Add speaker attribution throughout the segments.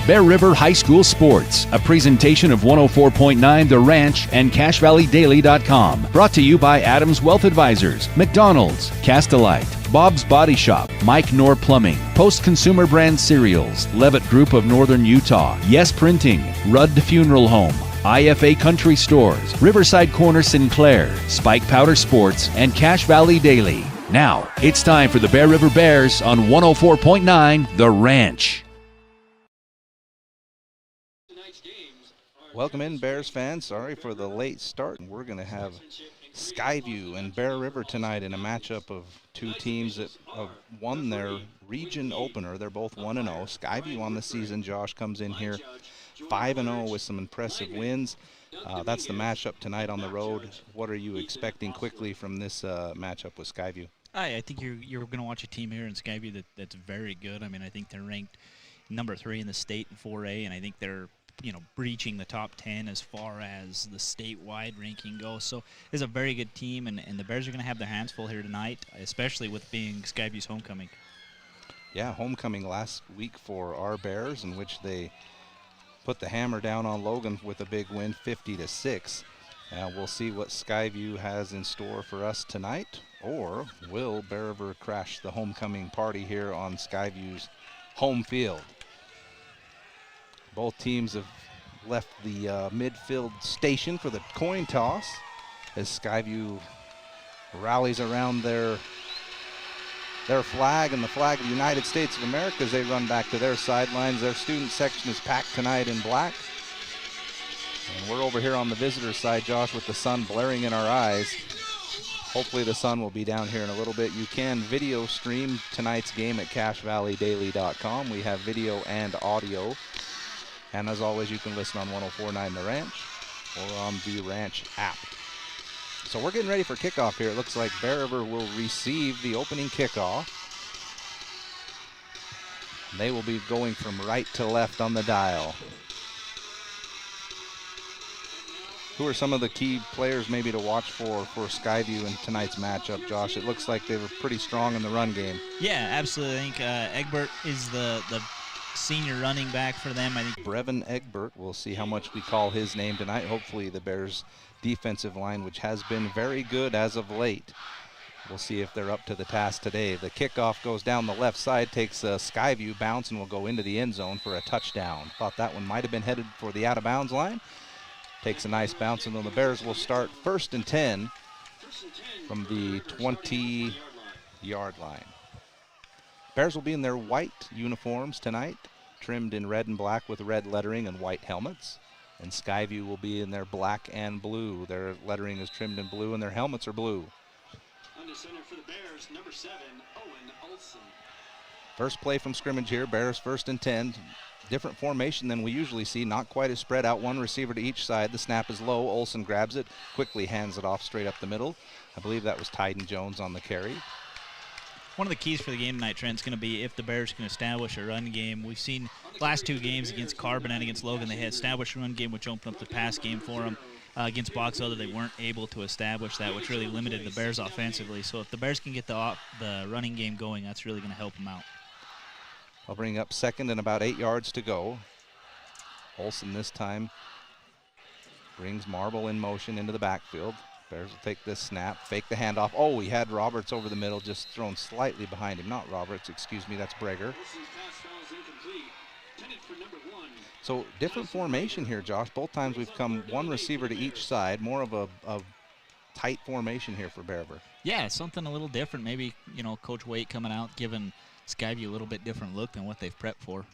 Speaker 1: Bear River High School Sports, a presentation of 104.9 The Ranch and CashValleyDaily.com. Brought to you by Adams Wealth Advisors, McDonald's, Castelite, Bob's Body Shop, Mike Knorr Plumbing, Post Consumer Brand Cereals, Levitt Group of Northern Utah, Yes Printing, Rudd Funeral Home, IFA Country Stores, Riverside Corner Sinclair, Spike Powder Sports, and Cache Valley Daily. Now, it's time for the Bear River Bears on 104.9 The Ranch.
Speaker 2: Welcome in, Bears fans. Sorry for the late start. We're going to have Skyview and Bear River tonight in a matchup of two teams that have won their region opener. They're both 1-0. Skyview on the season. Josh comes in here 5-0 with some impressive wins. That's the matchup tonight on the road. What are you expecting quickly from this matchup with Skyview?
Speaker 3: I think you're going to watch a team here in Skyview that's very good. I mean, I think they're ranked number 3 in the state in 4A, and I think they're breaching the top 10 as far as the statewide ranking goes. So it's a very good team, and the Bears are going to have their hands full here tonight, especially with being Skyview's homecoming.
Speaker 2: Yeah, homecoming last week for our Bears, in which they put the hammer down on Logan with a big win, 50-6. We'll see what Skyview has in store for us tonight, or will Bear River crash the homecoming party here on Skyview's home field? Both teams have left the midfield station for the coin toss as Skyview rallies around their flag and the flag of the United States of America as they run back to their sidelines. Their student section is packed tonight in black. And we're over here on the visitor side, Josh, with the sun blaring in our eyes. Hopefully the sun will be down here in a little bit. You can video stream tonight's game at CashValleyDaily.com. We have video and audio. And as always, you can listen on 104.9 The Ranch or on the Ranch app. So we're getting ready for kickoff here. It looks like Bear River will receive the opening kickoff. They will be going from right to left on the dial. Who are some of the key players maybe to watch for Skyview in tonight's matchup, Josh? It looks like they were pretty strong in the run game.
Speaker 3: Yeah, absolutely. I think Egbert is the senior running back for them. I think
Speaker 2: Brevin Egbert, we'll see how much we call his name tonight. Hopefully the Bears defensive line, which has been very good as of late. We'll see if they're up to the task today. The kickoff goes down the left side, takes a Skyview bounce, and will go into the end zone for a touchdown. Thought that one might have been headed for the out of bounds line. Takes a nice bounce, and then the Bears will start 1st and 10 from the 20-yard line. Bears will be in their white uniforms tonight, trimmed in red and black with red lettering and white helmets. And Skyview will be in their black and blue. Their lettering is trimmed in blue and their helmets are blue.
Speaker 4: Under center for the Bears, number 7, Owen Olson.
Speaker 2: First play from scrimmage here, Bears 1st and 10. Different formation than we usually see, not quite as spread out, one receiver to each side. The snap is low, Olson grabs it, quickly hands it off straight up the middle. I believe that was Tyden Jones on the carry.
Speaker 3: one of the keys for the game tonight, Trent, is going to be if the Bears can establish a run game. We've seen last 2 games against Carbon and against Logan, they had established a run game, which opened up the pass game for them. Against Box Elder, they weren't able to establish that, which really limited the Bears offensively. So if the Bears can get the running game going, that's really going to help them out.
Speaker 2: I'll bring up 2nd and about 8 yards to go. Olson this time brings Marble in motion into the backfield. Bears will take this snap, fake the handoff. Oh, he had Roberts over the middle, just thrown slightly behind him. Not Roberts, excuse me, that's Breger. So different formation here, Josh. Both times we've come one receiver to each side, more of a tight formation here for Bear River.
Speaker 3: Yeah, something a little different. Maybe, Coach Waite coming out, giving Skyview a little bit different look than what they've prepped for.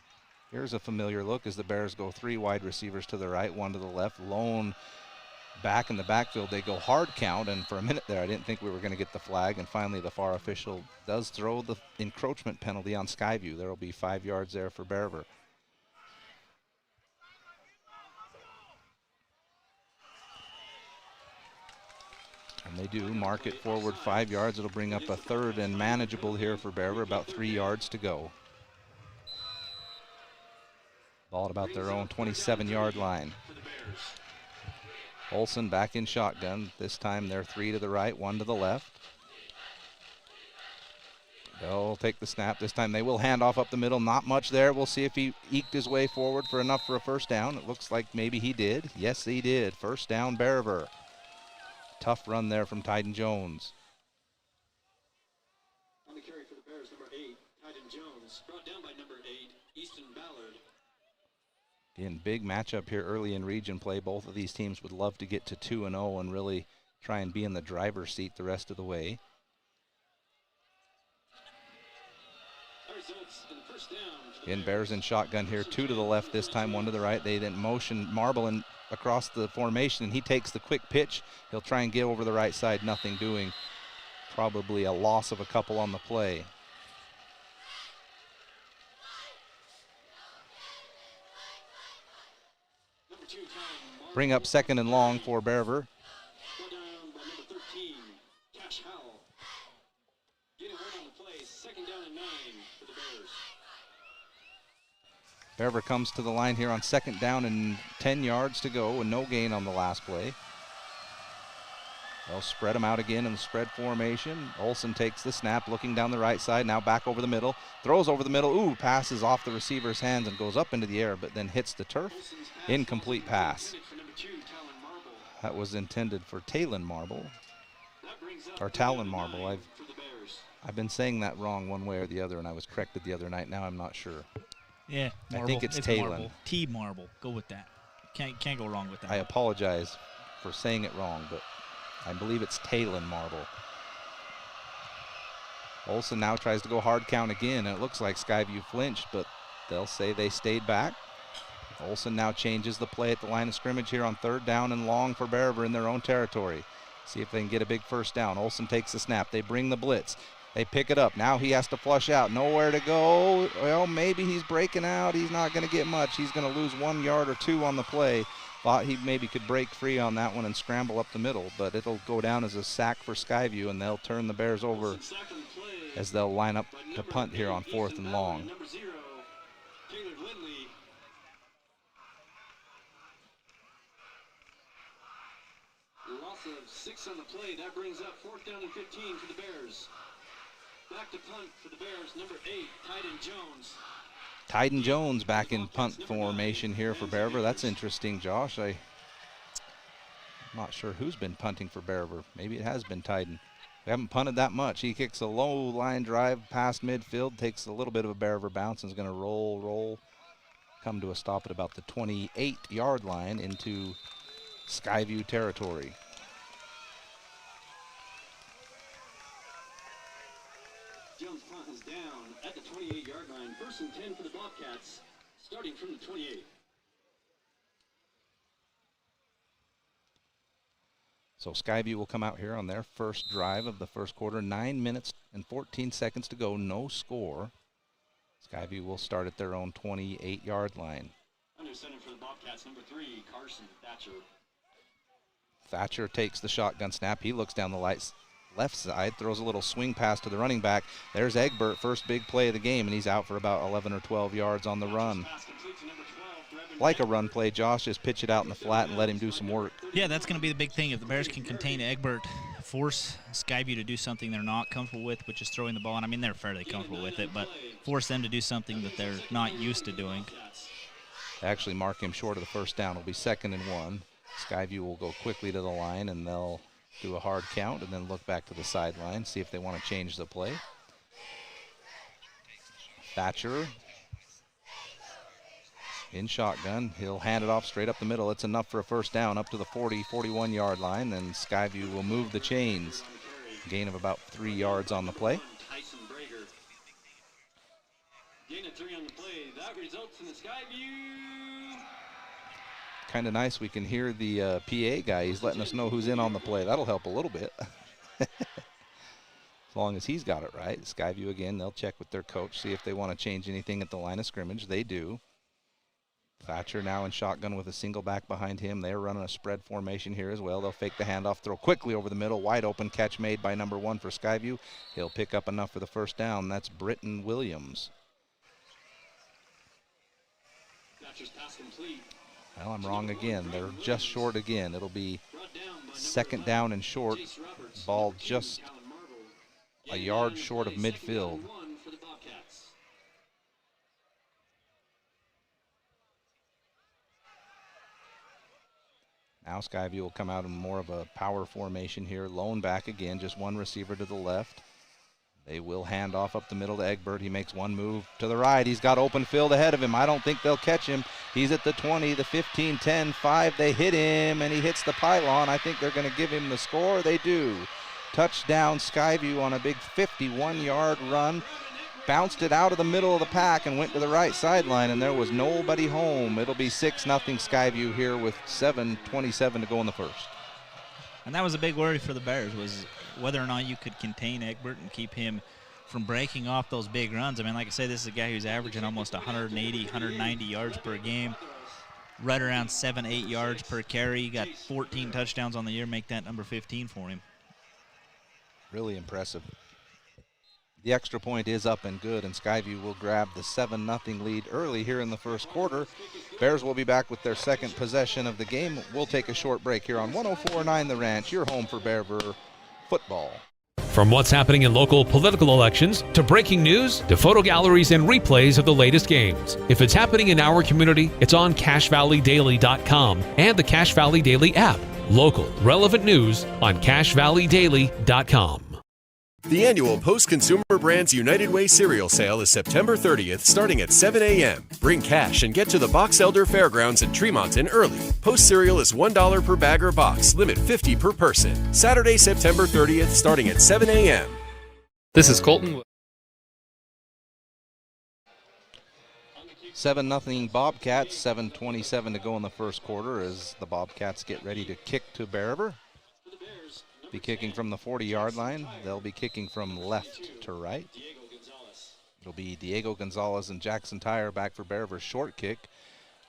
Speaker 2: Here's a familiar look as the Bears go 3 wide receivers to the right, 1 to the left. Lone back in the backfield. They go hard count, and for a minute there I didn't think we were going to get the flag, and finally the FAR official does throw the encroachment penalty on Skyview. There will be 5 yards there for Bear River. And they do mark it forward 5 yards. It'll bring up a 3rd and manageable here for Bear River, about 3 yards to go. Ball at about their own 27-yard line. Olson back in shotgun. This time they're 3 to the right, 1 to the left. They'll take the snap. This time they will hand off up the middle. Not much there. We'll see if he eked his way forward for enough for a first down. It looks like maybe he did. Yes, he did. First down, Bariver. Tough run there from Tyden Jones.
Speaker 4: On the carry for the Bears, number 8, Tyden Jones. Brought down by number 8, Easton Ballard.
Speaker 2: Again, big matchup here early in region play. Both of these teams would love to get to 2-0 and really try and be in the driver's seat the rest of the way. In Bears in shotgun here, 2 to the left this time, 1 to the right. They then motion Marble across the formation, and he takes the quick pitch. He'll try and get over the right side, nothing doing. Probably a loss of a couple on the play. Bring up second and long for Bariver.
Speaker 4: Down by number 13, Cash Howell. Getting one on the play, second down and 9 for the Bears.
Speaker 2: Bariver comes to the line here on second down and 10 yards to go and no gain on the last play. They'll spread them out again in the spread formation. Olsen takes the snap, looking down the right side, now back over the middle. Throws over the middle, ooh, passes off the receiver's hands and goes up into the air, but then hits the turf. Incomplete pass. That was intended for Talon Marble, or Talon Marble. I've been saying that wrong one way or the other, and I was corrected the other night. Now I'm not sure.
Speaker 3: Yeah, Marble.
Speaker 2: I think it's Talon.
Speaker 3: Marble. T-Marble. Go with that. Can't go wrong with that.
Speaker 2: I apologize for saying it wrong, but I believe it's Talon Marble. Olsen now tries to go hard count again, and it looks like Skyview flinched, but they'll say they stayed back. Olsen now changes the play at the line of scrimmage here on third down and long for Bariver in their own territory. See if they can get a big first down. Olsen takes the snap. They bring the blitz. They pick it up. Now he has to flush out. Nowhere to go. Well, maybe he's breaking out. He's not going to get much. He's going to lose 1 yard or 2 on the play. Thought he maybe could break free on that one and scramble up the middle, but it'll go down as a sack for Skyview, and they'll turn the Bears over as they'll line up to punt here on fourth and long.
Speaker 4: Number 0, Taylor Lindley. Loss of 6 on the play. That brings up fourth down and 15 for the Bears. Back to punt for the Bears, number 8, Tyden Jones.
Speaker 2: Tyden Jones back in punt formation here for Bariver. That's interesting, Josh. I'm not sure who's been punting for Bariver. Maybe it has been Tyden. We haven't punted that much. He kicks a low line drive past midfield, takes a little bit of a Bariver bounce, and is going to roll, come to a stop at about the 28-yard line into Skyview territory.
Speaker 4: Jones' punt is down at the 28-yard line. First and 10 for the Bobcats, starting from the 28.
Speaker 2: So Skyview will come out here on their first drive of the first quarter. 9 minutes and 14 seconds to go, no score. Skyview will start at their own 28-yard line.
Speaker 4: Under center for the Bobcats, number 3, Carson Thatcher.
Speaker 2: Thatcher takes the shotgun snap. He looks down the left side, throws a little swing pass to the running back. There's Egbert, first big play of the game, and he's out for about 11 or 12 yards on the run. Like a run play, Josh, just pitch it out in the flat and let him do some work.
Speaker 3: Yeah, that's going to be the big thing. If the Bears can contain Egbert, force Skyview to do something they're not comfortable with, which is throwing the ball. And I mean, they're fairly comfortable with it, but force them to do something that they're not used to doing.
Speaker 2: Actually mark him short of the first down. It'll be 2nd and 1. Skyview will go quickly to the line, and they'll do a hard count and then look back to the sideline, see if they want to change the play. Thatcher in shotgun. He'll hand it off straight up the middle. It's enough for a first down up to the 40, 41-yard line, and Skyview will move the chains. Gain of about 3 yards on the play.
Speaker 4: Tyson Brager. Gain of 3 on the play. That results in the Skyview.
Speaker 2: Kind of nice. We can hear the PA guy. He's letting us know who's in on the play. That'll help a little bit. As long as he's got it right. Skyview again, they'll check with their coach, see if they want to change anything at the line of scrimmage. They do. Thatcher now in shotgun with a single back behind him. They're running a spread formation here as well. They'll fake the handoff, throw quickly over the middle. Wide open catch made by number 1 for Skyview. He'll pick up enough for the first down. That's Britton Williams.
Speaker 4: Thatcher's pass complete.
Speaker 2: Well, I'm wrong again. They're just short again. It'll be 2nd down and short. Ball just a yard short of midfield. Now Skyview will come out in more of a power formation here. Lone back again, just one receiver to the left. They will hand off up the middle to Egbert. He makes one move to the right. He's got open field ahead of him. I don't think they'll catch him. He's at the 20, the 15, 10, 5. They hit him, and he hits the pylon. I think they're going to give him the score. They do. Touchdown Skyview on a big 51-yard run. Bounced it out of the middle of the pack and went to the right sideline, and there was nobody home. It'll be 6-0 Skyview here with 7:27 to go in the first.
Speaker 3: And that was a big worry for the Bears, was whether or not you could contain Egbert and keep him from breaking off those big runs. I mean, like I say, this is a guy who's averaging almost 180, 190 yards per game, right around 7-8 yards per carry. He got 14 touchdowns on the year, make that number 15 for him.
Speaker 2: Really impressive. The extra point is up and good, and Skyview will grab the 7-0 lead early here in the first quarter. Bears will be back with their second possession of the game. We'll take a short break here on 104.9 The Ranch, your home for Bear River football.
Speaker 5: From what's happening in local political elections, to breaking news, to photo galleries and replays of the latest games. If it's happening in our community, it's on CashValleyDaily.com and the Cache Valley Daily app. Local, relevant news on CashValleyDaily.com.
Speaker 6: The annual Post Consumer Brands United Way cereal sale is September 30th, starting at 7 a.m. Bring cash and get to the Box Elder Fairgrounds in Tremonton early. Post cereal is $1 per bag or box, limit 50 per person. Saturday, September 30th, starting at 7 a.m.
Speaker 7: This is Colton.
Speaker 2: 7-0 Bobcats, 7:27 to go in the first quarter as the Bobcats get ready to kick to Bear River. Be kicking from the 40-yard line. They'll be kicking from left to right. It'll be Diego Gonzalez and Jackson Tyre back for Bear River's short kick.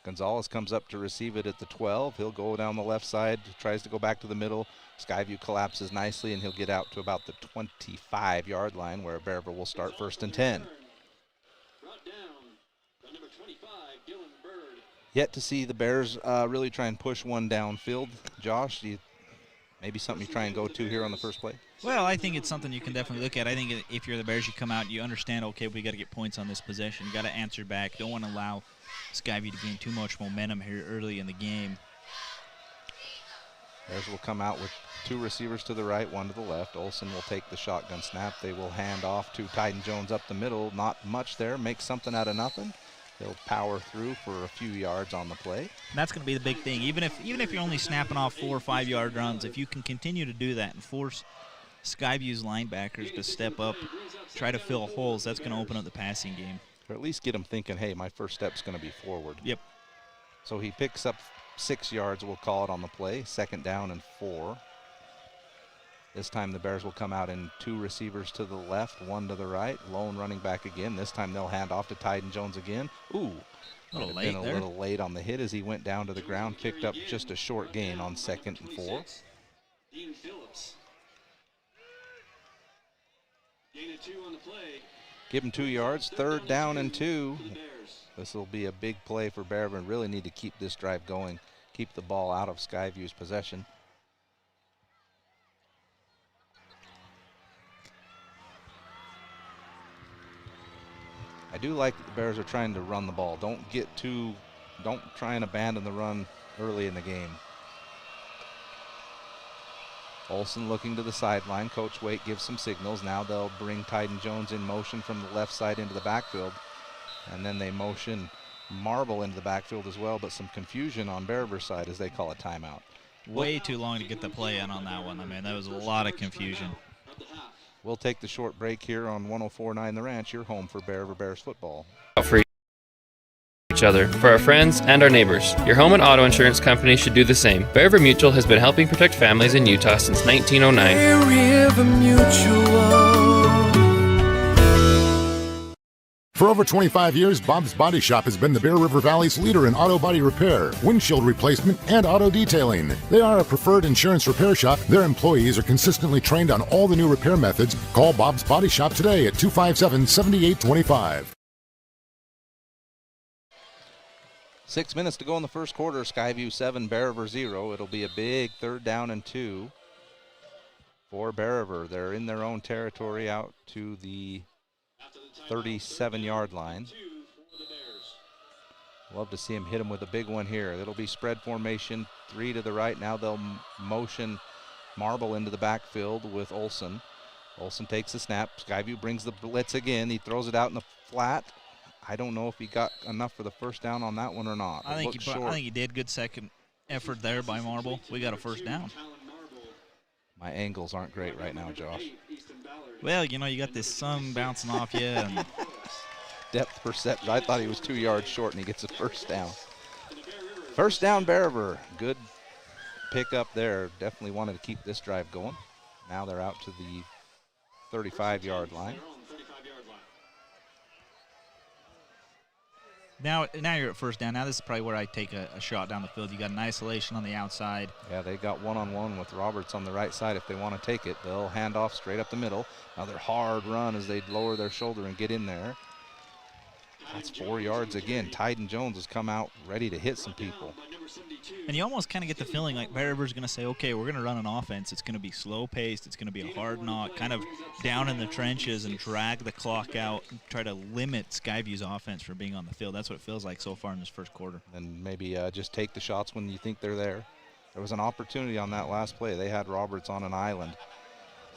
Speaker 2: Gonzalez comes up to receive it at the 12. He'll go down the left side, tries to go back to the middle. Skyview collapses nicely, and he'll get out to about the 25-yard line where Bear River will start 1st and 10. Yet to see the Bears really try and push one downfield. Josh, maybe something you try and go to here on the first play?
Speaker 3: Well, I think it's something you can definitely look at. I think if you're the Bears, you come out, you understand, okay, we got to get points on this possession. You got to answer back. Don't want to allow Skyview to gain too much momentum here early in the game.
Speaker 2: Bears will come out with two receivers to the right, one to the left. Olsen will take the shotgun snap. They will hand off to Tyden Jones up the middle. Not much there. Make something out of nothing. He'll power through for a few yards on the play.
Speaker 3: And that's going to be the big thing. Even if you're only snapping off 4 or 5 yard runs, if you can continue to do that and force Skyview's linebackers to step up, try to fill holes, that's going to open up the passing game.
Speaker 2: Or at least get them thinking, hey, my first step's going to be forward.
Speaker 3: Yep.
Speaker 2: So he picks up 6 yards, we'll call it on the play. 2nd down and 4. This time the Bears will come out in 2 receivers to the left, 1 to the right. Lone running back again. This time they'll hand off to Tyden Jones again. Ooh,
Speaker 3: a little late there.
Speaker 2: A little late on the hit as he went down to the ground. Picked up just a short gain on 2nd and 4.
Speaker 4: Dean Phillips. Gain of 2 on the play.
Speaker 2: Give him 2 yards. 3rd down and 2. This will be a big play for Bear River and really need to keep this drive going. Keep the ball out of Skyview's possession. I do like that the Bears are trying to run the ball. Don't try and abandon the run early in the game. Olsen looking to the sideline. Coach Waite gives some signals. Now they'll bring Tyden Jones in motion from the left side into the backfield. And then they motion Marble into the backfield as well, but some confusion on Bear River's side as they call a timeout.
Speaker 3: Way too long to get the play in on that one. I mean, that was a lot of confusion.
Speaker 2: We'll take the short break here on 104.9 The Ranch, your home for Bear River Bears football.
Speaker 7: For each other, for our friends and our neighbors. Your home and auto insurance company should do the same. Bear River Mutual has been helping protect families in Utah since 1909.
Speaker 8: Bear River Mutual.
Speaker 9: For over 25 years, Bob's Body Shop has been the Bear River Valley's leader in auto body repair, windshield replacement, and auto detailing. They are a preferred insurance repair shop. Their employees are consistently trained on all the new repair methods. Call Bob's Body Shop today at 257-7825.
Speaker 2: 6 minutes to go in the first quarter. Skyview 7, Bear River 0. It'll be a big 3rd down and 2 for Bear River. They're in their own territory out to the 37-yard line. Love to see him hit him with a big one here. It'll be spread formation, 3 to the right. Now they'll motion Marble into the backfield with Olson. Olson takes the snap. Skyview brings the blitz again. He throws it out in the flat. I don't know if he got enough for the first down on that one or not.
Speaker 3: I think he did. Good second effort there by Marble. We got a first down.
Speaker 2: My angles aren't great right now, Josh.
Speaker 3: Well, you know, you got this sun bouncing off you. And
Speaker 2: depth perception. I thought he was 2 yards short, and he gets a first down. First down, Bear River. Good pick up there. Definitely wanted to keep this drive going. Now they're out to the 35-yard line.
Speaker 3: Now you're at first down. Now this is probably where I take a shot down the field. You got an isolation on the outside.
Speaker 2: Yeah, they got one-on-one with Roberts on the right side. If they want to take it, they'll hand off straight up the middle. Another hard run as they lower their shoulder and get in there. That's 4 yards again. Tyden Jones has come out ready to hit some people.
Speaker 3: And you almost kind of get the feeling like Bear River's going to say, okay, we're going to run an offense. It's going to be slow-paced. It's going to be a hard knock, kind of down in the trenches and drag the clock out and try to limit Skyview's offense from being on the field. That's what it feels like so far in this first quarter.
Speaker 2: And maybe just take the shots when you think they're there. There was an opportunity on that last play. They had Roberts on an island.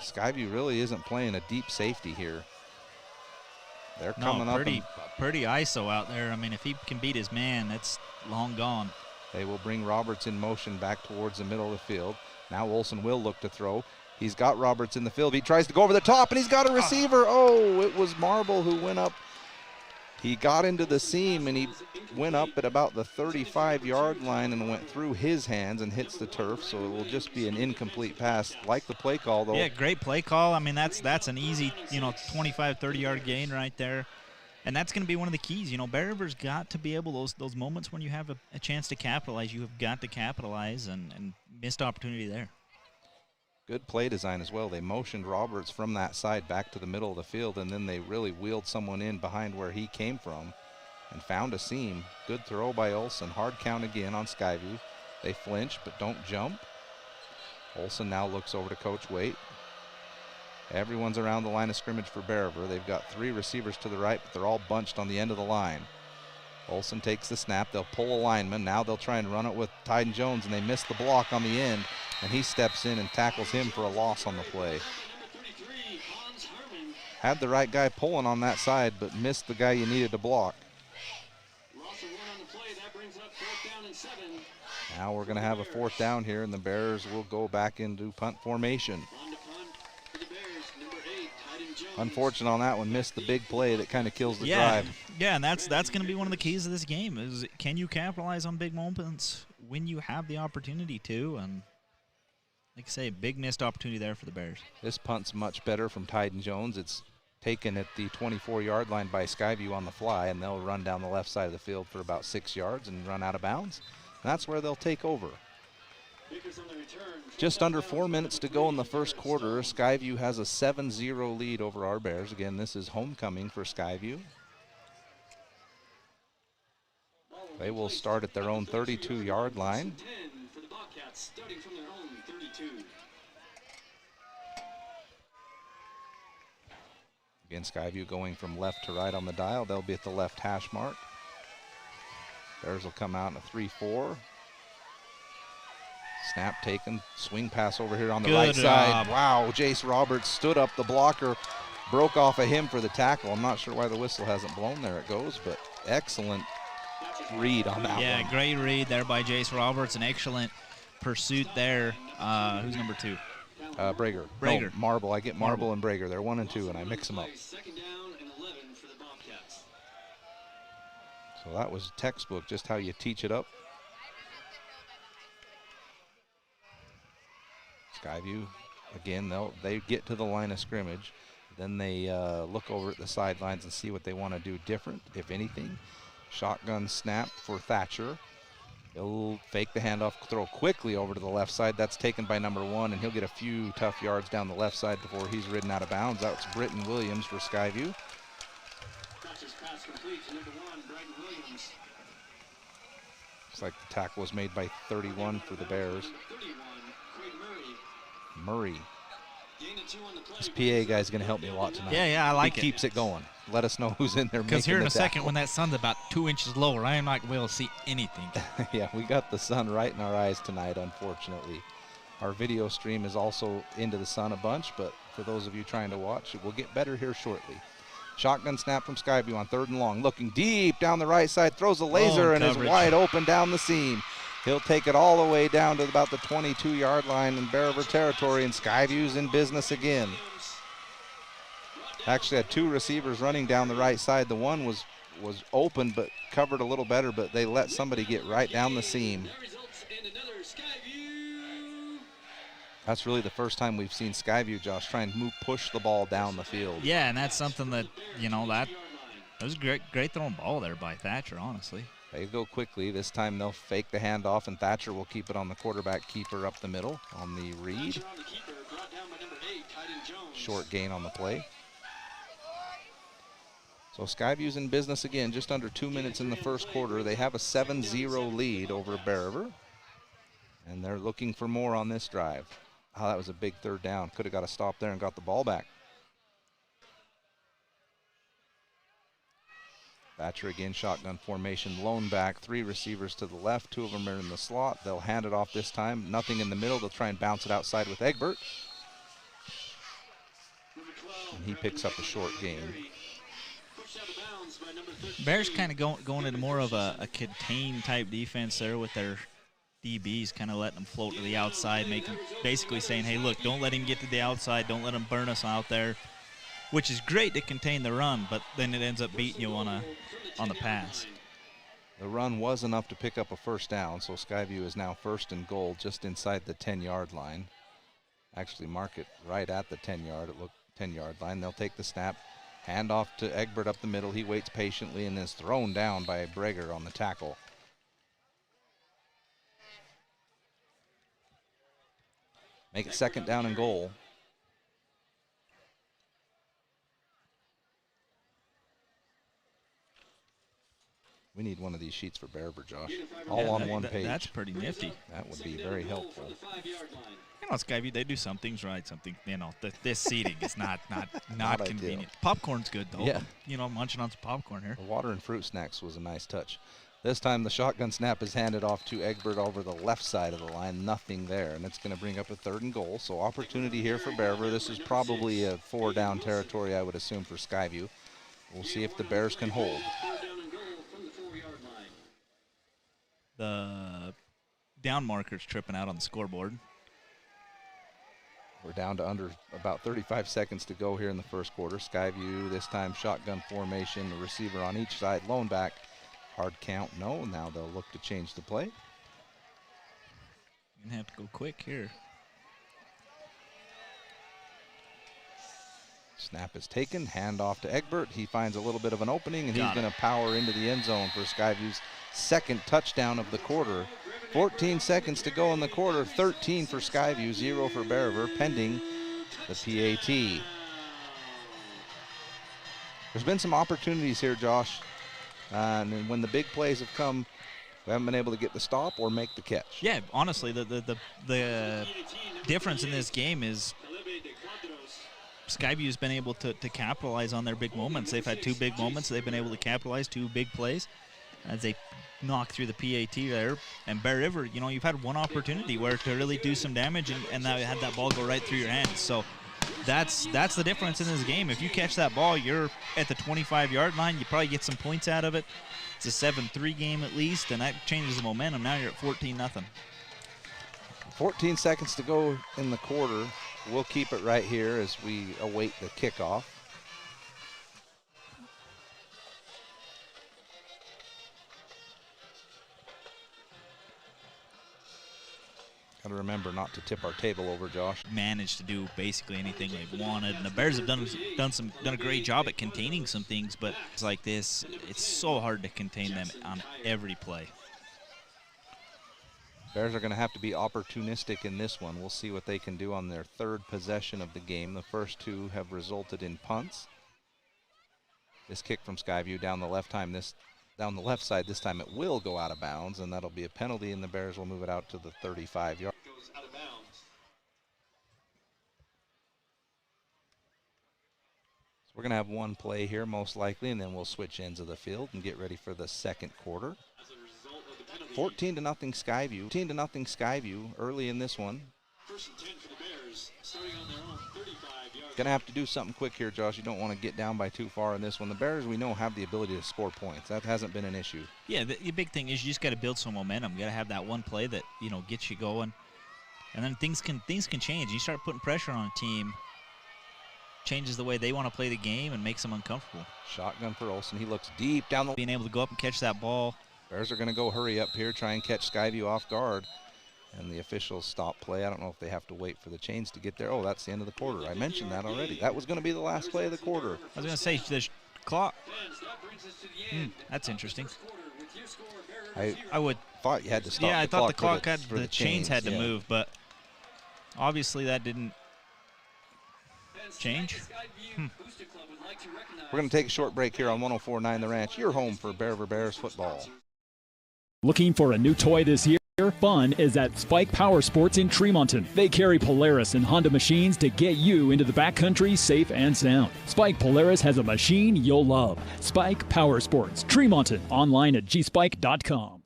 Speaker 2: Skyview really isn't playing a deep safety here. They're coming up.
Speaker 3: Pretty ISO out there. I mean, if he can beat his man, that's long gone.
Speaker 2: They will bring Roberts in motion back towards the middle of the field. Now Olson will look to throw. He's got Roberts in the field. He tries to go over the top, and he's got a receiver. Oh, it was Marble who went up. He got into the seam, and he went up at about the 35-yard line and went through his hands and hits the turf, so it will just be an incomplete pass. Like the play call, though.
Speaker 3: Yeah, great play call. I mean, that's an easy, 25, 30-yard gain right there. And that's going to be one of the keys. Bear River's got to be able, those moments when you have a chance to capitalize, you have got to capitalize, and missed opportunity there.
Speaker 2: Good play design as well. They motioned Roberts from that side back to the middle of the field, and then they really wheeled someone in behind where he came from and found a seam. Good throw by Olson. Hard count again on Skyview. They flinch but don't jump. Olson now looks over to Coach Waite. Everyone's around the line of scrimmage for Bear River. They've got 3 receivers to the right, but they're all bunched on the end of the line. Olson takes the snap. They'll pull a lineman. Now they'll try and run it with Tyden Jones, and they miss the block on the end, and he steps in and tackles him for a loss on the play. Had the right guy pulling on that side, but missed the guy you needed to block. Now we're going to have a 4th down here, and the Bears will go back into punt formation. Unfortunate on that one, missed the big play that kind of kills the drive.
Speaker 3: Yeah, and that's going to be one of the keys of this game is can you capitalize on big moments when you have the opportunity to? And like I say, big missed opportunity there for the Bears.
Speaker 2: This punt's much better from Tyden Jones. It's taken at the 24-yard line by Skyview on the fly, and they'll run down the left side of the field for about 6 yards and run out of bounds. And that's where they'll take over. Just under 4 minutes to go in the first quarter. Skyview has a 7-0 lead over our Bears. Again, this is homecoming for Skyview. They will start at their own 32-yard line. Again, Skyview going from left to right on the dial. They'll be at the left hash mark. Bears will come out in a 3-4. Snap taken, swing pass over here on the right side. Wow, Jace Roberts stood up the blocker, broke off of him for the tackle. I'm not sure why the whistle hasn't blown. There it goes, but excellent read on that one.
Speaker 3: Yeah, great read there by Jace Roberts. An excellent pursuit there. Who's number 2?
Speaker 2: Brager. No, Marble. I get Marble and Brager. They're 1 and 2, and I mix them up. So that was textbook, just how you teach it up. Skyview, again, they get to the line of scrimmage. Then they look over at the sidelines and see what they want to do different, if anything. Shotgun snap for Thatcher. He'll fake the handoff, throw quickly over to the left side. That's taken by number 1, and he'll get a few tough yards down the left side before he's ridden out of bounds. That's Britton Williams for Skyview. Looks like the tackle was made by 31 for the Bears. Murray. This PA guy's going to help me a lot tonight.
Speaker 3: Yeah, I like it.
Speaker 2: He keeps it going. let us know who's in there.
Speaker 3: Because here in a
Speaker 2: tackle.
Speaker 3: second, when that sun's about 2 inches lower, I am not going to be able to see anything.
Speaker 2: Yeah, we got the sun right in our eyes tonight, unfortunately. Our video stream is also into the sun a bunch, but for those of you trying to watch, it will get better here shortly. Shotgun snap from Skyview on 3rd and long. Looking deep down the right side, throws a laser and is wide open down the seam. He'll take it all the way down to about the 22-yard line in Bear River territory, and Skyview's in business again. Actually had 2 receivers running down the right side. The one was open but covered a little better, but they let somebody get right down the seam. That's really the first time we've seen Skyview, Josh, try and push the ball down the field.
Speaker 3: Yeah, and that's something that, that was a great throwing ball there by Thatcher, honestly.
Speaker 2: They go quickly. This time they'll fake the handoff, and Thatcher will keep it on the quarterback keeper up the middle on the read. Short gain on the play. So Skyview's in business again, just under 2 minutes in the first quarter. They have a 7-0 lead over Bear River, and they're looking for more on this drive. Oh, that was a big 3rd down. Could have got a stop there and got the ball back. Thatcher again, shotgun formation, lone back, 3 receivers to the left, 2 of them are in the slot. They'll hand it off this time. Nothing in the middle. They'll try and bounce it outside with Egbert. And he picks up a short gain.
Speaker 3: Bears kind of going into more of a contain type defense there with their DBs, kind of letting them float to the outside, basically saying, hey, look, don't let him get to the outside, don't let him burn us out there, which is great to contain the run, but then it ends up beating you on the pass.
Speaker 2: The run was enough to pick up a 1st down, so Skyview is now 1st and goal just inside the 10-yard line. Actually mark it right at the 10-yard line. They'll take the snap, hand off to Egbert up the middle. He waits patiently and is thrown down by Breger on the tackle. Make it 2nd down and goal. We need one of these sheets for Bear River, Josh. All on one page.
Speaker 3: That's pretty nifty.
Speaker 2: That would be very helpful.
Speaker 3: Skyview, they do some things right. This seating is not convenient.
Speaker 2: Ideal.
Speaker 3: Popcorn's good, though.
Speaker 2: Yeah.
Speaker 3: Munching on some popcorn here.
Speaker 2: The water and fruit snacks was a nice touch. This time the shotgun snap is handed off to Egbert over the left side of the line. Nothing there, and it's going to bring up a 3rd and goal. So opportunity here for Bear River. This is probably a 4-down territory, I would assume, for Skyview. We'll see if the Bears can hold.
Speaker 3: The down marker's tripping out on the scoreboard.
Speaker 2: We're down to under about 35 seconds to go here in the first quarter. Skyview this time shotgun formation, the receiver on each side, lone back. Hard count, no. Now they'll look to change the play.
Speaker 3: You're going to have to go quick here.
Speaker 2: Snap is taken, hand off to Egbert. He finds a little bit of an opening, and he's going to power into the end zone for Skyview's 2nd touchdown of the quarter. 14 seconds to go in the quarter, 13 for Skyview, 0 for Bear River, pending the PAT. There's been some opportunities here, Josh. And when the big plays have come, we haven't been able to get the stop or make the catch.
Speaker 3: Yeah, honestly, the difference in this game is Skyview's been able to capitalize on their big moments. They've had 2 big moments. They've been able to capitalize 2 big plays as they knock through the PAT there. And Bear River, you've had 1 opportunity where to really do some damage, and that had that ball go right through your hands. So that's the difference in this game. If you catch that ball, you're at the 25-yard line. You probably get some points out of it. It's a 7-3 game at least, and that changes the momentum. Now you're at 14-0.
Speaker 2: 14 seconds to go in the quarter. We'll keep it right here as we await the kickoff. Got to remember not to tip our table over, Josh.
Speaker 3: Managed to do basically anything they've wanted, and the Bears have done a great job at containing some things, but it's like this, it's so hard to contain them on every play.
Speaker 2: Bears are going to have to be opportunistic in this one. We'll see what they can do on their 3rd possession of the game. The first 2 have resulted in punts. This kick from Skyview down the left side, this time it will go out of bounds, and that'll be a penalty, and the Bears will move it out to the 35-yard. So we're We're going to have one play here most likely, and then we'll switch ends of the field and get ready for the second quarter. 14-0 Skyview. 14-0 Skyview early in this one.
Speaker 4: First and 10 for the Bears, starting on their own 35-yard.
Speaker 2: Going to have to do something quick here, Josh. You don't want to get down by too far in this one. The Bears, we know, have the ability to score points. That hasn't been an issue.
Speaker 3: Yeah, the big thing is you just got to build some momentum. You got to have that one play that, you know, gets you going. And then things can change. You start putting pressure on a team, changes the way they want to play the game and makes them uncomfortable.
Speaker 2: Shotgun for Olsen. He looks deep down the...
Speaker 3: Being able to go up and catch that ball.
Speaker 2: Bears are going to go hurry up here, try and catch Skyview off guard. And the officials stop play. I don't know if they have to wait for the chains to get there. Oh, that's the end of the quarter. I mentioned that already. That was going to be the last play of the quarter.
Speaker 3: I was going to say, the clock. That's interesting. I would
Speaker 2: thought you had to stop.
Speaker 3: Yeah, I thought the clock had
Speaker 2: the
Speaker 3: chains had to move, but obviously that didn't change.
Speaker 2: We're going to take a short break here on 104.9 The Ranch. You're home for Bear River Bears football.
Speaker 10: Looking for a new toy this year? Fun is at Spike Power Sports in Tremonton. They carry Polaris and Honda machines to get you into the backcountry safe and sound. Spike Polaris has a machine you'll love. Spike Power Sports, Tremonton. Online at gspike.com.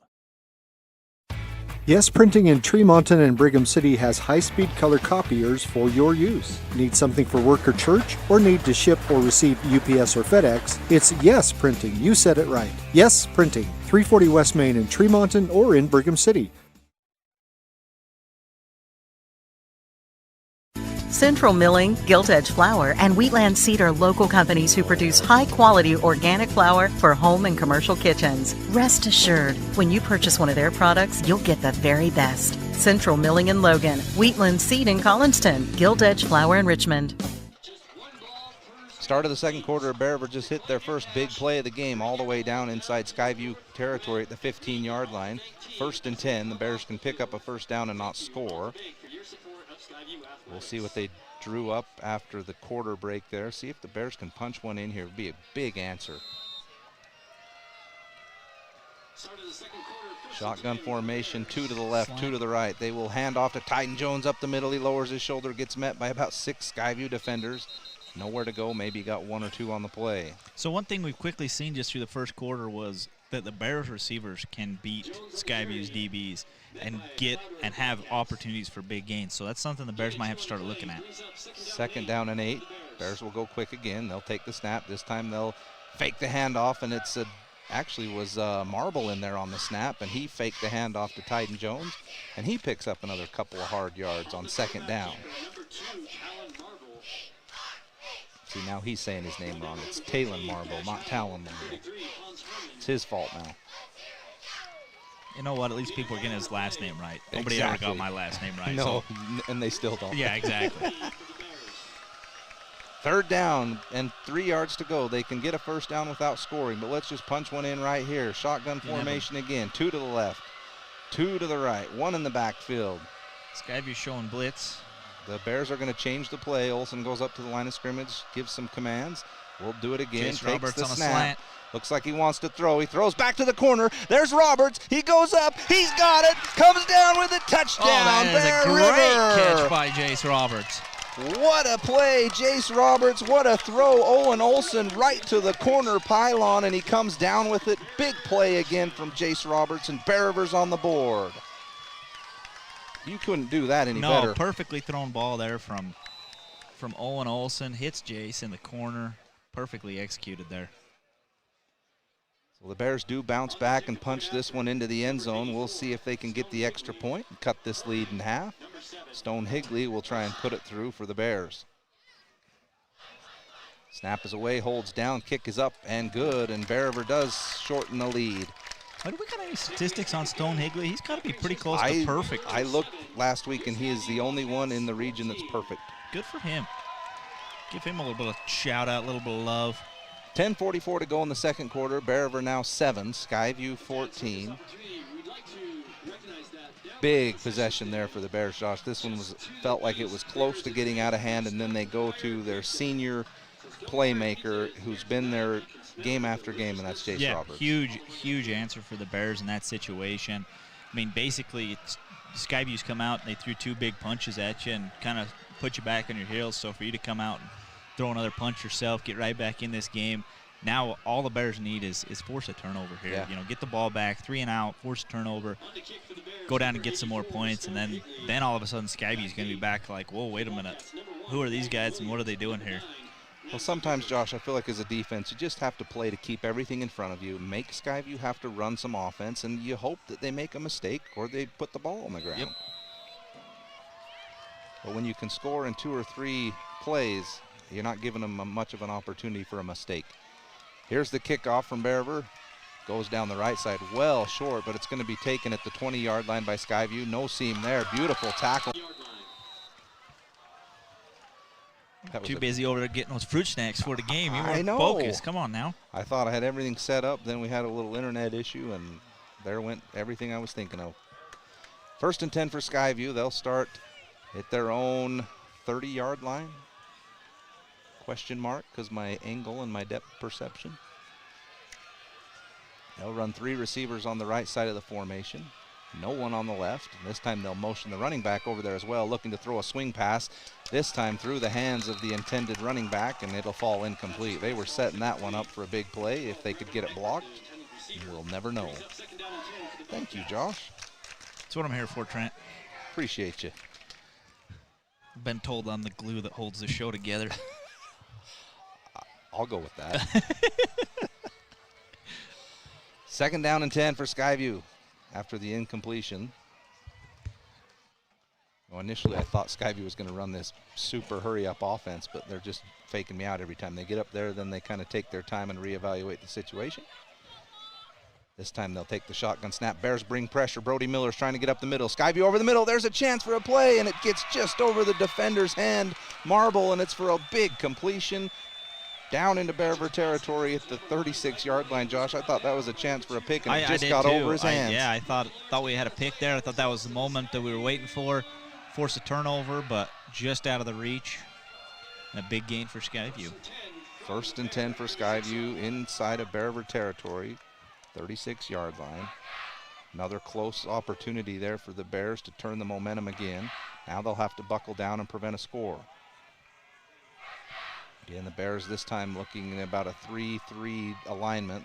Speaker 11: Yes Printing in Tremonton and Brigham City has high-speed color copiers for your use. Need something for work or church? Or need to ship or receive UPS or FedEx? It's Yes Printing. You said it right. Yes Printing. 340 West Main in Tremonton or in Brigham City.
Speaker 12: Central Milling, Gilt Edge Flour, and Wheatland Seed are local companies who produce high-quality organic flour for home and commercial kitchens. Rest assured, when you purchase one of their products, you'll get the very best. Central Milling in Logan, Wheatland Seed in Collinston, Gilt Edge Flour in Richmond.
Speaker 2: Start of the second quarter, Bear River just hit their first big play of the game all the way down inside Skyview territory at the 15-yard line. 1st and 10, the Bears can pick up a first down and not score. We'll see what they drew up after the quarter break there. See if the Bears can punch one in here. It would be a big answer. Shotgun formation, 2 to the left, 2 to the right. They will hand off to Titan Jones up the middle. He lowers his shoulder, gets met by about 6 Skyview defenders. Nowhere to go, maybe got 1 or 2 on the play.
Speaker 3: So one thing we've quickly seen just through the first quarter was that the Bears receivers can beat Skyview's DBs and get and have opportunities for big gains. So that's something the Bears might have to start looking at.
Speaker 2: 2nd down and 8. Bears will go quick again. They'll take the snap. This time they'll fake the handoff, and it's actually was Marble in there on the snap, and he faked the handoff to Titan Jones, and he picks up another couple of hard yards on 2nd down. See, now he's saying his name wrong. It's Talon Marble, not Talon Marble. It's his fault now.
Speaker 3: You know what? At least people are getting his last name right. Nobody ever got my last name right.
Speaker 2: No,
Speaker 3: so.
Speaker 2: And they still don't.
Speaker 3: Yeah, exactly.
Speaker 2: 3rd down and 3 yards to go. They can get a first down without scoring, but let's just punch one in right here. Shotgun formation again. 2 to the left, 2 to the right, 1 in the backfield.
Speaker 3: Skyview showing blitz.
Speaker 2: The Bears are going to change the play. Olsen goes up to the line of scrimmage, gives some commands. We'll do it again.
Speaker 3: Chase
Speaker 2: Takes
Speaker 3: Roberts
Speaker 2: the
Speaker 3: on a
Speaker 2: snap.
Speaker 3: slant.
Speaker 2: Looks like he wants to throw. He throws back to the corner. There's Roberts. He goes up. He's got it. Comes down with a touchdown.
Speaker 3: Oh, that is
Speaker 2: Bear
Speaker 3: a great
Speaker 2: River.
Speaker 3: catch by Jace Roberts.
Speaker 2: What a play, Jace Roberts. What a throw. Owen Olsen right to the corner pylon, and he comes down with it. Big play again from Jace Roberts, and Bear River's on the board. You couldn't do that any better.
Speaker 3: No, perfectly thrown ball there from Owen Olsen. Hits Jace in the corner. Perfectly executed there.
Speaker 2: So the Bears do bounce back and punch this one into the end zone. We'll see if they can get the extra point and cut this lead in half. Stone Higley will try and put it through for the Bears. Snap is away, holds down, kick is up and good, and Bear River does shorten the lead.
Speaker 3: Do we got any statistics on Stone Higley? He's got to be pretty close to perfect.
Speaker 2: I looked last week, and he is the only one in the region that's perfect.
Speaker 3: Good for him. Give him a little bit of shout out, a little bit of love.
Speaker 2: 10:44 to go in the second quarter. Bear River now 7, Skyview 14. Big possession there for the Bears, Josh. This one felt like it was close to getting out of hand, and then they go to their senior playmaker who's been there game after game, and that's Jace Roberts.
Speaker 3: Huge answer for the Bears in that situation. I mean, basically, Skyview's come out and they threw 2 big punches at you and kind of put you back on your heels. So for you to come out and throw another punch yourself, get right back in this game. Now all the Bears need is force a turnover here.
Speaker 2: Yeah.
Speaker 3: You know, get the ball back, 3 and out, force a turnover, go down and get some more points, and then all of a sudden Skyview's going to be back like, whoa, wait a minute. Who are these guys and what are they doing here?
Speaker 2: Well, sometimes, Josh, I feel like as a defense, you just have to play to keep everything in front of you, make Skyview have to run some offense, and you hope that they make a mistake or they put the ball on the ground.
Speaker 3: Yep.
Speaker 2: But when you can score in 2 or 3 plays, you're not giving them much of an opportunity for a mistake. Here's the kickoff from Bear River. Goes down the right side, well short, but it's going to be taken at the 20-yard line by Skyview. No seam there. Beautiful tackle.
Speaker 3: Too busy over there getting those fruit snacks for the game. You
Speaker 2: I
Speaker 3: weren't
Speaker 2: know.
Speaker 3: focused. Come on now.
Speaker 2: I thought I had everything set up. Then we had a little internet issue, and there went everything I was thinking of. 1st and 10 for Skyview. They'll start at their own 30-yard line. Question mark, because my angle and my depth perception. They'll run 3 receivers on the right side of the formation. No one on the left. And this time they'll motion the running back over there as well, looking to throw a swing pass. This time through the hands of the intended running back, and it'll fall incomplete. They were setting that one up for a big play. If they could get it blocked, we'll never know. Thank you, Josh.
Speaker 3: That's what I'm here for, Trent.
Speaker 2: Appreciate you.
Speaker 3: Been told I'm the glue that holds the show together.
Speaker 2: I'll go with that. 2nd down and 10 for Skyview after the incompletion. Well, initially I thought Skyview was going to run this super hurry-up offense, but they're just faking me out every time they get up there. Then they kind of take their time and reevaluate the situation. This time they'll take the shotgun snap. Bears bring pressure. Brody Miller's trying to get up the middle. Skyview over the middle. There's a chance for a play, and it gets just over the defender's hand. Marble, and it's for a big completion. Down into Bear River territory at the 36-yard line, Josh. I thought that was a chance for a pick, and it just got over his hands.
Speaker 3: Yeah, I thought we had a pick there. I thought that was the moment that we were waiting for. Force a turnover, but just out of the reach. And a big gain for Skyview.
Speaker 2: 1st and 10 for Skyview inside of Bear River territory, 36-yard line. Another close opportunity there for the Bears to turn the momentum again. Now they'll have to buckle down and prevent a score. Again, the Bears this time looking at about a 3-3 alignment.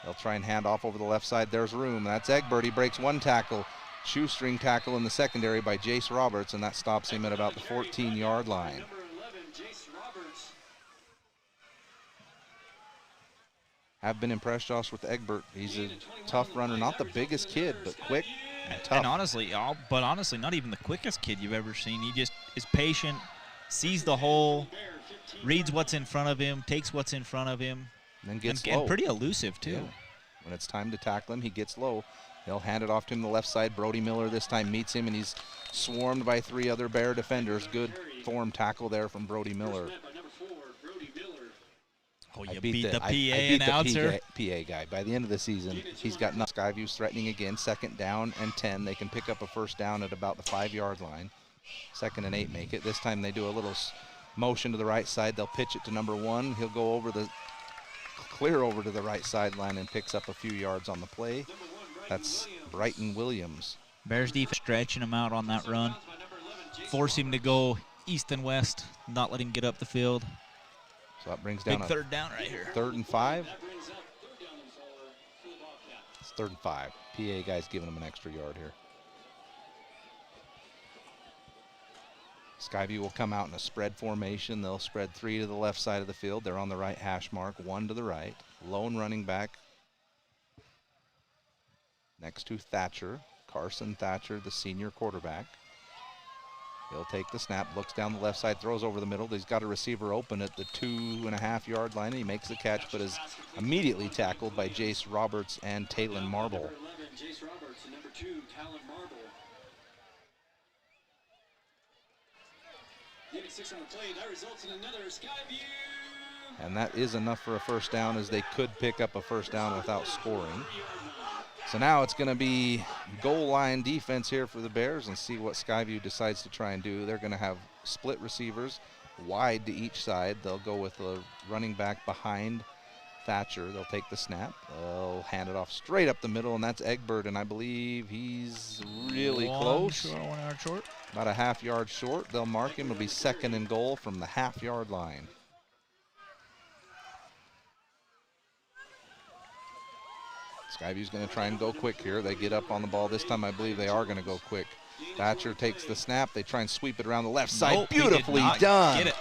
Speaker 2: They'll try and hand off over the left side. There's room. That's Egbert. He breaks 1 tackle. Shoestring tackle in the secondary by Jace Roberts, and that stops him at about the 14-yard line. Have been impressed, Josh, with Egbert. He's a tough runner. Not the biggest kid, but quick and tough.
Speaker 3: And honestly, not even the quickest kid you've ever seen. He just is patient, sees the hole, reads what's in front of him, takes what's in front of him,
Speaker 2: and then gets
Speaker 3: and
Speaker 2: low.
Speaker 3: pretty elusive, too.
Speaker 2: Yeah. When it's time to tackle him, he gets low. They'll hand it off to him on the left side. Brody Miller this time meets him, and he's swarmed by 3 other Bear defenders. Good form tackle there from Brody Miller.
Speaker 3: Oh, you beat the PA announcer.
Speaker 2: PA guy. By the end of the season, he's got Skyview's threatening again. 2nd down and 10. They can pick up a 1st down at about the 5-yard line. 2nd and 8 make it. This time they do a little motion to the right side. They'll pitch it to number 1. He'll go clear over to the right sideline and picks up a few yards on the play. That's Brighton Williams.
Speaker 3: Bears defense stretching him out on that run. Force him to go east and west, not let him get up the field.
Speaker 2: So that brings down
Speaker 3: big 3rd down right here.
Speaker 2: 3rd and 5. It's 3rd and 5. PA guy's giving him an extra yard here. Skyview will come out in a spread formation. They'll spread 3 to the left side of the field. They're on the right hash mark, 1 to the right. Lone running back next to Thatcher. Carson Thatcher, the senior quarterback. He'll take the snap, looks down the left side, throws over the middle. He's got a receiver open at the 2.5-yard line. He makes the catch, but is immediately tackled by Jace Roberts and Talon Marble.
Speaker 4: Jace Roberts and number 2, Talon Marble. Getting 6 on the play, that results in another Skyview.
Speaker 2: And that is enough for a 1st down, as they could pick up a 1st down without scoring. So now it's going to be goal line defense here for the Bears, and see what Skyview decides to try and do. They're going to have split receivers wide to each side. They'll go with a running back behind Thatcher. They'll take the snap. They'll hand it off straight up the middle, and that's Egbert, and I believe he's really close.
Speaker 3: One yard short.
Speaker 2: About a half-yard short. They'll mark him. It'll be 2nd and goal from the half-yard line. Skyview's going to try and go quick here. They get up on the ball. This time I believe they are going to go quick. Thatcher takes the snap. They try and sweep it around the left side.
Speaker 3: Nope,
Speaker 2: beautifully done.
Speaker 3: Get it.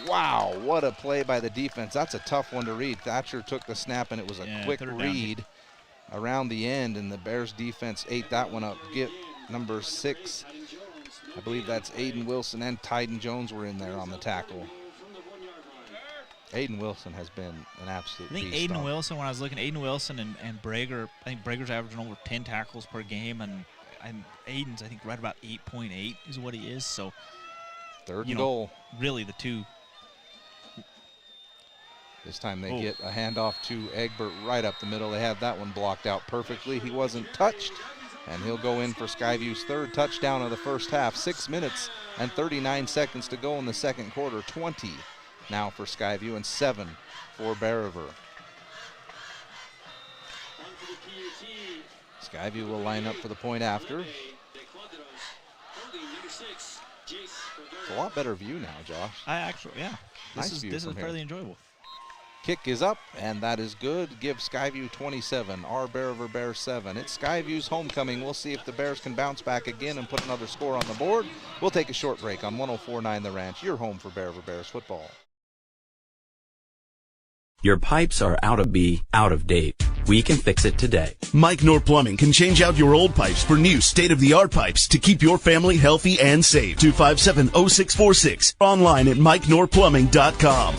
Speaker 2: Wow, what a play by the defense. That's a tough one to read. Thatcher took the snap, and it was a quick read around the end, and the Bears defense ate that one up. Get number 6. I believe that's Aiden Wilson, and Tyden Jones were in there on the tackle. Aiden Wilson has been an absolute beast.
Speaker 3: I think Aiden Wilson, when I was looking, Aiden Wilson and Brager, I think Brager's averaging over 10 tackles per game, and Aiden's, I think, right about 8.8 is what he is. So,
Speaker 2: 3rd and goal.
Speaker 3: Really, the two.
Speaker 2: This time they get a handoff to Egbert right up the middle. They had that one blocked out perfectly. He wasn't touched, and he'll go in for Skyview's 3rd touchdown of the first half. 6 minutes and 39 seconds to go in the second quarter. 20 now for Skyview and 7 for Bear River. Skyview will line up for the point after. It's a lot better view now, Josh.
Speaker 3: This is fairly enjoyable.
Speaker 2: Kick is up, and that is good. Give Skyview 27, our Bear River Bears 7. It's Skyview's homecoming. We'll see if the Bears can bounce back again and put another score on the board. We'll take a short break on 104.9 The Ranch, your home for Bear River Bears football.
Speaker 13: Your pipes are out of date. We can fix it today.
Speaker 14: Mike Knorr Plumbing can change out your old pipes for new state-of-the-art pipes to keep your family healthy and safe. 257-0646. Online at MikeKnorrPlumbing.com.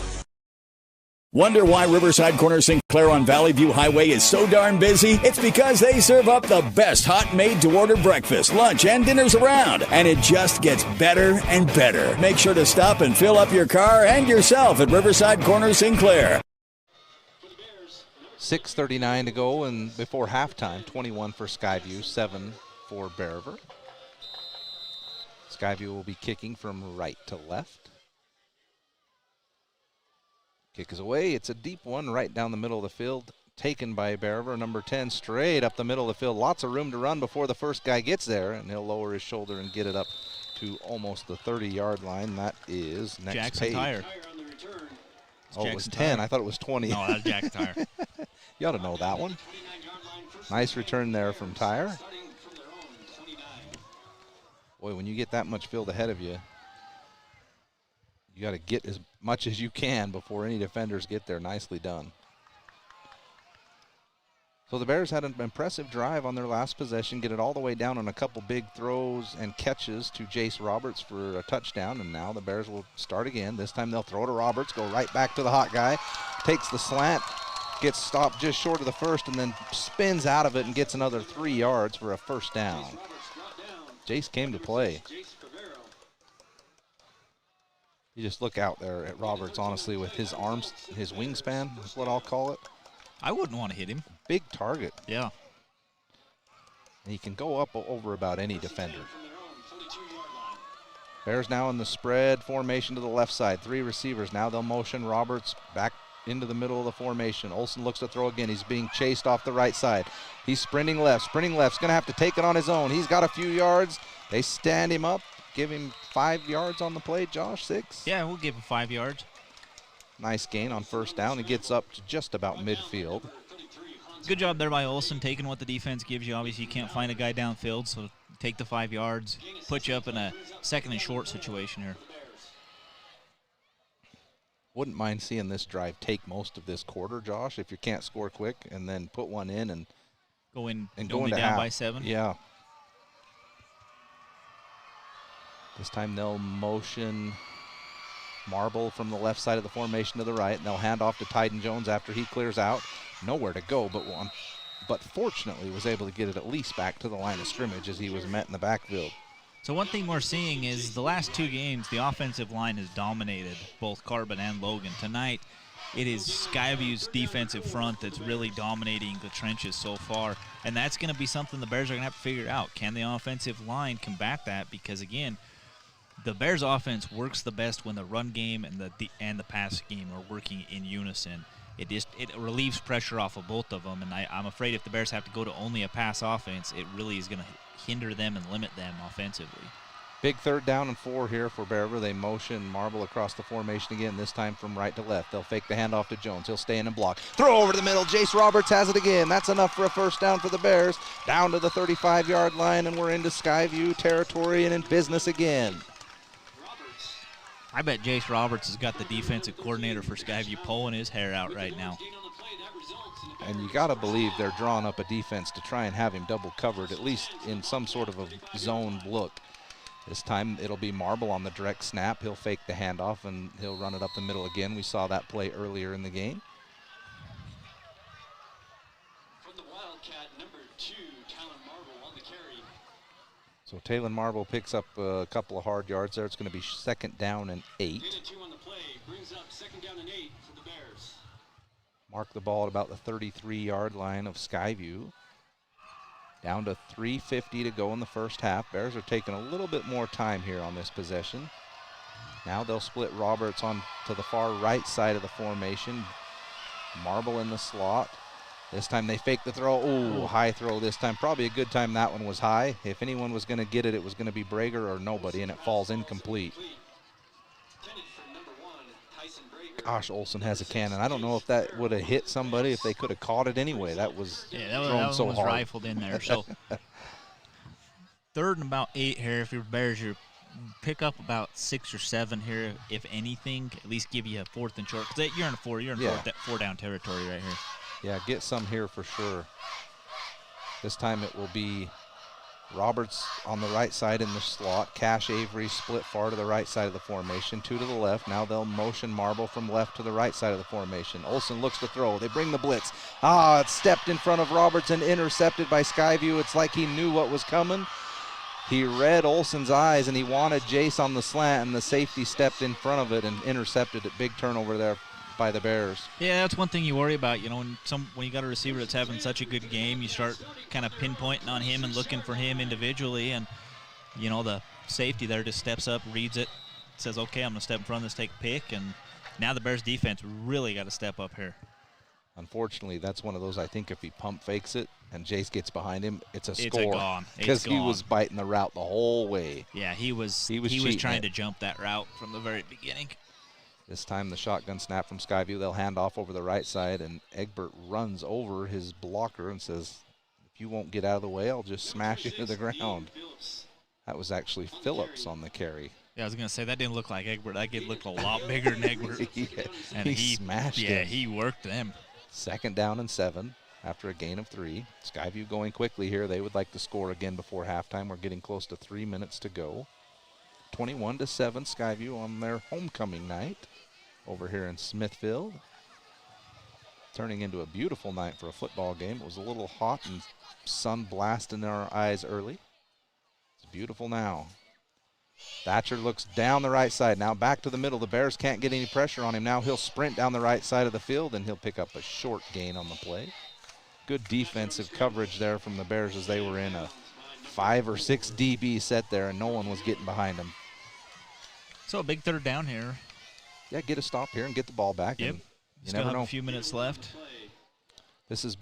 Speaker 15: Wonder why Riverside Corner St. Clair on Valley View Highway is so darn busy? It's because they serve up the best hot made-to-order breakfast, lunch, and dinners around. And it just gets better and better. Make sure to stop and fill up your car and yourself at Riverside Corner St. Clair.
Speaker 2: 6:39 to go and before halftime. 21 for Skyview, 7 for Bear River. Skyview will be kicking from right to left. Kick is away. It's a deep one right down the middle of the field. Taken by Bear River. Number 10 straight up the middle of the field. Lots of room to run before the first guy gets there, and he'll lower his shoulder and get it up to almost the 30-yard line. That is next
Speaker 3: Jackson
Speaker 2: page.
Speaker 3: Tire.
Speaker 2: Oh, it was 10.
Speaker 3: Tire.
Speaker 2: I thought it was 20.
Speaker 3: No, that's Jackson Tire.
Speaker 2: You ought to know that one. Nice return there from Tire. Boy, when you get that much field ahead of you, you got to get as much as you can before any defenders get there. Nicely done. So the Bears had an impressive drive on their last possession, get it all the way down on a couple big throws and catches to Jace Roberts for a touchdown, and now the Bears will start again. This time they'll throw to Roberts, go right back to the hot guy, takes the slant, gets stopped just short of the first, and then spins out of it and gets another 3 yards for a first down. Jace came to play. You just look out there at Roberts, honestly, with his arms, his wingspan is what I'll call it.
Speaker 3: I wouldn't want to hit him.
Speaker 2: Big target.
Speaker 3: Yeah.
Speaker 2: And he can go up over about any defender. Bears now in the spread formation to the left side. 3 receivers. Now they'll motion Roberts back into the middle of the formation. Olsen looks to throw again. He's being chased off the right side. He's sprinting left. Sprinting left's going to have to take it on his own. He's got a few yards. They stand him up. Give him 5 yards on the play, Josh, 6?
Speaker 3: Yeah, we'll give him 5 yards.
Speaker 2: Nice gain on first down. He gets up to just about midfield.
Speaker 3: Good job there by Olsen, taking what the defense gives you. Obviously, you can't find a guy downfield, so take the 5 yards, put you up in a second and short situation here.
Speaker 2: Wouldn't mind seeing this drive take most of this quarter, Josh, if you can't score quick, and then put one in and
Speaker 3: go in
Speaker 2: and
Speaker 3: go
Speaker 2: into
Speaker 3: down
Speaker 2: half.
Speaker 3: by 7.
Speaker 2: Yeah. This time they'll motion Marble from the left side of the formation to the right, and they'll hand off to Tyden Jones after he clears out. Nowhere to go, but fortunately was able to get it at least back to the line of scrimmage as he was met in the backfield.
Speaker 3: So one thing we're seeing is the last 2 games, the offensive line has dominated both Carbon and Logan. Tonight, it is Skyview's defensive front that's really dominating the trenches so far, and that's going to be something the Bears are going to have to figure out. Can the offensive line combat that? Because, again, the Bears' offense works the best when the run game and the pass game are working in unison. It relieves pressure off of both of them, and I'm afraid if the Bears have to go to only a pass offense, it really is going to hinder them and limit them offensively.
Speaker 2: Big 3rd down and 4 here for Bear River. They motion Marble across the formation again, this time from right to left. They'll fake the handoff to Jones. He'll stay in and block. Throw over the middle. Jace Roberts has it again. That's enough for a 1st down for the Bears. Down to the 35-yard line, and we're into Skyview territory and in business again.
Speaker 3: I bet Jace Roberts has got the defensive coordinator for Skyview pulling his hair out right now.
Speaker 2: And you got to believe they're drawing up a defense to try and have him double covered, at least in some sort of a zoned look. This time it'll be Marble on the direct snap. He'll fake the handoff and he'll run it up the middle again. We saw that play earlier in the game.
Speaker 4: From the Wildcat, number 2, Talon Marble on the carry.
Speaker 2: So Talon Marble picks up a couple of hard yards there. It's going to be 2nd down and 8.
Speaker 4: 2 on the play brings up 2nd down and 8 for the Bears.
Speaker 2: Mark the ball at about the 33-yard line of Skyview. Down to 3:50 to go in the first half. Bears are taking a little bit more time here on this possession. Now they'll split Roberts on to the far right side of the formation. Marble in the slot. This time they fake the throw. Ooh, high throw this time. Probably a good time that one was high. If anyone was going to get it, it was going to be Brager or nobody, and it falls incomplete. Gosh, Olson has a cannon. I don't know if that would have hit somebody, if they could have caught it anyway. That was thrown so
Speaker 3: was
Speaker 2: hard.
Speaker 3: rifled in there. So 3rd and about 8 here. If you're Bears, you pick up about 6 or 7 here, if anything. At least give you a 4th and short. 'Cause you're in 4 down territory right here.
Speaker 2: Yeah, get some here for sure. This time it will be Roberts on the right side in the slot. Cash Avery split far to the right side of the formation. 2 to the left. Now they'll motion Marble from left to the right side of the formation. Olson looks to throw. They bring the blitz. It's stepped in front of Roberts and intercepted by Skyview. It's like he knew what was coming. He read Olson's eyes and he wanted Jace on the slant, and the safety stepped in front of it and intercepted it. Big turnover there by the Bears.
Speaker 3: Yeah, that's one thing you worry about. You know, when you got a receiver that's having such a good game, you start kind of pinpointing on him and looking for him individually, and you know the safety there just steps up, reads it, says, "Okay, I'm gonna step in front of this, take a pick," and now the Bears defense really got to step up here.
Speaker 2: Unfortunately, that's one of those. I think if he pump fakes it and Jace gets behind him, it's a
Speaker 3: It's
Speaker 2: score.
Speaker 3: gone.
Speaker 2: Because he was biting the route the whole way.
Speaker 3: Yeah, he was
Speaker 2: cheating
Speaker 3: trying
Speaker 2: it.
Speaker 3: to jump that route from the very beginning.
Speaker 2: This time the shotgun snap from Skyview. They'll hand off over the right side, and Egbert runs over his blocker and says, "If you won't get out of the way, I'll just smash you to the ground." That was actually Phillips on the carry.
Speaker 3: Yeah, I was going to say, that didn't look like Egbert. That kid looked a lot bigger than Egbert.
Speaker 2: And he smashed him.
Speaker 3: Yeah, he worked them.
Speaker 2: 2nd down and 7 after a gain of 3. Skyview going quickly here. They would like to score again before halftime. We're getting close to 3 minutes to go. 21-7 Skyview on their homecoming night over here in Smithfield. Turning into a beautiful night for a football game. It was a little hot and sun blasting in our eyes early. It's beautiful now. Thatcher looks down the right side. Now back to the middle. The Bears can't get any pressure on him. Now he'll sprint down the right side of the field, and he'll pick up a short gain on the play. Good defensive coverage there from the Bears as they were in a 5 or 6 DB set there, and no one was getting behind them.
Speaker 3: So a big 3rd down here.
Speaker 2: Yeah, get a stop here and get the ball back.
Speaker 3: Yep.
Speaker 2: And you
Speaker 3: Still
Speaker 2: never
Speaker 3: have
Speaker 2: know.
Speaker 3: a few minutes left.
Speaker 2: These have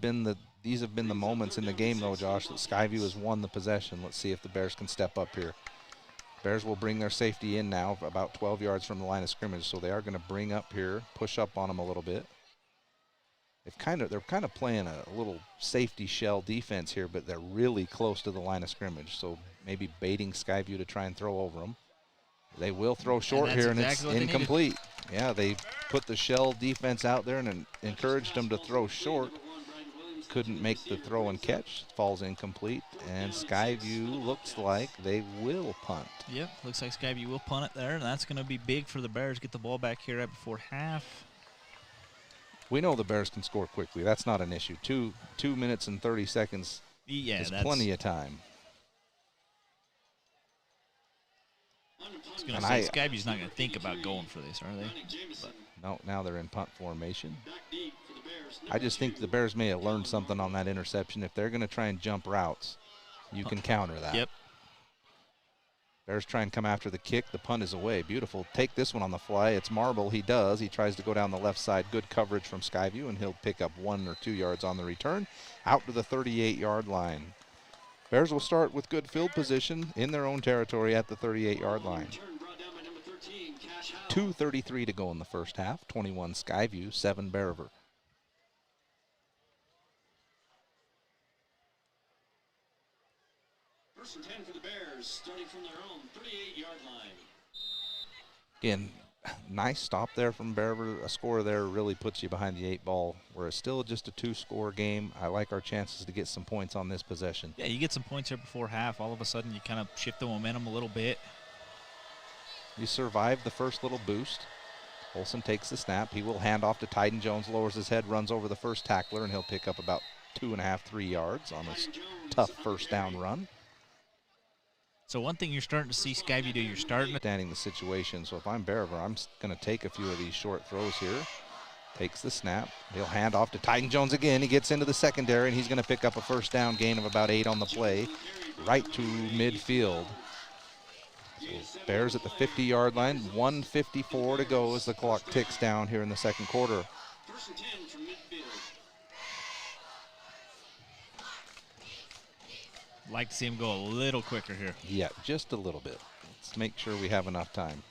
Speaker 2: been the moments in the game, though, Josh, that Skyview has won the possession. Let's see if the Bears can step up here. Bears will bring their safety in now about 12 yards from the line of scrimmage, so they are going to bring up here, push up on them a little bit. They're kind of playing a little safety shell defense here, but they're really close to the line of scrimmage, so maybe baiting Skyview to try and throw over them. They will throw short here, and it's incomplete. Yeah, they put the shell defense out there and encouraged them to throw short. Couldn't make the throw and catch. Falls incomplete, and Skyview looks like they will punt.
Speaker 3: Yep, looks like Skyview will punt it there, and that's going to be big for the Bears. Get the ball back here right before half.
Speaker 2: We know the Bears can score quickly. That's not an issue. 2 minutes and 30 seconds is plenty of time.
Speaker 3: I was going to say, Skyview's not going to think about going for this, are they? But
Speaker 2: no, now they're in punt formation. I just think the Bears may have learned something on that interception. If they're going to try and jump routes, you can counter that.
Speaker 3: Yep.
Speaker 2: Bears try and come after the kick. The punt is away. Beautiful. Take this one on the fly. It's Marble. He does. He tries to go down the left side. Good coverage from Skyview, and he'll pick up 1 or 2 yards on the return. Out to the 38-yard line. Bears will start with good field position in their own territory at the 38-yard line. 2:33 to go in the first half. 21 Skyview, 7 Bear River.
Speaker 4: First and 10 for the Bears, starting from their own 38-yard line.
Speaker 2: Again, nice stop there from Bear River. A score there really puts you behind the 8 ball, where it's still just a 2-score game. I like our chances to get some points on this possession.
Speaker 3: Yeah, you get some points here before half. All of a sudden, you kind of shift the momentum a little bit.
Speaker 2: You survive the first little boost. Olson takes the snap. He will hand off to Tyden Jones, lowers his head, runs over the first tackler, and he'll pick up about 2.5, 3 yards on this tough first down run.
Speaker 3: So one thing you're starting to see Skyview do, you're starting to
Speaker 2: understanding the situation. So if I'm Bear River, I'm going to take a few of these short throws here. Takes the snap. He'll hand off to Tyden Jones again. He gets into the secondary, and he's going to pick up a first down gain of about 8 on the play, right to midfield. So Bears at the 50-yard line. 1:54 to go as the clock ticks down here in the second quarter.
Speaker 4: First and 10 from midfield.
Speaker 3: like to see him go a little quicker here.
Speaker 2: Yeah, just a little bit. Let's make sure we have enough time.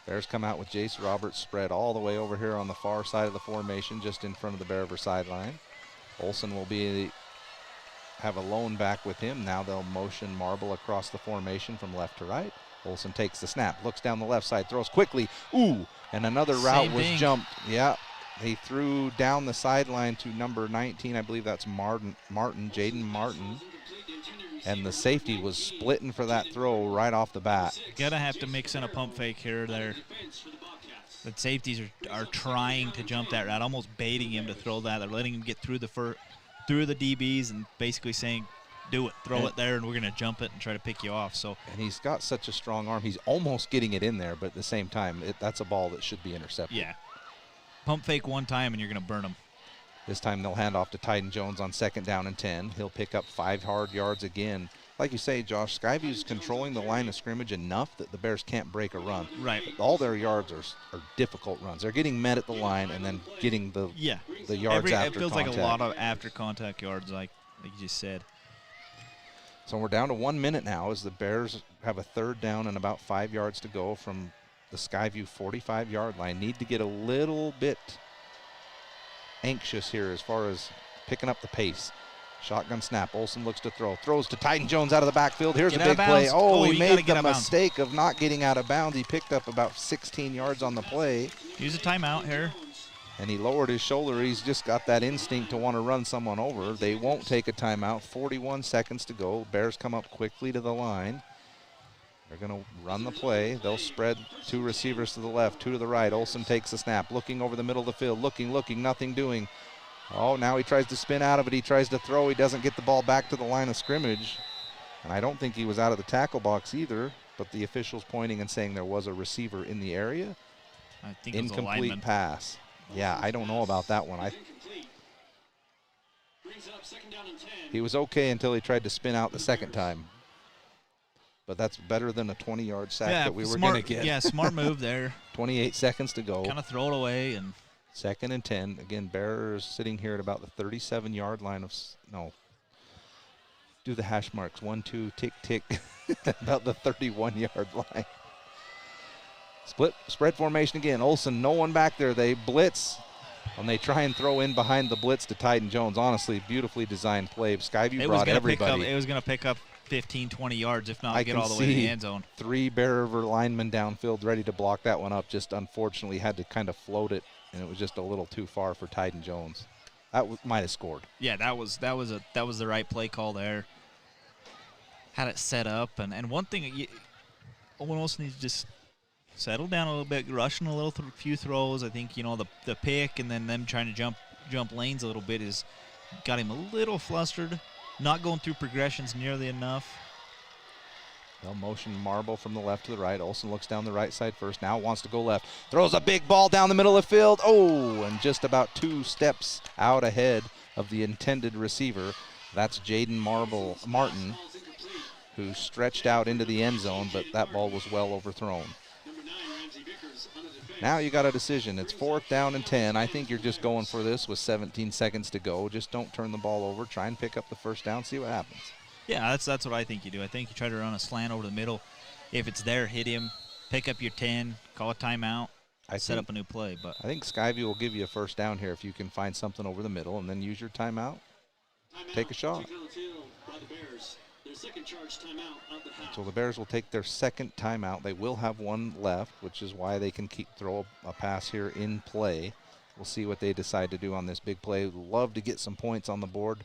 Speaker 2: Bears come out with Jace Roberts spread all the way over here on the far side of the formation, just in front of the Bear River sideline. Olson will have a lone back with him. Now they'll motion Marble across the formation from left to right. Olson takes the snap, looks down the left side, throws quickly. Ooh, and another route was jumped. Yeah, he threw down the sideline to number 19. I believe that's Jaden Martin. And the safety was splitting for that throw right off the bat.
Speaker 3: Gonna have to mix in a pump fake here. The safeties are trying to jump that route, almost baiting him to throw that. They're letting him get through the DBs and basically saying, do it, throw it there, and we're gonna jump it and try to pick you off. So,
Speaker 2: and he's got such a strong arm. He's almost getting it in there, but at the same time, that's a ball that should be intercepted.
Speaker 3: Yeah. Pump fake one time and you're gonna burn him.
Speaker 2: This time they'll hand off to Tyden Jones on 2nd down and 10. He'll pick up 5 hard yards again. Like you say, Josh, Skyview's controlling the line of scrimmage enough that the Bears can't break a run.
Speaker 3: Right.
Speaker 2: But all their yards are difficult runs. They're getting met at the line and then getting the yards after contact.
Speaker 3: It feels like a lot of after contact yards, like you just said.
Speaker 2: So we're down to 1 minute now as the Bears have a 3rd down and about 5 yards to go from the Skyview 45-yard line. Need to get a little bit anxious here as far as picking up the pace. Shotgun snap. Olson looks to throw. Throws to Tyden Jones out of the backfield. Here's a big play. Oh, he made the mistake of not getting out of bounds. He picked up about 16 yards on the play.
Speaker 3: Use a timeout here.
Speaker 2: And he lowered his shoulder. He's just got that instinct to want to run someone over. They won't take a timeout. 41 seconds to go. Bears come up quickly to the line. They're going to run the play. They'll spread 2 receivers to the left, 2 to the right. Olson takes the snap, looking over the middle of the field, looking, nothing doing. Oh, now he tries to spin out of it. He tries to throw. He doesn't get the ball back to the line of scrimmage. And I don't think he was out of the tackle box either, but the official's pointing and saying there was a receiver in the area.
Speaker 3: I think it was a lineman.
Speaker 2: Incomplete pass. Yeah, I don't know about that one. He was okay until he tried to spin out the second time. But that's better than a 20-yard sack that we were going to get.
Speaker 3: Yeah, smart move there.
Speaker 2: 28 seconds to go.
Speaker 3: Kind of throw it away. And
Speaker 2: 2nd and 10. Again, Bears sitting here at about the 37-yard line of do the hash marks. 1, 2, tick, tick. About the 31-yard line. Spread formation again. Olson, no one back there. They blitz. And they try and throw in behind the blitz to Tyden Jones. Honestly, beautifully designed play. Skyview brought everybody.
Speaker 3: It was going to pick up 15, 20 yards, if not get all the way to the end zone.
Speaker 2: 3 Bear River linemen downfield ready to block that one up. Just unfortunately had to kind of float it, and it was just a little too far for Tyden Jones. That might have scored.
Speaker 3: Yeah, that was the right play call there. Had it set up, and one thing, Owen Olson needs to just settle down a little bit, rushing a little few throws. I think the pick and then them trying to jump lanes a little bit is got him a little flustered. Not going through progressions nearly enough.
Speaker 2: They'll motion Marble from the left to the right. Olson looks down the right side first. Now wants to go left. Throws a big ball down the middle of the field. Oh, and just about 2 steps out ahead of the intended receiver. That's Jaden Martin, who stretched out into the end zone, but that ball was well overthrown. Now you got a decision. It's 4th down and 10. I think you're just going for this with 17 seconds to go. Just don't turn the ball over. Try and pick up the first down. See what happens.
Speaker 3: Yeah, that's what I think you do. I think you try to run a slant over the middle. If it's there, hit him, pick up your 10, call a timeout, set up a new play. But
Speaker 2: I think Skyview will give you a first down here if you can find something over the middle and then use your timeout. Take a shot. So the Bears will take their second timeout. They will have one left, which is why they can throw a pass here in play. We'll see what they decide to do on this big play. Love to get some points on the board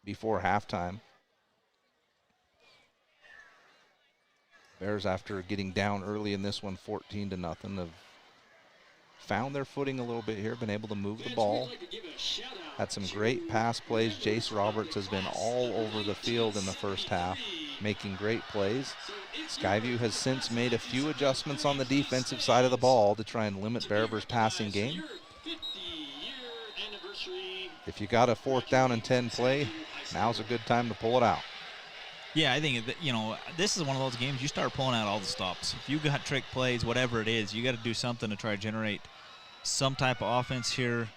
Speaker 2: before halftime. Bears, after getting down early in this one, 14-0, have found their footing a little bit here, been able to move the ball. Had some great pass plays. Jace Roberts has been all over the field in the first half, making great plays. Skyview has since made a few adjustments on the defensive side of the ball to try and limit Bear River's passing game. If you got a 4th down and 10 play, now's a good time to pull it out.
Speaker 3: Yeah, I think, this is one of those games you start pulling out all the stops. If you got trick plays, whatever it is, you got to do something to try to generate some type of offense here.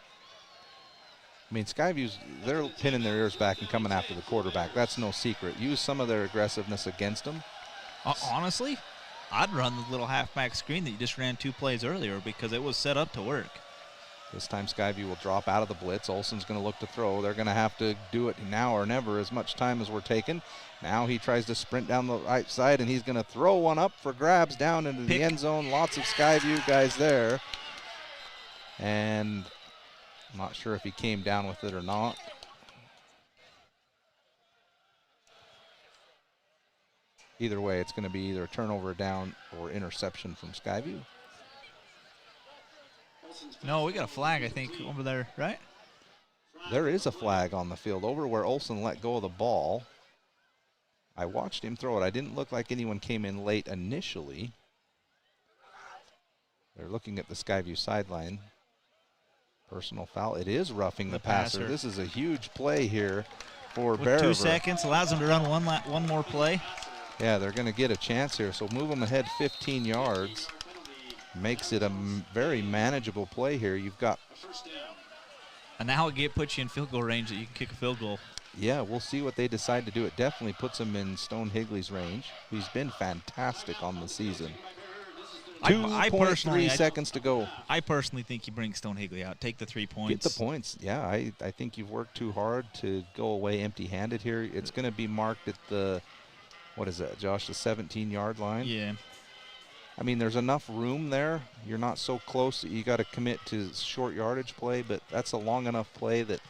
Speaker 2: I mean, Skyview's, they're pinning their ears back and coming after the quarterback. That's no secret. Use some of their aggressiveness against them.
Speaker 3: Honestly, I'd run the little halfback screen that you just ran 2 plays earlier because it was set up to work.
Speaker 2: This time Skyview will drop out of the blitz. Olson's going to look to throw. They're going to have to do it now or never, as much time as we're taking. Now he tries to sprint down the right side, and he's going to throw one up for grabs down into the end zone. Lots of Skyview guys there. And I'm not sure if he came down with it or not. Either way, it's going to be either a turnover down or interception from Skyview.
Speaker 3: No, we got a flag, I think, over there, right?
Speaker 2: There is a flag on the field over where Olson let go of the ball. I watched him throw it. I didn't look like anyone came in late initially. They're looking at the Skyview sideline. Personal foul. It is roughing the passer. This is a huge play here for Bear River.
Speaker 3: 2 seconds allows them to run one more play.
Speaker 2: Yeah, they're going to get a chance here. So move them ahead 15 yards. Makes it a very manageable play here. You've got.
Speaker 3: And now it puts you in field goal range that you can kick a field goal.
Speaker 2: Yeah, we'll see what they decide to do. It definitely puts him in Stone Higley's range. He's been fantastic on the season. 2.3 seconds to go.
Speaker 3: I personally think you bring Stone Higley out. Take the 3 points.
Speaker 2: Get the points. Yeah, I think you've worked too hard to go away empty-handed here. It's going to be marked at the, what is that, Josh, the 17-yard line?
Speaker 3: Yeah.
Speaker 2: I mean, there's enough room there. You're not so close that you got to commit to short yardage play, but that's a long enough play that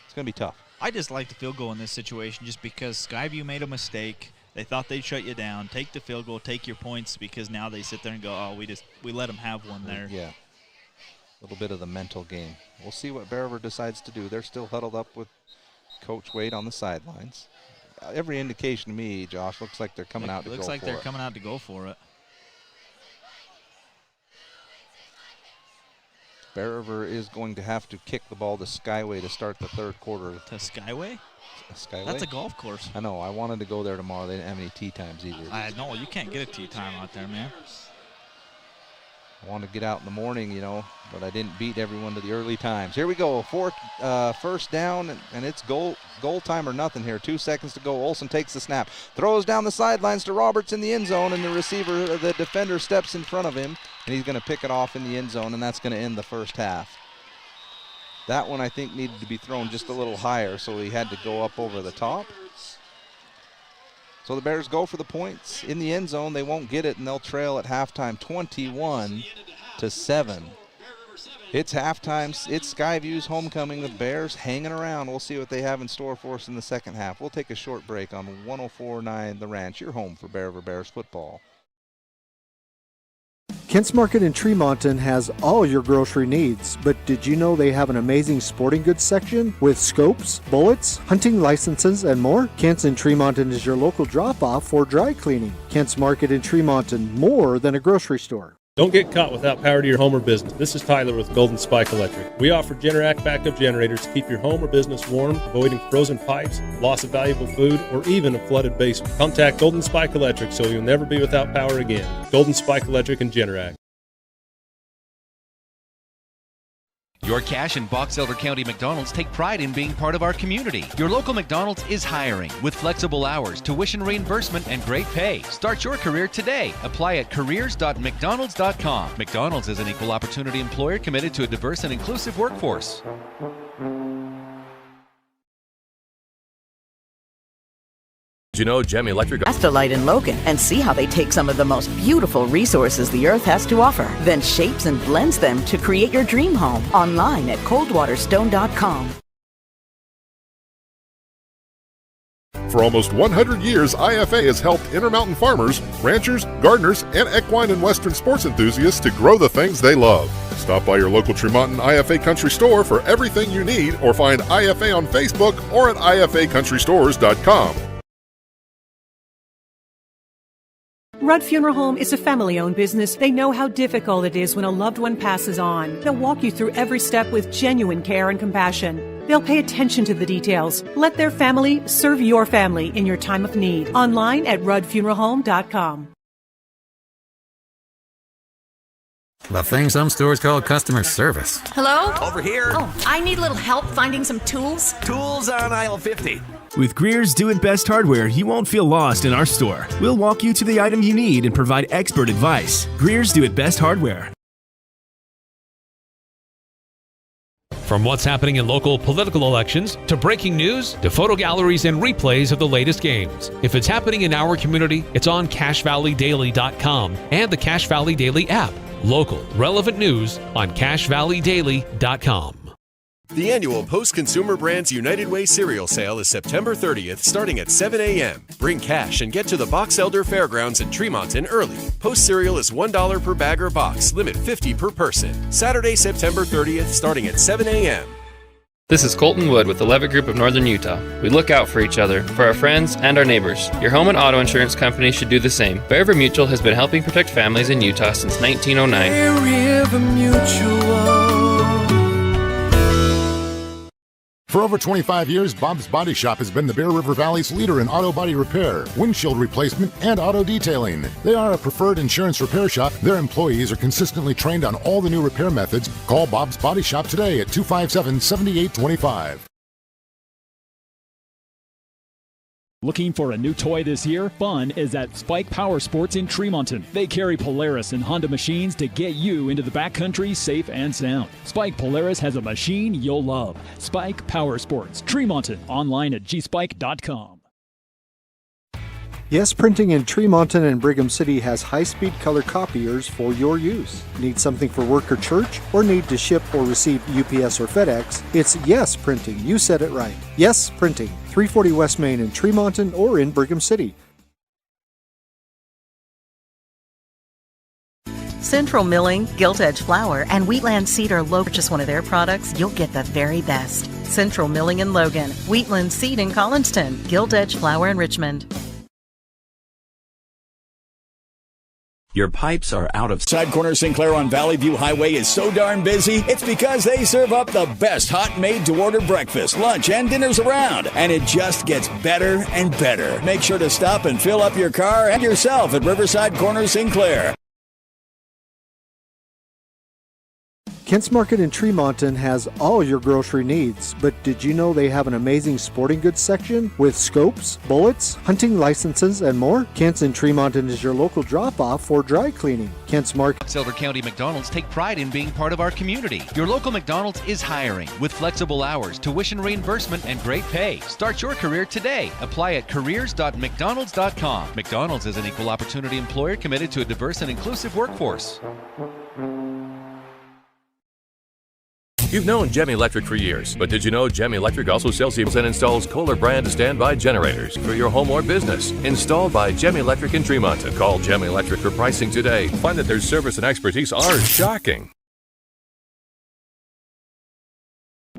Speaker 2: it's going to be tough.
Speaker 3: I just like the field goal in this situation just because Skyview made a mistake. They thought they'd shut you down. Take the field goal, take your points, because now they sit there and go, oh, we let them have one there.
Speaker 2: Yeah. A little bit of the mental game. We'll see what Bear River decides to do. They're still huddled up with Coach Wade on the sidelines. Every indication to me, Josh, looks like they're coming out to go for it.
Speaker 3: Looks like they're coming out to go for it.
Speaker 2: Bear River is going to have to kick the ball to Skyway to start the third quarter.
Speaker 3: To Skyway?
Speaker 2: Skyway?
Speaker 3: That's a golf course.
Speaker 2: I know. I wanted to go there tomorrow. They didn't have any tee times either.
Speaker 3: No, you can't get a tee time out there, man.
Speaker 2: I want to get out in the morning, but I didn't beat everyone to the early times. Here we go. First down, and it's goal time or nothing here. 2 seconds to go. Olson takes the snap. Throws down the sidelines to Roberts in the end zone, and the defender steps in front of him, and he's going to pick it off in the end zone, and that's going to end the first half. That one, I think, needed to be thrown just a little higher, so he had to go up over the top. So the Bears go for the points in the end zone. They won't get it, and they'll trail at halftime 21-7. It's halftime. It's Skyview's homecoming. The Bears hanging around. We'll see what they have in store for us in the second half. We'll take a short break on 104.9 The Ranch, your home for Bear River Bears football.
Speaker 11: Kent's Market in Tremonton has all your grocery needs, but did you know they have an amazing sporting goods section with scopes, bullets, hunting licenses, and more? Kent's in Tremonton is your local drop-off for dry cleaning. Kent's Market in Tremonton, more than a grocery store.
Speaker 16: Don't get caught without power to your home or business. This is Tyler with Golden Spike Electric. We offer Generac backup generators to keep your home or business warm, avoiding frozen pipes, loss of valuable food, or even a flooded basement. Contact Golden Spike Electric so you'll never be without power again. Golden Spike Electric and Generac.
Speaker 1: Your Cache and Box Elder County McDonald's take pride in being part of our community. Your local McDonald's is hiring with flexible hours, tuition reimbursement, and great pay. Start your career today. Apply at careers.mcdonalds.com. McDonald's is an equal opportunity employer committed to a diverse and inclusive workforce.
Speaker 17: Did you know Gem Electric?
Speaker 18: Cast a light in Logan and see how they take some of the most beautiful resources the earth has to offer, then shapes and blends them to create your dream home. Online at coldwaterstone.com.
Speaker 19: For almost 100 years, IFA has helped Intermountain farmers, ranchers, gardeners, and equine and western sports enthusiasts to grow the things they love. Stop by your local Tremonton IFA Country Store for everything you need, or find IFA on Facebook or at ifacountrystores.com.
Speaker 20: Rudd Funeral Home is a family-owned business. They know how difficult it is when a loved one passes on. They'll walk you through every step with genuine care and compassion. They'll pay attention to the details. Let their family serve your family in your time of need. Online at ruddfuneralhome.com.
Speaker 21: The thing some stores call customer service.
Speaker 22: Hello?
Speaker 21: Over here.
Speaker 22: Oh, I need a little help finding some tools.
Speaker 21: Tools on aisle 50.
Speaker 23: With Greer's Do It Best hardware, you won't feel lost in our store. We'll walk you to the item you need and provide expert advice. Greer's Do It Best hardware.
Speaker 5: From what's happening in local political elections, to breaking news, to photo galleries and replays of the latest games. If it's happening in our community, it's on CacheValleyDaily.com and the Cache Valley Daily app. Local, relevant news on CacheValleyDaily.com.
Speaker 6: The annual Post Consumer Brands United Way cereal sale is September 30th, starting at 7 a.m. Bring cash and get to the Box Elder Fairgrounds in Tremonton early. Post cereal is $1 per bag or box, limit 50 per person. Saturday, September 30th, starting at 7 a.m.
Speaker 7: This is Colton Wood with the Levitt Group of Northern Utah. We look out for each other, for our friends, and our neighbors. Your home and auto insurance company should do the same. Bear River Mutual has been helping protect families in Utah since 1909.
Speaker 8: Bear River Mutual.
Speaker 9: For over 25 years, Bob's Body Shop has been the Bear River Valley's leader in auto body repair, windshield replacement, and auto detailing. They are a preferred insurance repair shop. Their employees are consistently trained on all the new repair methods. Call Bob's Body Shop today at 257-7825.
Speaker 10: Looking for a new toy this year? Fun is at Spike Power Sports in Tremonton. They carry Polaris and Honda machines to get you into the backcountry safe and sound. Spike Polaris has a machine you'll love. Spike Power Sports, Tremonton. Online at gspike.com.
Speaker 11: Yes Printing in Tremonton and Brigham City has high-speed color copiers for your use. Need something for work or church? Or need to ship or receive UPS or FedEx? It's Yes Printing. You said it right. Yes Printing. 340 West Main in Tremonton or in Brigham City.
Speaker 12: Central Milling, Gilt Edge Flour, and Wheatland Seed are local. Purchase one of their products, you'll get the very best. Central Milling in Logan, Wheatland Seed in Collinston, Gilt Edge Flour in Richmond.
Speaker 15: Your pipes are out of Side Corner Sinclair on Valley View Highway is so darn busy, it's because they serve up the best hot made-to-order breakfast, lunch, and dinners around. And it just gets better and better. Make sure to stop and fill up your car and yourself at Riverside Corner Sinclair.
Speaker 11: Kent's Market in Tremonton has all your grocery needs, but did you know they have an amazing sporting goods section with scopes, bullets, hunting licenses, and more? Kent's in Tremonton is your local drop-off for dry cleaning. Kent's Market.
Speaker 1: Box Elder County McDonald's take pride in being part of our community. Your local McDonald's is hiring with flexible hours, tuition reimbursement, and great pay. Start your career today. Apply at careers.mcdonalds.com. McDonald's is an equal opportunity employer committed to a diverse and inclusive workforce.
Speaker 17: You've known Gem Electric for years, but did you know Gem Electric also sells and installs Kohler brand standby generators for your home or business? Installed by Gem Electric in Tremonton. Call Gem Electric for pricing today. Find that their service and expertise are shocking.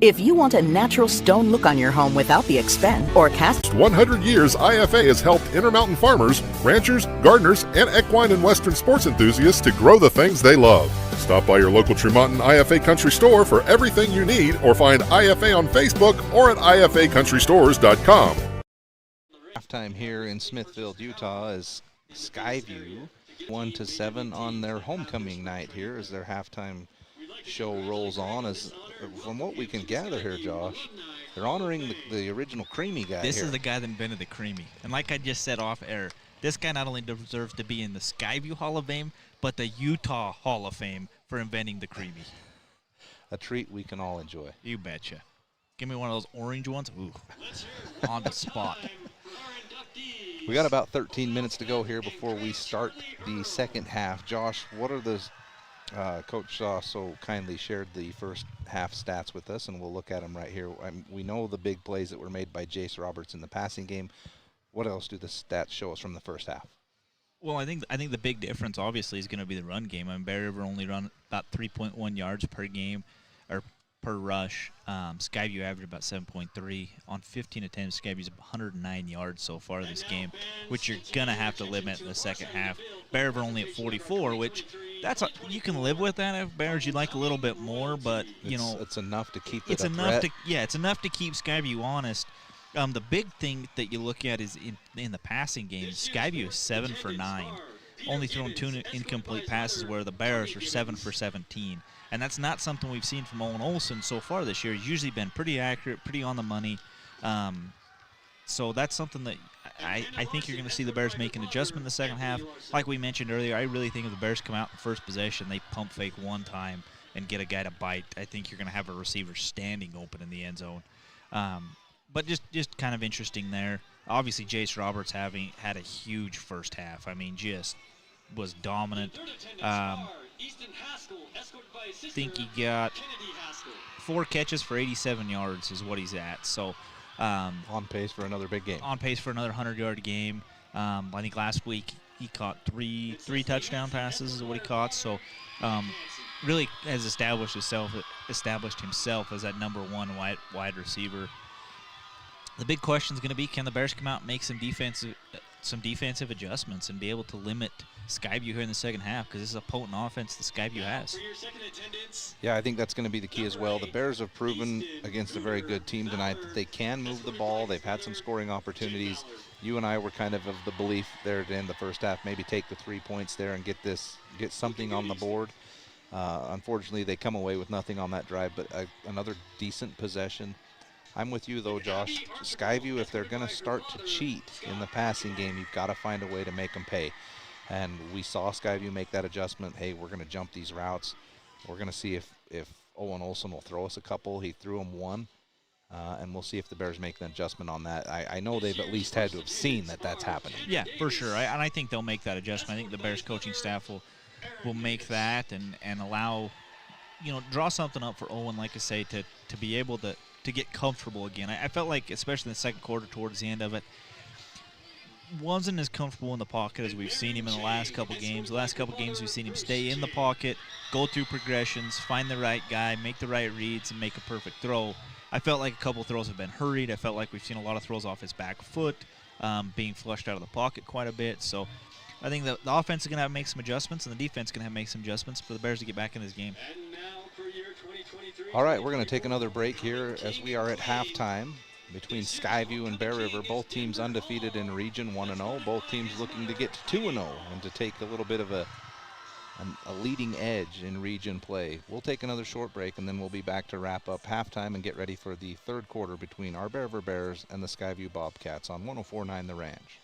Speaker 18: If you want a natural stone look on your home without the expense or cast.
Speaker 19: 100 years, IFA has helped Intermountain farmers, ranchers, gardeners, and equine and western sports enthusiasts to grow the things they love. Stop by your local Tremonton IFA Country Store for everything you need, or find IFA on Facebook or at ifacountrystores.com.
Speaker 2: Halftime here in Smithfield, Utah is Skyview 1-7 on their homecoming night here as their halftime show rolls on, as from what we can gather here, Josh, they're honoring the original Creamy guy.
Speaker 3: This is the guy that invented the Creamy. And like I just said off air, this guy not only deserves to be in the Skyview Hall of Fame, but the Utah Hall of Fame for inventing the Creamy.
Speaker 2: A treat we can all enjoy.
Speaker 3: You betcha. Give me one of those orange ones. Ooh, on the spot.
Speaker 2: We got about 13 minutes to go here before we start the second half. Josh, what are the Coach Shaw so kindly shared the first half stats with us, and we'll look at them right here. We know the big plays that were made by Jace Roberts in the passing game. What else do the stats show us from the first half?
Speaker 3: Well, I think the big difference obviously is going to be the run game. I mean, Bear River only run about 3.1 yards per game, or per rush. Skyview averaged about 7.3 on 15 attempts. Skyview's 109 yards so far this game, which you're gonna have to limit in the second half. Bear River only at 44, which you can live with that. If Bears, you'd like a little bit more, but
Speaker 2: it's enough to keep it
Speaker 3: it's enough to keep Skyview honest. The big thing that you look at is in the passing game, Skyview is 7 for 9, only throwing 2 incomplete passes, where the Bears are 7 for 17. And that's not something we've seen from Owen Olson so far this year. He's usually been pretty accurate, pretty on the money. So that's something that I think you're going to see the Bears make an adjustment in the second half. Like we mentioned earlier, I really think if the Bears come out in first possession, they pump fake one time and get a guy to bite, I think you're going to have a receiver standing open in the end zone. But just kind of interesting there. Obviously, Jace Roberts had a huge first half. I mean, just was dominant. I think he got 4 catches for 87 yards is what he's at. So
Speaker 2: on pace for another big game.
Speaker 3: On pace for another 100-yard game. I think last week he caught three touchdown passes is what he caught. So really has established himself as that number 1 wide receiver. The big question is going to be, can the Bears come out and make some defensive adjustments and be able to limit Skyview here in the second half, because this is a potent offense that Skyview has.
Speaker 2: Yeah, I think that's going to be the key as well. The Bears have proven against a very good team tonight that they can move the ball. They've had some scoring opportunities. You and I were kind of the belief there at the end of the first half, maybe take the 3 points there and get something on the board. Unfortunately, they come away with nothing on that drive, but another decent possession. I'm with you, though, Josh. Skyview, if they're going to start to cheat in the passing game, you've got to find a way to make them pay. And we saw Skyview make that adjustment. Hey, we're going to jump these routes. We're going to see if Owen Olson will throw us a couple. He threw him one, and we'll see if the Bears make an adjustment on that. I know they've at least had to have seen that that's happening.
Speaker 3: Yeah, for sure. And I think they'll make that adjustment. I think the Bears coaching staff will make that and allow, draw something up for Owen, like I say, to be able to get comfortable again. I felt like, especially in the second quarter towards the end of it, wasn't as comfortable in the pocket as we've seen him in the last couple games. The last couple games we've seen him stay in the pocket, go through progressions, find the right guy, make the right reads, and make a perfect throw. I felt like a couple throws have been hurried. I felt like we've seen a lot of throws off his back foot, being flushed out of the pocket quite a bit. So I think the offense is going to have to make some adjustments, and the defense is going to have to make some adjustments for the Bears to get back in this game.
Speaker 2: All right, we're going to take another break here as we are at halftime between Skyview and Bear River. Both teams undefeated in Region 1-0. Both teams looking to get to 2-0 and to take a little bit of a leading edge in region play. We'll take another short break, and then we'll be back to wrap up halftime and get ready for the third quarter between our Bear River Bears and the Skyview Bobcats on 104.9 The Ranch.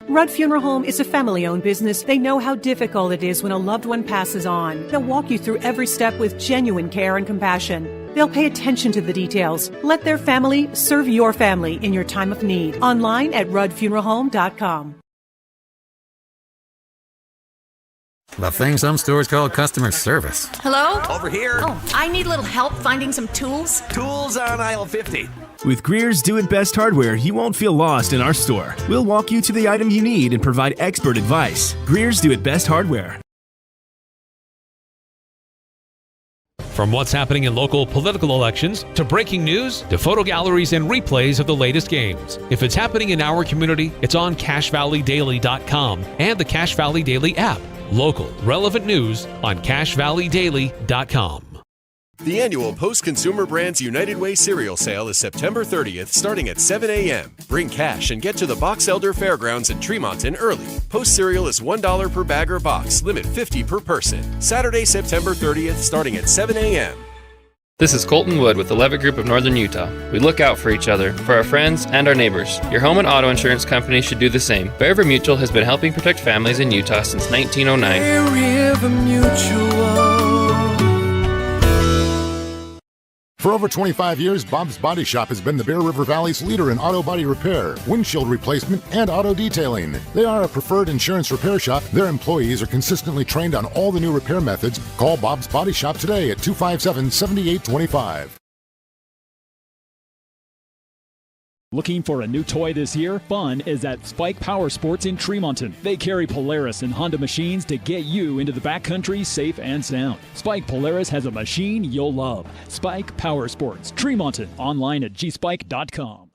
Speaker 20: Rudd Funeral Home is a family-owned business. They know how difficult it is when a loved one passes on. They'll walk you through every step with genuine care and compassion. They'll pay attention to the details. Let their family serve your family in your time of need. Online at ruddfuneralhome.com.
Speaker 21: The thing some stores call customer service.
Speaker 22: Hello?
Speaker 4: Over here.
Speaker 22: Oh, I need a little help finding some tools.
Speaker 4: Tools on aisle 50.
Speaker 23: With Greer's Do It Best hardware, you won't feel lost in our store. We'll walk you to the item you need and provide expert advice. Greer's Do It Best hardware.
Speaker 5: From what's happening in local political elections, to breaking news, to photo galleries and replays of the latest games. If it's happening in our community, it's on CashValleyDaily.com and the Cache Valley Daily app. Local, relevant news on CashValleyDaily.com.
Speaker 6: The annual Post Consumer Brands United Way cereal sale is September 30th, starting at 7 a.m. Bring cash and get to the Box Elder Fairgrounds in Tremonton early. Post cereal is $1 per bag or box, limit 50 per person. Saturday, September 30th, starting at 7 a.m.
Speaker 7: This is Colton Wood with the Levitt Group of Northern Utah. We look out for each other, for our friends, and our neighbors. Your home and auto insurance company should do the same. Bear River Mutual has been helping protect families in Utah since 1909.
Speaker 8: Bear River Mutual.
Speaker 9: For over 25 years, Bob's Body Shop has been the Bear River Valley's leader in auto body repair, windshield replacement, and auto detailing. They are a preferred insurance repair shop. Their employees are consistently trained on all the new repair methods. Call Bob's Body Shop today at 257-7825.
Speaker 10: Looking for a new toy this year? Fun is at Spike Power Sports in Tremonton. They carry Polaris and Honda machines to get you into the backcountry safe and sound. Spike Polaris has a machine you'll love. Spike Power Sports, Tremonton. Online at gspike.com.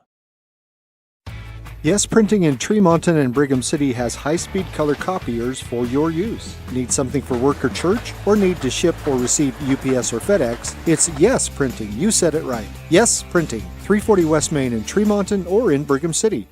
Speaker 11: Yes Printing in Tremonton and Brigham City has high-speed color copiers for your use. Need something for work or church? Or need to ship or receive UPS or FedEx? It's Yes Printing. You said it right. Yes Printing. 340 West Main in Tremonton or in Brigham City.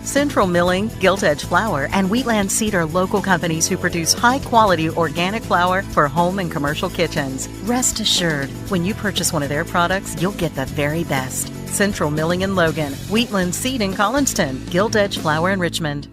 Speaker 12: Central Milling, Gilt Edge Flour, and Wheatland Seed are local companies who produce high-quality organic flour for home and commercial kitchens. Rest assured, when you purchase one of their products, you'll get the very best. Central Milling in Logan, Wheatland Seed in Collinston, Gilt Edge Flour in Richmond.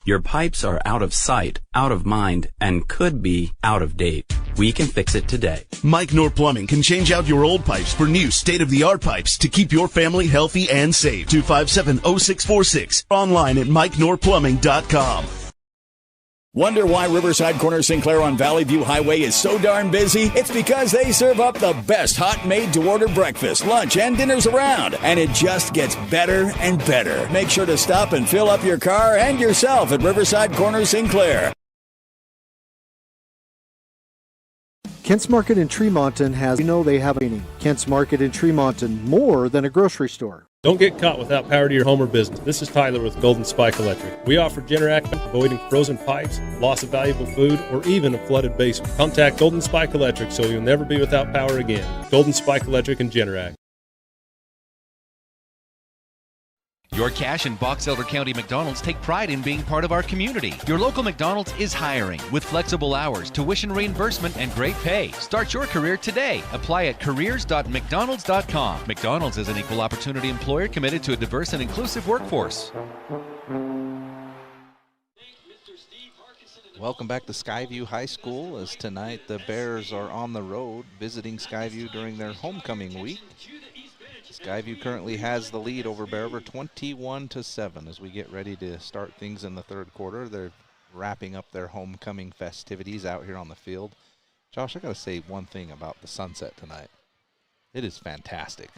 Speaker 13: Your pipes are out of sight, out of mind, and could be out of date. We can fix it today.
Speaker 14: Mike Knorr Plumbing can change out your old pipes for new state-of-the-art pipes to keep your family healthy and safe. 257-0646. Online at MikeKnorrPlumbing.com.
Speaker 15: Wonder why Riverside Corner Sinclair on Valley View Highway is so darn busy? It's because they serve up the best hot made-to-order breakfast, lunch, and dinners around. And it just gets better and better. Make sure to stop and fill up your car and yourself at Riverside Corner Sinclair.
Speaker 11: Kent's Market in Tremonton has, they have a meaning. Kent's Market in Tremonton, more than a grocery store.
Speaker 16: Don't get caught without power to your home or business. This is Tyler with Golden Spike Electric. We offer Generac, avoiding frozen pipes, loss of valuable food, or even a flooded basement. Contact Golden Spike Electric so you'll never be without power again. Golden Spike Electric and Generac.
Speaker 1: Your Cache and Box Elder County McDonald's take pride in being part of our community. Your local McDonald's is hiring with flexible hours, tuition reimbursement, and great pay. Start your career today. Apply at careers.mcdonalds.com. McDonald's is an equal opportunity employer committed to a diverse and inclusive workforce.
Speaker 2: Welcome back to Skyview High School, as tonight the Bears are on the road visiting Skyview during their homecoming week. Skyview currently has the lead over Bear River 21-7 as we get ready to start things in the third quarter. They're wrapping up their homecoming festivities out here on the field. Josh, I got to say one thing about the sunset tonight. It is fantastic.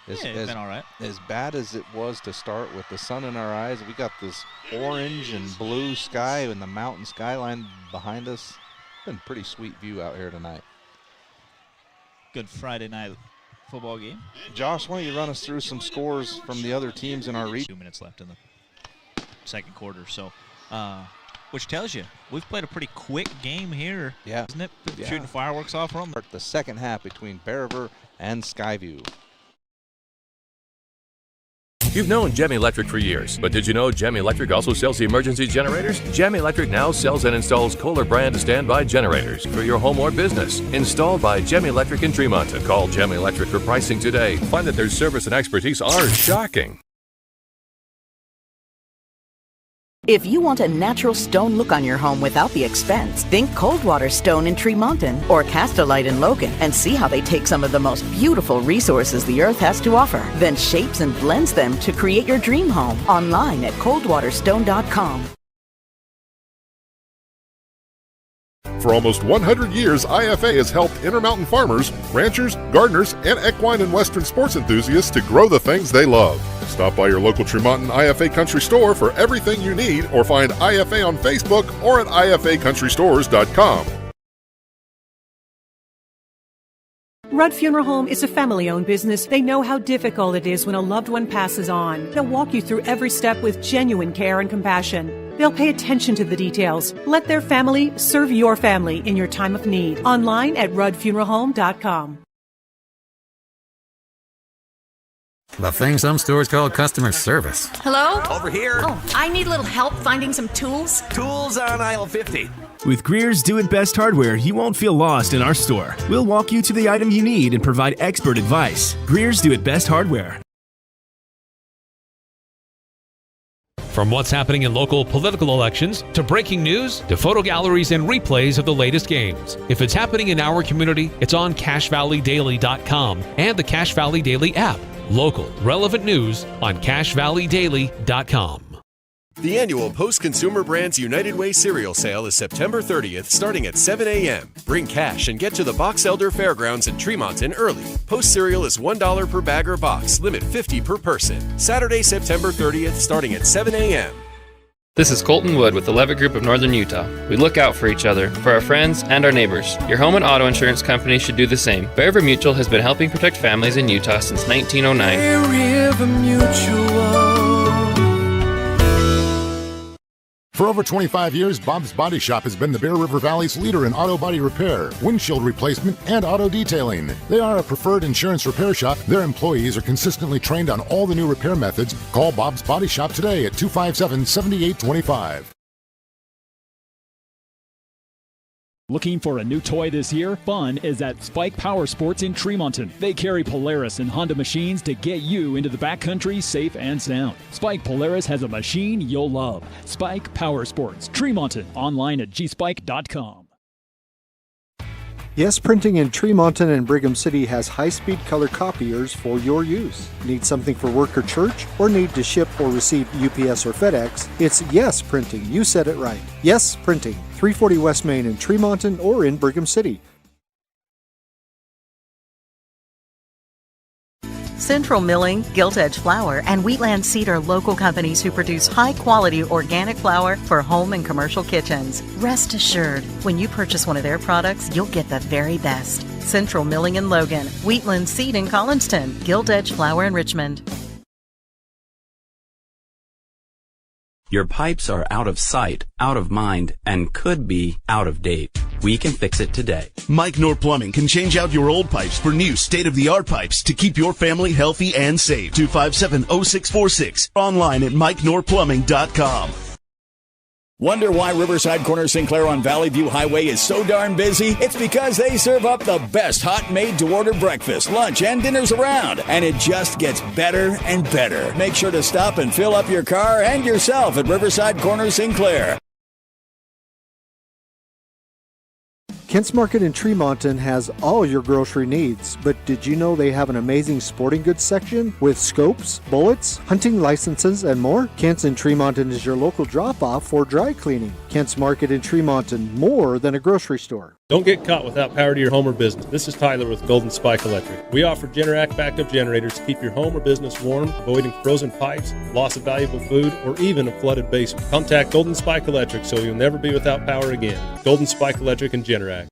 Speaker 3: It's been all right.
Speaker 2: As bad as it was to start with the sun in our eyes, we got this orange and blue sky and the mountain skyline behind us. It's been a pretty sweet view out here tonight.
Speaker 3: Good Friday night football game.
Speaker 2: Josh, why don't you run us through some scores from the other teams in our region?
Speaker 3: 2 minutes left in the second quarter, so which tells you we've played a pretty quick game here, isn't it?
Speaker 2: Yeah.
Speaker 3: Shooting fireworks off from
Speaker 2: the second half between Bear River and Skyview.
Speaker 17: You've known Gem Electric for years, but did you know Gem Electric also sells emergency generators? Gem Electric now sells and installs Kohler brand standby generators for your home or business. Installed by Gem Electric in Tremonton. Call Gem Electric for pricing today. Find that their service and expertise are shocking.
Speaker 18: If you want a natural stone look on your home without the expense, think Coldwater Stone in Tremonton or Castelite in Logan and see how they take some of the most beautiful resources the earth has to offer, then shapes and blends them to create your dream home. Online at coldwaterstone.com.
Speaker 19: For almost 100 years, IFA has helped Intermountain farmers, ranchers, gardeners, and equine and western sports enthusiasts to grow the things they love. Stop by your local Tremonton IFA Country Store for everything you need, or find IFA on Facebook or at ifacountrystores.com.
Speaker 20: Rudd Funeral Home is a family-owned business. They know how difficult it is when a loved one passes on. They'll walk you through every step with genuine care and compassion. They'll pay attention to the details. Let their family serve your family in your time of need. Online at ruddfuneralhome.com.
Speaker 4: The thing some stores call customer service.
Speaker 21: Hello?
Speaker 4: Over here.
Speaker 21: Oh, I need a little help finding some tools.
Speaker 4: Tools on aisle 50.
Speaker 23: With Greer's Do It Best hardware, you won't feel lost in our store. We'll walk you to the item you need and provide expert advice. Greer's Do It Best hardware.
Speaker 5: From what's happening in local political elections, to breaking news, to photo galleries and replays of the latest games. If it's happening in our community, it's on CashValleyDaily.com and the Cache Valley Daily app. Local, relevant news on CashValleyDaily.com.
Speaker 6: The annual Post Consumer Brands United Way cereal sale is September 30th, starting at 7 a.m. Bring cash and get to the Box Elder Fairgrounds in Tremonton early. Post cereal is $1 per bag or box, limit 50 per person. Saturday, September 30th, starting at 7 a.m.
Speaker 7: This is Colton Wood with the Levitt Group of Northern Utah. We look out for each other, for our friends, and our neighbors. Your home and auto insurance company should do the same. Bear River Mutual has been helping protect families in Utah since 1909.
Speaker 8: Bear River Mutual.
Speaker 9: For over 25 years, Bob's Body Shop has been the Bear River Valley's leader in auto body repair, windshield replacement, and auto detailing. They are a preferred insurance repair shop. Their employees are consistently trained on all the new repair methods. Call Bob's Body Shop today at 257-7825.
Speaker 10: Looking for a new toy this year? Fun is at Spike Power Sports in Tremonton. They carry Polaris and Honda machines to get you into the backcountry safe and sound. Spike Polaris has a machine you'll love. Spike Power Sports, Tremonton. Online at gspike.com.
Speaker 11: Yes Printing in Tremonton and Brigham City has high-speed color copiers for your use. Need something for work or church? Or need to ship or receive UPS or FedEx? It's Yes Printing. You said it right. Yes Printing. 340 West Main in Tremonton or in Brigham City.
Speaker 12: Central Milling, Gilt Edge Flour, and Wheatland Seed are local companies who produce high-quality organic flour for home and commercial kitchens. Rest assured, when you purchase one of their products, you'll get the very best. Central Milling in Logan, Wheatland Seed in Collinston, Gilt Edge Flour in Richmond.
Speaker 13: Your pipes are out of sight, out of mind, and could be out of date. We can fix it today.
Speaker 14: Mike Nor Plumbing can change out your old pipes for new state-of-the-art pipes to keep your family healthy and safe. 257-0646. Online at MikeNorPlumbing.com.
Speaker 15: Wonder why Riverside Corner Sinclair on Valley View Highway is so darn busy? It's because they serve up the best hot made-to-order breakfast, lunch, and dinners around. And it just gets better and better. Make sure to stop and fill up your car and yourself at Riverside Corner Sinclair.
Speaker 11: Kent's Market in Tremonton has all your grocery needs, but did you know they have an amazing sporting goods section with scopes, bullets, hunting licenses, and more? Kent's in Tremonton is your local drop-off for dry cleaning. Kent's Market in Tremonton, more than a grocery store.
Speaker 16: Don't get caught without power to your home or business. This is Tyler with Golden Spike Electric. We offer Generac backup generators to keep your home or business warm, avoiding frozen pipes, loss of valuable food, or even a flooded basement. Contact Golden Spike Electric so you'll never be without power again. Golden Spike Electric and Generac.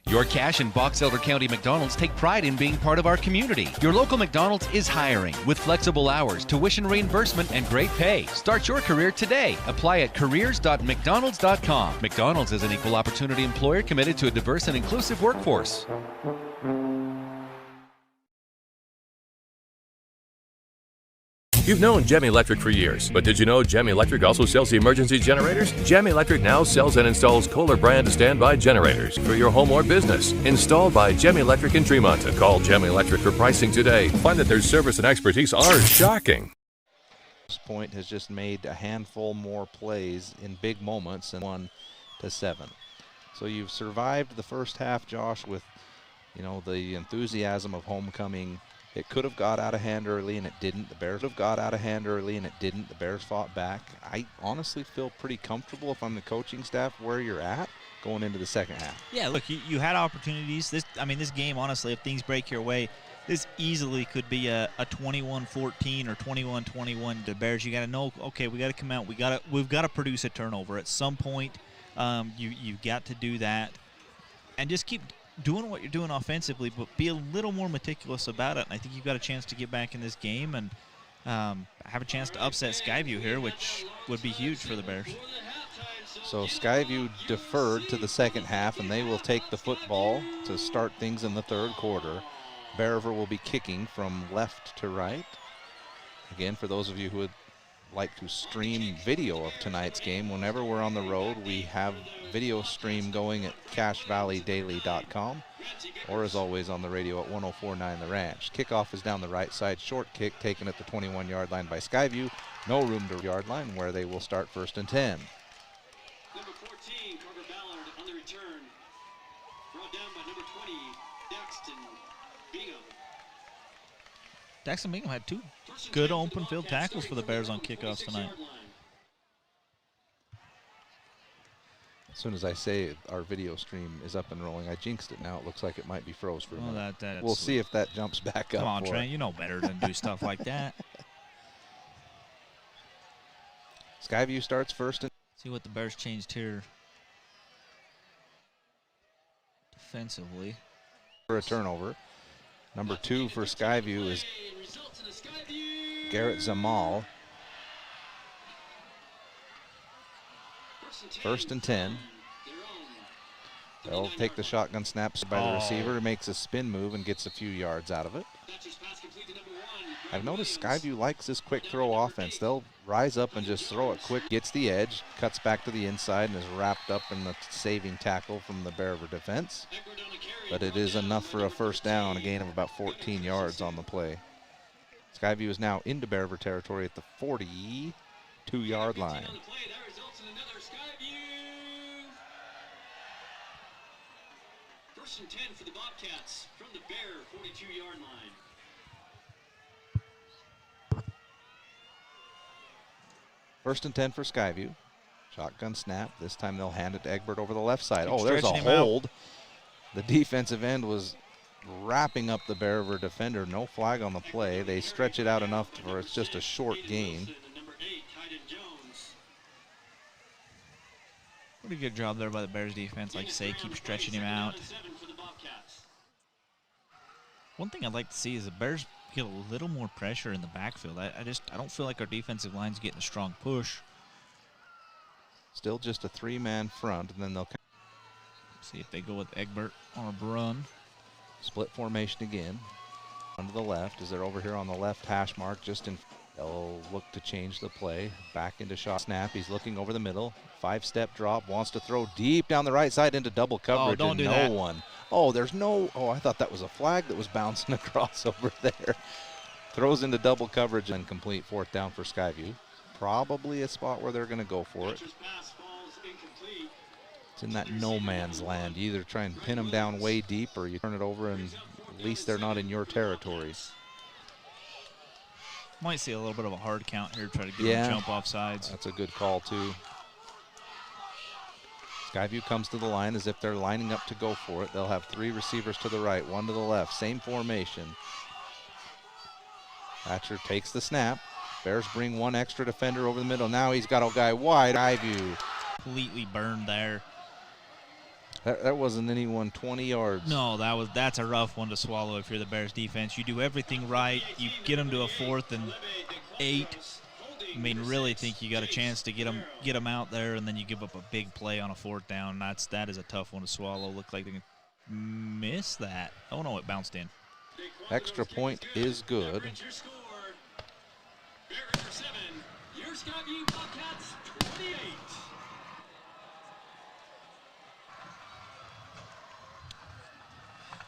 Speaker 1: Your Cache and Box Elder County McDonald's take pride in being part of our community. Your local McDonald's is hiring with flexible hours, tuition reimbursement, and great pay. Start your career today. Apply at careers.mcdonalds.com. McDonald's is an equal opportunity employer committed to a diverse and inclusive workforce.
Speaker 17: You've known Gem Electric for years, but did you know Gem Electric also sells emergency generators? Gem Electric now sells and installs Kohler brand standby generators for your home or business. Installed by Gem Electric in Tremonton. Call Gem Electric for pricing today. Find that their service and expertise are shocking.
Speaker 2: This point has just made a handful more plays in big moments and 1-7. So you've survived the first half, Josh, with the enthusiasm of homecoming. It could have got out of hand early, and it didn't. The Bears have got out of hand early, and it didn't. The Bears fought back. I honestly feel pretty comfortable if I'm the coaching staff where you're at going into the second half.
Speaker 3: Yeah, look, you had opportunities. This game, honestly, if things break your way, this easily could be a 21-14 or 21-21 to Bears. You got to know, okay, we got to come out. We've got to produce a turnover at some point. You've got to do that, and just keep doing what you're doing offensively, but be a little more meticulous about it. And I think you've got a chance to get back in this game and have a chance to upset Skyview here, which would be huge for the Bears.
Speaker 2: So Skyview deferred to the second half, and they will take the football to start things in the third quarter. Bear River will be kicking from left to right. Again, for those of you who would like to stream video of tonight's game, whenever we're on the road, we have video stream going at CashValleyDaily.com, or as always on the radio at 104.9 The Ranch. Kickoff is down the right side. Short kick taken at the 21-yard line by Skyview. No room to yard line, where they will start 1st and 10.
Speaker 18: Number 14, Carter Ballard on the return. Brought down by number 20, Daxton Bingham.
Speaker 3: Daxton Bingham had 2 good open field tackles for the Bears on kickoffs tonight.
Speaker 2: As soon as I say our video stream is up and rolling, I jinxed it now. It looks like it might be froze for a minute. We'll see if that jumps back up.
Speaker 3: Come on, Trent, you know better than do stuff like that.
Speaker 2: Skyview starts 1st and...
Speaker 3: See what the Bears changed here defensively.
Speaker 2: For a turnover. Number 2 for Skyview is Garrett Zamal. 1st and 10. They'll take the shotgun snaps by the receiver, makes a spin move and gets a few yards out of it. I've noticed Skyview likes this quick throw offense. They'll rise up and just throw it quick, gets the edge, cuts back to the inside, and is wrapped up in the saving tackle from the Bear River defense. But it is enough for a 1st down, a gain of about 14 yards on the play. Skyview is now into Bear River territory at the 42-yard line.
Speaker 18: First and 10 for the Bobcats from the Bear 42-yard line.
Speaker 2: First and 10 for Skyview. Shotgun snap. This time they'll hand it to Egbert over the left side.
Speaker 3: Keep
Speaker 2: There's a
Speaker 3: stretching him
Speaker 2: hold. The defensive end was wrapping up the Bear River defender. No flag on the play. They stretch it out enough for it's just a short gain.
Speaker 3: Pretty good job there by the Bears defense. Like you say, keep stretching him out. One thing I'd like to see is the Bears get a little more pressure in the backfield. I don't feel like our defensive line's getting a strong push.
Speaker 2: Still just a 3-man front, and then they'll
Speaker 3: see if they go with Egbert on a run.
Speaker 2: Split formation again. Onto the left as they're over here on the left hash mark. They'll look to change the play. Back into shot snap. He's looking over the middle. 5-step drop. Wants to throw deep down the right side into double coverage.
Speaker 3: Don't
Speaker 2: and
Speaker 3: do
Speaker 2: no
Speaker 3: that.
Speaker 2: one. Oh, there's no. Oh, I thought that was a flag that was bouncing across over there. Throws into double coverage and complete 4th down for Skyview. Probably a spot where they're going to go for it. It's in that no man's land. You either try and pin them down way deep or you turn it over and at least they're not in your territory.
Speaker 3: Might see a little bit of a hard count here, try to get them to jump off sides.
Speaker 2: That's a good call too. Skyview comes to the line as if they're lining up to go for it. They'll have 3 receivers to the right, 1 to the left, same formation. Thatcher takes the snap. Bears bring 1 extra defender over the middle. Now he's got a guy wide. Skyview
Speaker 3: completely burned there.
Speaker 2: That wasn't anyone 20 yards.
Speaker 3: No, that's a rough one to swallow if you're the Bears defense. You do everything right. You get them to a 4th and 8. I mean, really think you got a chance to get them out there, and then you give up a big play on a 4th down. That is a tough one to swallow. Looked like they can miss that. Oh no, it bounced in.
Speaker 2: Extra point is good.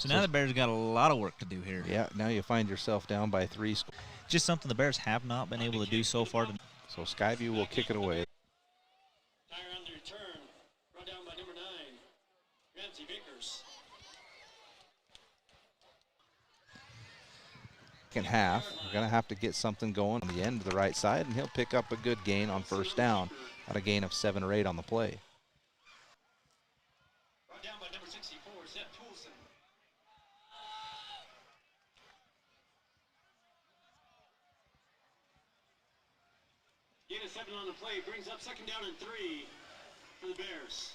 Speaker 3: So now the Bears got a lot of work to do here.
Speaker 2: Yeah, now you find yourself down by 3 scores.
Speaker 3: Just something the Bears have not been able to do so far.
Speaker 2: So Skyview will kick it away.
Speaker 18: Tire on the return. Run down by number 9, Ramsey Vickers.
Speaker 2: Second half, we're going to have to get something going on the end of the right side, and he'll pick up a good gain on 1st down, on a gain of 7 or 8 on the play.
Speaker 18: Brought down by number 64, Seth Toulson. Gain of 7 on the play brings up 2nd down and 3 for the Bears.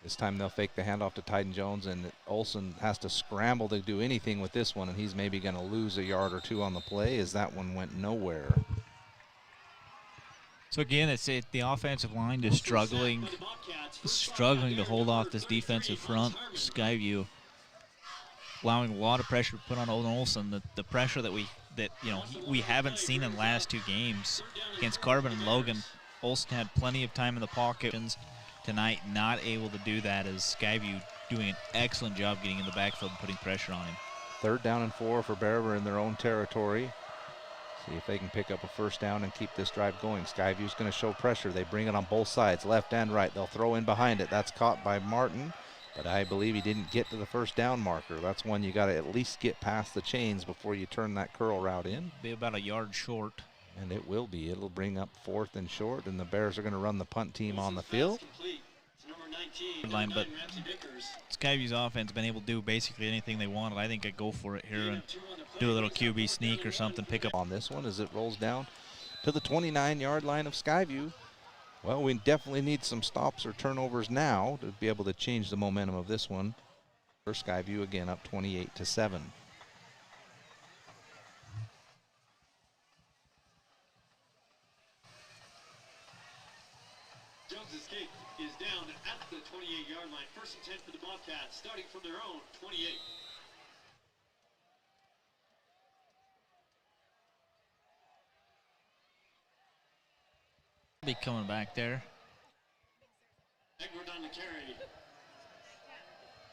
Speaker 2: This time they'll fake the handoff to Tyden Jones, and Olson has to scramble to do anything with this one, and he's maybe going to lose a yard or two on the play as that one went nowhere.
Speaker 3: So again, the offensive line is struggling to hold off this defensive front. Skyview allowing a lot of pressure to put on Olson. The pressure that we haven't seen in the last two games against Carbon and Logan. Olson had plenty of time in the pocket tonight, not able to do that, as Skyview doing an excellent job getting in the backfield and putting pressure on him.
Speaker 2: 3rd down and 4 for Bear River in their own territory. See if they can pick up a first down and keep this drive going. Skyview's going to show pressure. They bring it on both sides, left and right. They'll throw in behind it. That's caught by Martin, but I believe he didn't get to the first down marker. That's one you got to at least get past the chains before you turn that curl route in.
Speaker 3: Be about a yard short.
Speaker 2: And it will be. It'll bring up 4th and short, and the Bears are going to run the punt team on the field.
Speaker 3: Line, but Skyview's offense has been able to do basically anything they wanted. I think I'd go for it here and do a little QB sneak or something, pick up
Speaker 2: on this one as it rolls down to the 29-yard line of Skyview. Well, we definitely need some stops or turnovers now to be able to change the momentum of this one. For Skyview, again, up 28-7.
Speaker 18: Jones's kick is down at the 28-yard line. 1st and 10 for the Bobcats, starting from their own 28.
Speaker 3: Be coming back there.
Speaker 18: Edward on the carry.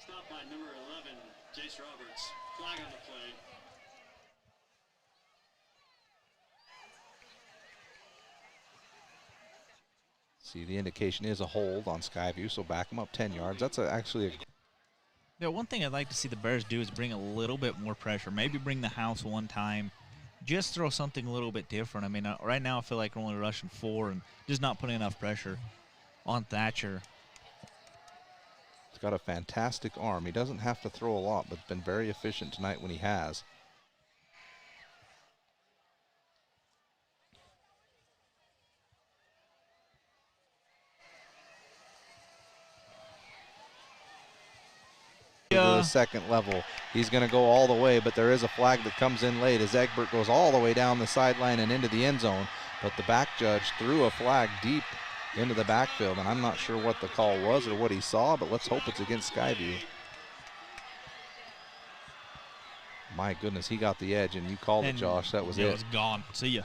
Speaker 18: Stopped by number 11, Jace Roberts. Flag on the play.
Speaker 2: See, the indication is a hold on Skyview, so back them up 10 yards. That's actually a...
Speaker 3: Yeah, one thing I'd like to see the Bears do is bring a little bit more pressure. Maybe bring the house one time. Just throw something a little bit different. I mean, right now I feel like we're only rushing 4 and just not putting enough pressure on Thatcher.
Speaker 2: He's got a fantastic arm. He doesn't have to throw a lot, but been very efficient tonight when he has. The second level. He's going to go all the way, but there is a flag that comes in late as Egbert goes all the way down the sideline and into the end zone. But the back judge threw a flag deep into the backfield, and I'm not sure what the call was or what he saw, but let's hope it's against Skyview. My goodness, he got the edge, and you called it, Josh. That was it.
Speaker 3: It was gone. See ya.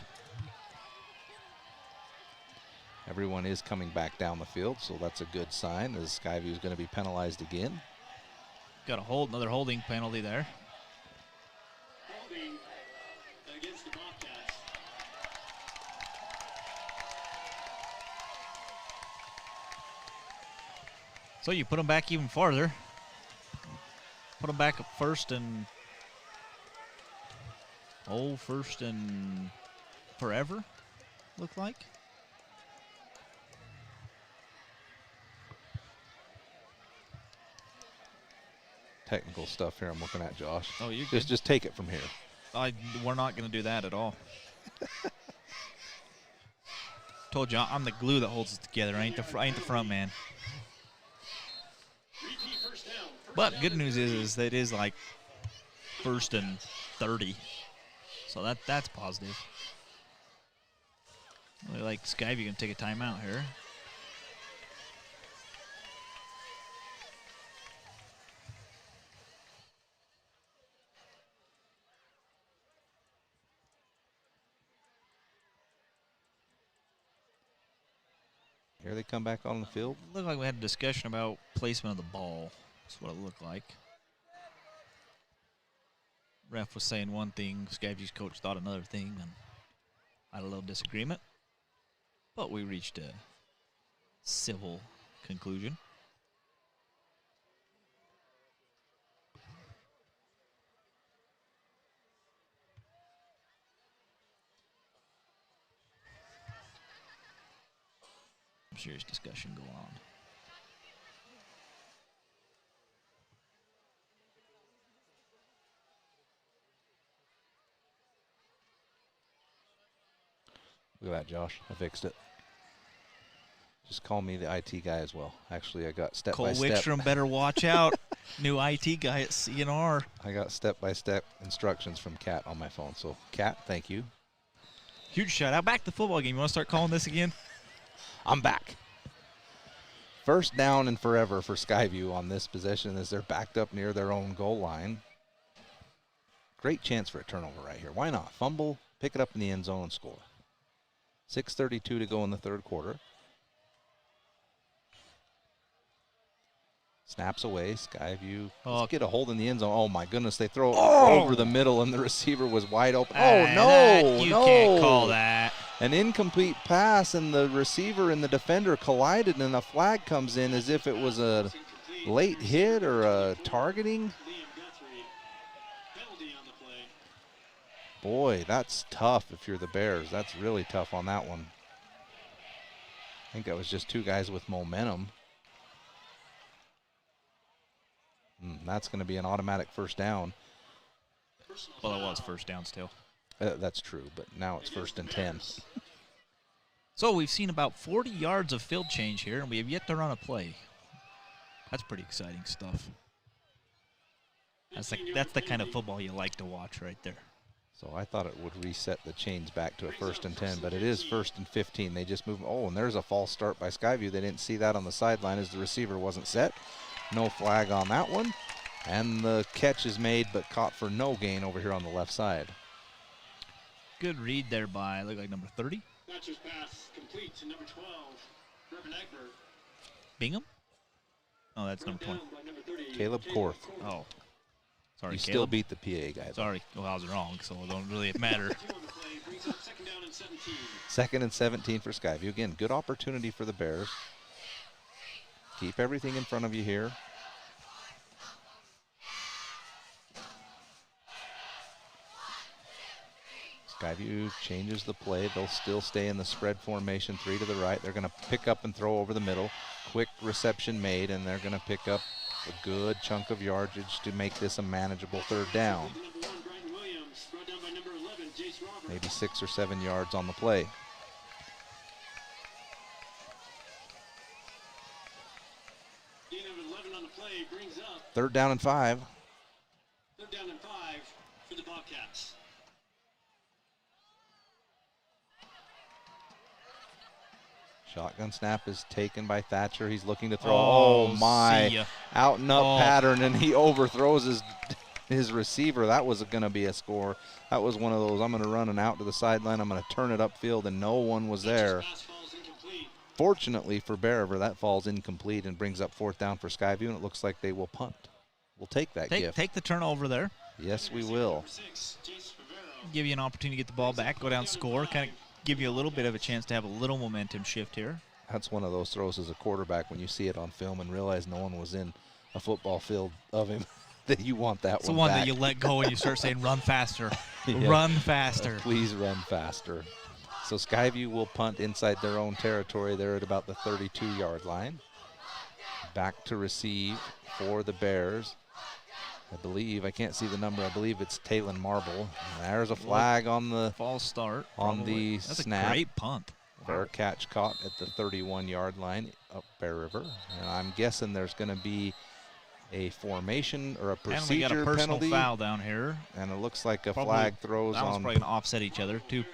Speaker 2: Everyone is coming back down the field, so that's a good sign as Skyview is going to be penalized again.
Speaker 3: Got another holding penalty there.
Speaker 18: Holding against the Bobcats.
Speaker 3: So you put them back even farther. Put them back up first and forever, look like.
Speaker 2: Technical stuff here I'm looking at, Josh.
Speaker 3: Oh, you
Speaker 2: just take it from here.
Speaker 3: We're not going to do that at all. Told you, I'm the glue that holds it together. I ain't the front man. But good news is that it is like 1st and 30, so that's positive. Really like Skyview can take a timeout here.
Speaker 2: Here they come back on the field.
Speaker 3: Looked like we had a discussion about placement of the ball. That's what it looked like. Ref was saying one thing, Skyview's coach thought another thing, and I had a little disagreement. But we reached a civil conclusion. Serious discussion going on.
Speaker 2: Look at that, Josh. I fixed it. Just call me the IT guy as well. Actually, I got step
Speaker 3: Cole
Speaker 2: by step.
Speaker 3: Wickstrom better watch out. New IT guy at CNR.
Speaker 2: I got step-by-step instructions from Kat on my phone. So, Kat, thank you.
Speaker 3: Huge shout out. Back to the football game. You want to start calling this again?
Speaker 2: I'm back. First down and forever for Skyview on this possession as they're backed up near their own goal line. Great chance for a turnover right here. Why not? Fumble, pick it up in the end zone, and score. 6:32 to go in the third quarter. Snaps away, Skyview. Let's get a hold in the end zone. Oh, my goodness, they throw it over the middle, and the receiver was wide open. Oh, no,
Speaker 3: You can't call that.
Speaker 2: An incomplete pass, and the receiver and the defender collided, and a flag comes in as if it was a late hit or a targeting. Boy, that's tough if you're the Bears. That's really tough on that one. I think that was just two guys with momentum. That's going to be an automatic first down.
Speaker 3: Well, it was first down still.
Speaker 2: That's true, but now it's 1st and 10.
Speaker 3: So we've seen about 40 yards of field change here, and we have yet to run a play. That's pretty exciting stuff. That's the kind of football you like to watch right there.
Speaker 2: So I thought it would reset the chains back to a 1st and 10, but it is 1st and 15. They just move. Oh, and there's a false start by Skyview. They didn't see that on the sideline as the receiver wasn't set. No flag on that one. And the catch is made but caught for no gain over here on the left side.
Speaker 3: Good read there by, look like number 30.
Speaker 18: Thatcher's pass complete to number 12, Reverend Egbert.
Speaker 3: Bingham? Oh, that's number 20.
Speaker 2: Caleb Korth.
Speaker 3: Oh. Sorry,
Speaker 2: You
Speaker 3: Caleb.
Speaker 2: still beat the PA guy.
Speaker 3: Sorry. Well, I was wrong, so it don't really matter.
Speaker 2: 2nd and 17 for Skyview. Again, good opportunity for the Bears. Keep everything in front of you here. Skyview changes the play. They'll still stay in the spread formation, 3 to the right. They're going to pick up and throw over the middle. Quick reception made, and they're going to pick up a good chunk of yardage to make this a manageable 3rd down. Maybe 6 or 7 yards on the play. Third down and 5.
Speaker 18: 3rd down and 5 for the Bobcats.
Speaker 2: Shotgun snap is taken by Thatcher. He's looking to throw. Oh my. Out and up pattern, and he overthrows his receiver. That was going to be a score. That was one of those, I'm going to run and out to the sideline. I'm going to turn it upfield, and no one was there. Fortunately for Bear River, that falls incomplete and brings up 4th down for Skyview, and it looks like they will punt. We'll take that gift.
Speaker 3: Take the turnover there.
Speaker 2: Yes, we will.
Speaker 3: Give you an opportunity to get the ball back, go down, score, kind of give you a little bit of a chance to have a little momentum shift here.
Speaker 2: That's one of those throws as a quarterback when you see it on film and realize no one was in a football field of him that you want that
Speaker 3: it's
Speaker 2: one
Speaker 3: the one
Speaker 2: back.
Speaker 3: that you let go and you start saying, run faster,
Speaker 2: Yeah.
Speaker 3: run faster.
Speaker 2: Please run faster. So Skyview will punt inside their own territory. They're at about the 32-yard line. Back to receive for the Bears. I believe, I can't see the number, I believe it's Talon Marble. And there's a flag on the
Speaker 3: false start
Speaker 2: on the
Speaker 3: That's
Speaker 2: snap.
Speaker 3: a great punt.
Speaker 2: Fair catch caught at the 31-yard line up Bear River. And I'm guessing there's going to be a formation or a procedure
Speaker 3: And we got a personal
Speaker 2: penalty.
Speaker 3: foul down here.
Speaker 2: And it looks like a
Speaker 3: Probably,
Speaker 2: flag throws
Speaker 3: that one's
Speaker 2: on.
Speaker 3: probably going to offset each other, too.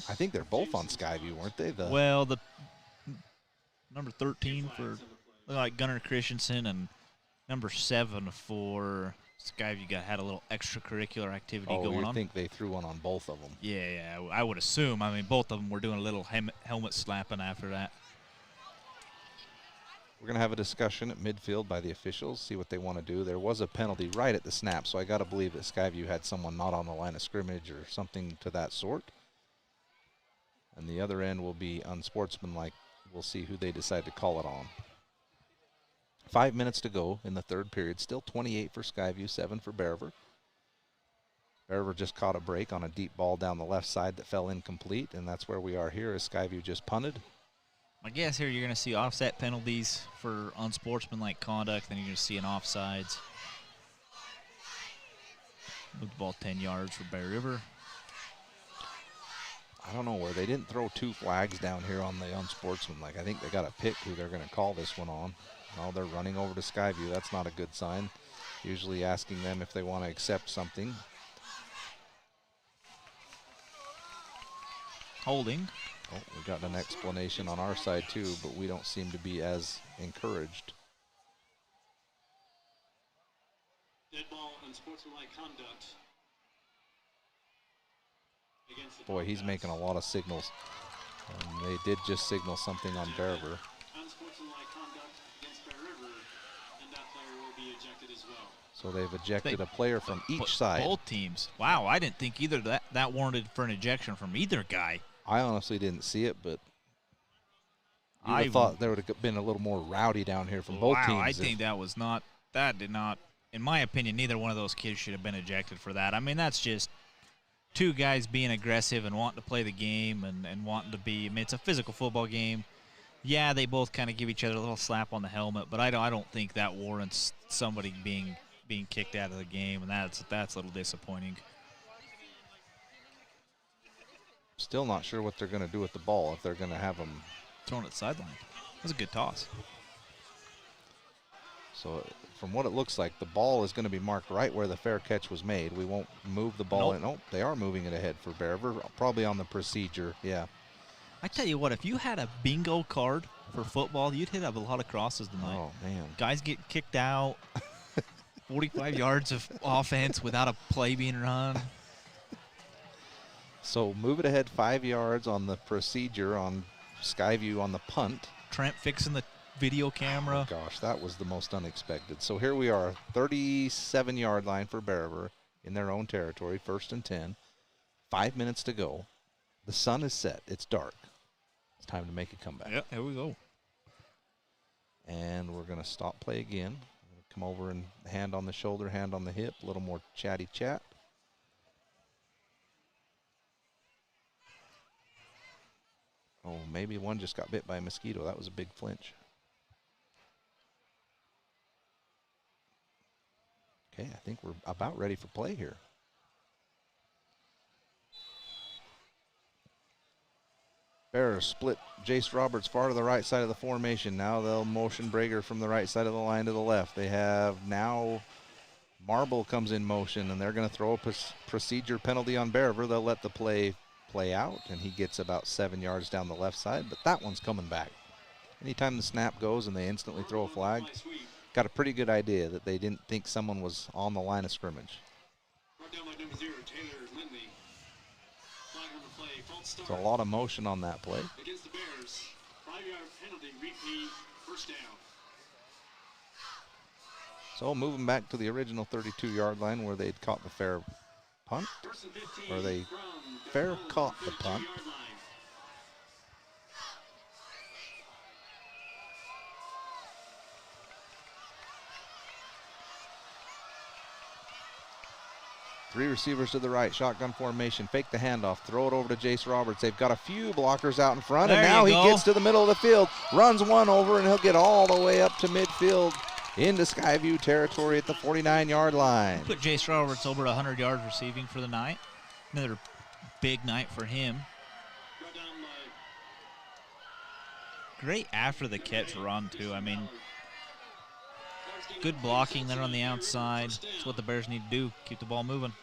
Speaker 2: I think they're both on Skyview, weren't they?
Speaker 3: Well, the number 13 for like Gunnar Christensen and number 7 for Skyview had a little extracurricular activity going on.
Speaker 2: I think they threw one on both of them.
Speaker 3: Yeah, I would assume. I mean, both of them were doing a little helmet slapping after that.
Speaker 2: We're going to have a discussion at midfield by the officials, see what they want to do. There was a penalty right at the snap, so I got to believe that Skyview had someone not on the line of scrimmage or something to that sort. And the other end will be unsportsmanlike. We'll see who they decide to call it on. 5 minutes to go in the third period. Still 28 for Skyview, 7 for Bear River. Bear River just caught a break on a deep ball down the left side that fell incomplete, and that's where we are here as Skyview just punted.
Speaker 3: I guess here you're going to see offset penalties for unsportsmanlike conduct, then you're going to see an offsides. Move the ball 10 yards for Bear River.
Speaker 2: I don't know where they didn't throw 2 flags down here on the unsportsmanlike. I think they got to pick who they're going to call this one on. No, they're running over to Skyview. That's not a good sign. Usually asking them if they want to accept something.
Speaker 3: Holding.
Speaker 2: Oh, we got an explanation on our side too, but we don't seem to be as encouraged.
Speaker 18: Dead ball and sportsmanlike conduct.
Speaker 2: Boy, he's making a lot of signals. They did just signal something on Bearver.
Speaker 18: Unsportsmanlike conduct against Bear River, and that player will be ejected as well.
Speaker 2: So they've ejected a player from each side.
Speaker 3: Both teams. Wow, I didn't think either that warranted for an ejection from either guy.
Speaker 2: I honestly didn't see it, but I thought there would have been a little more rowdy down here from both teams.
Speaker 3: I think that did not, in my opinion, neither one of those kids should have been ejected for that. I mean, that's just 2 guys being aggressive and wanting to play the game and wanting to be, I mean, it's a physical football game. Yeah, they both kind of give each other a little slap on the helmet, but I don't think that warrants somebody being kicked out of the game, and that's a little disappointing.
Speaker 2: Still not sure what they're going to do with the ball, if they're going to have them
Speaker 3: thrown at the sideline. That was a good toss.
Speaker 2: So from what it looks like, the ball is going to be marked right where the fair catch was made. We won't move the ball in. Oh, they are moving it ahead for Bearver, probably on the procedure. Yeah.
Speaker 3: I tell you what, if you had a bingo card for football, you'd hit up a lot of crosses tonight.
Speaker 2: Oh, man.
Speaker 3: Guys get kicked out, 45 yards of offense without a play being run.
Speaker 2: So move it ahead 5 yards on the procedure on Skyview on the punt.
Speaker 3: Trent fixing the video camera.
Speaker 2: Oh gosh, that was the most unexpected. So here we are, 37-yard line for Bearver in their own territory, 1st and 10. 5 minutes to go. The sun is set. It's dark. It's time to make a comeback.
Speaker 3: Yeah, here we go.
Speaker 2: And we're going to stop play again. Come over and hand on the shoulder, hand on the hip, a little more chatty chat. Oh, maybe one just got bit by a mosquito. That was a big flinch. Okay, I think we're about ready for play here. Bears split Jace Roberts far to the right side of the formation. Now they'll motion Brager from the right side of the line to the left. They have now Marble comes in motion, and they're going to throw a procedure penalty on Bearver. They'll let the play out, and he gets about 7 yards down the left side, but that one's coming back. Anytime the snap goes and they instantly throw a flag, got a pretty good idea that they didn't think someone was on the line of scrimmage. So a lot of motion on that play.
Speaker 18: Against the Bears, 5-yard penalty, repeat, first down.
Speaker 2: So moving back to the original 32-yard line where they'd caught the fair punt, or they fair caught the punt. Three receivers to the right, shotgun formation, fake the handoff, throw it over to Jace Roberts. They've got a few blockers out in front, and now he gets to the middle of the field, runs one over, and he'll get all the way up to midfield into Skyview territory at the 49-yard line.
Speaker 3: Put Jace Roberts over 100 yards receiving for the night. Another big night for him. Great after the catch run, too. I mean, good blocking there on the outside. That's what the Bears need to do, keep the ball moving.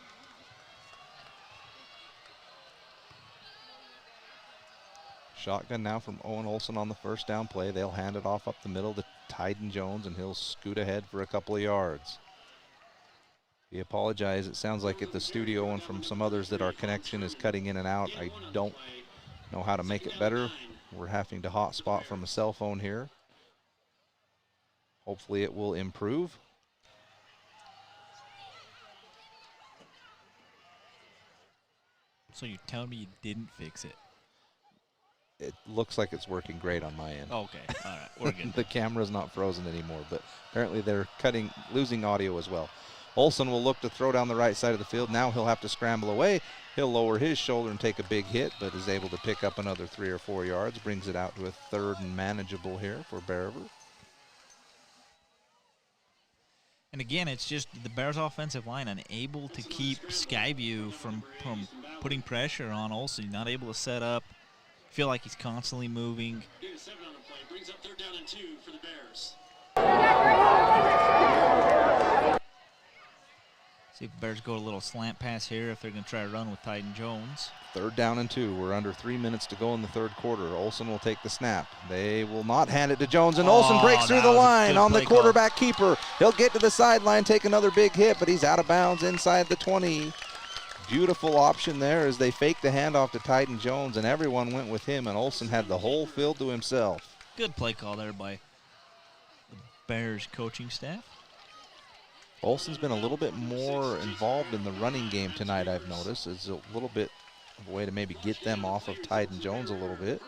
Speaker 2: Shotgun now from Owen Olson on the first down play. They'll hand it off up the middle to Tyden Jones, and he'll scoot ahead for a couple of yards. We apologize. It sounds like at the studio and from some others that our connection is cutting in and out. I don't know how to make it better. We're having to hotspot from a cell phone here. Hopefully it will improve.
Speaker 3: So you're telling me you didn't fix it?
Speaker 2: It looks like it's working great on my end.
Speaker 3: Okay, all right, we're good.
Speaker 2: The camera's not frozen anymore, but apparently they're losing audio as well. Olson will look to throw down the right side of the field. Now he'll have to scramble away. He'll lower his shoulder and take a big hit, but is able to pick up another 3 or 4 yards. Brings it out to a 3rd and manageable here for Bearver.
Speaker 3: And again, it's just the Bears' offensive line unable to keep Skyview from putting pressure on Olsen. Not able to set up. Feel like he's constantly moving.
Speaker 18: Here's 7 on the play. Brings up 3rd down and 2 for the Bears.
Speaker 3: See if the Bears go a little slant pass here if they're going to try to run with Tyden Jones.
Speaker 2: 3rd down and 2. We're under 3 minutes to go in the 3rd quarter. Olsen will take the snap. They will not hand it to Jones, and Olsen breaks through the line on the quarterback keeper. He'll get to the sideline, take another big hit, but he's out of bounds inside the 20. Beautiful option there as they fake the handoff to Tyden Jones, and everyone went with him, and Olsen had the whole field to himself.
Speaker 3: Good play call there by the Bears coaching staff.
Speaker 2: Olsen's been a little bit more involved in the running game tonight, I've noticed. It's a little bit of a way to maybe get them off of Tyden Jones a little bit.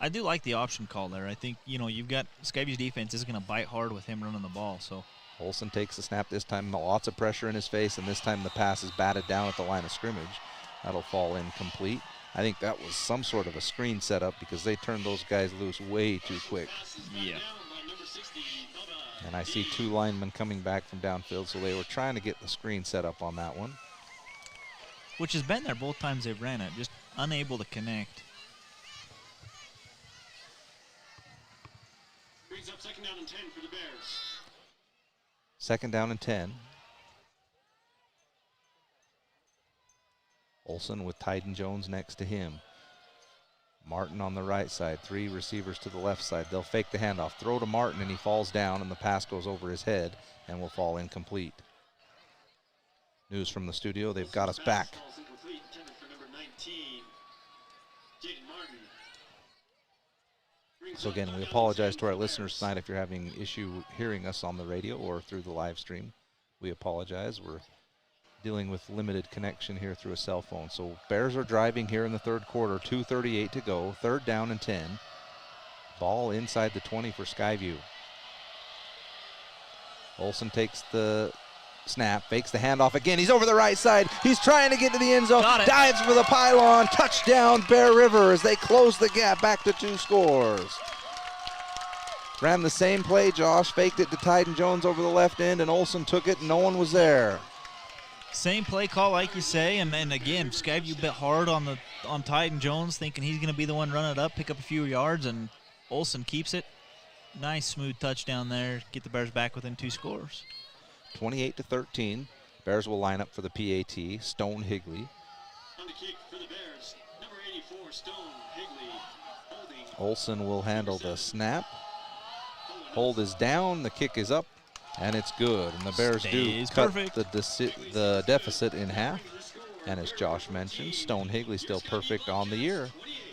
Speaker 3: I do like the option call there. I think, you've got Skyview's defense is going to bite hard with him running the ball. So
Speaker 2: Olsen takes the snap this time, lots of pressure in his face, and this time the pass is batted down at the line of scrimmage. That'll fall incomplete. I think that was some sort of a screen setup because they turned those guys loose way too quick.
Speaker 3: Yeah.
Speaker 2: And I see 2 linemen coming back from downfield, so they were trying to get the screen set up on that one.
Speaker 3: Which has been there both times they've ran it, just unable to connect.
Speaker 18: Brings up 2nd down and 10 for the Bears.
Speaker 2: 2nd down and 10. Olsen with Tyden Jones next to him. Martin on the right side, 3 receivers to the left side. They'll fake the handoff, throw to Martin, and he falls down, and the pass goes over his head and will fall incomplete. News from the studio, they've got us back. So again, we apologize to our listeners tonight if you're having issue hearing us on the radio or through the live stream. We apologize. We're dealing with limited connection here through a cell phone. So Bears are driving here in the 3rd quarter, 2:38 to go, 3rd down and 10. Ball inside the 20 for Skyview. Olsen takes the snap, fakes the handoff again. He's over the right side. He's trying to get to the end zone. Dives for the pylon. Touchdown, Bear River, as they close the gap back to 2 scores. Ran the same play, Josh. Faked it to Tyden Jones over the left end, and Olsen took it, and no one was there.
Speaker 3: Same play call, like you say, and then again, Skyview bit hard on Tyden Jones, thinking he's going to be the one running it up, pick up a few yards, and Olsen keeps it. Nice, smooth touchdown there. Get the Bears back within 2 scores.
Speaker 2: 28-13. Bears will line up for the PAT. Stone Higley.
Speaker 18: On the kick for the Bears, number 84, Stone Higley. Holding.
Speaker 2: Olsen will handle the snap. Hold is down. The kick is up, and it's good. And the Bears do cut the deficit in half. And as Josh mentioned, Stone Higley still perfect on the year.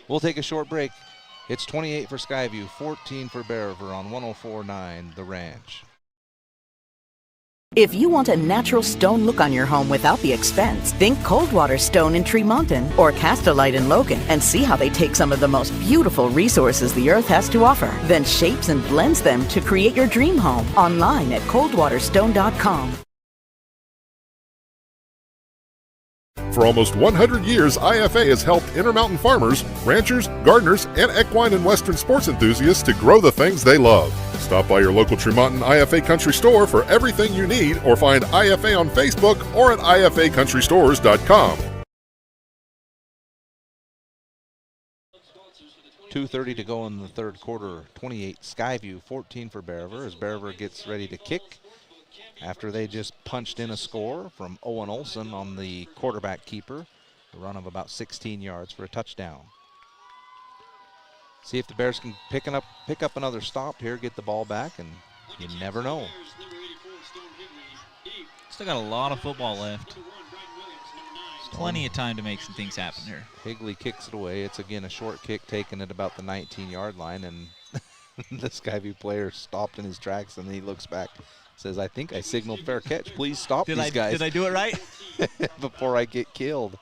Speaker 2: We'll take a short break. It's 28 for Skyview, 14 for Bear River on 104.9 The Ranch.
Speaker 12: If you want a natural stone look on your home without the expense, think Coldwater Stone in Tremonton or Castilite in Logan and see how they take some of the most beautiful resources the earth has to offer, then shapes and blends them to create your dream home. Online at coldwaterstone.com.
Speaker 9: For almost 100 years, IFA has helped Intermountain farmers, ranchers, gardeners, and equine and western sports enthusiasts to grow the things they love. Stop by your local Tremonton IFA Country Store for everything you need, or find IFA on Facebook or at ifacountrystores.com.
Speaker 2: 2:30 to go in the 3rd quarter. 28 Skyview, 14 for Bear River as Bear River gets ready to kick after they just punched in a score from Owen Olsen on the quarterback keeper. A run of about 16 yards for a touchdown. See if the Bears can pick up another stop here, get the ball back, and you never know.
Speaker 3: Still got a lot of football left. Plenty of time to make some things happen here.
Speaker 2: Higley kicks it away. It's again a short kick taken at about the 19-yard line, and the Skyview player stopped in his tracks, and he looks back, says, "I think I signaled fair catch. Please stop these guys."
Speaker 3: Did I do it right?
Speaker 2: Before I get killed.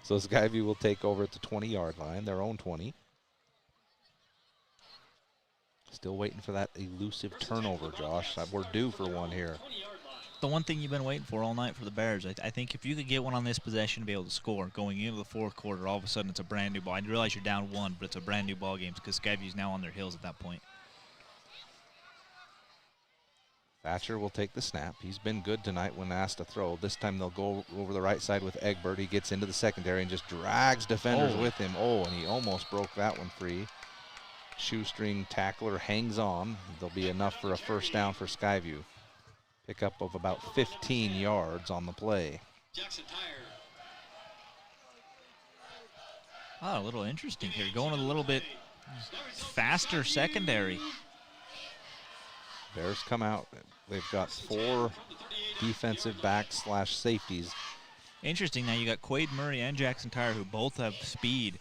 Speaker 2: So Skyview will take over at the 20-yard line, their own 20. Still waiting for that elusive turnover, Josh. We're due for one here.
Speaker 3: The one thing you've been waiting for all night for the Bears. I think if you could get one on this possession to be able to score going into the 4th quarter, all of a sudden it's a brand new ball. I realize you're down 1, but it's a brand new ball game because Skyview's now on their heels at that point.
Speaker 2: Thatcher will take the snap. He's been good tonight when asked to throw. This time they'll go over the right side with Egbert. He gets into the secondary and just drags defenders with him. Oh, and he almost broke that one free. Shoestring tackler hangs on. There'll be enough for a first down for Skyview. Pickup of about 15 yards on the play.
Speaker 18: Jackson Tire.
Speaker 3: Oh, a little interesting here. Going a little bit faster secondary.
Speaker 2: Bears come out. They've got 4 defensive backs / safeties.
Speaker 3: Interesting. Now you got Quade Murray and Jackson Tire, who both have speed,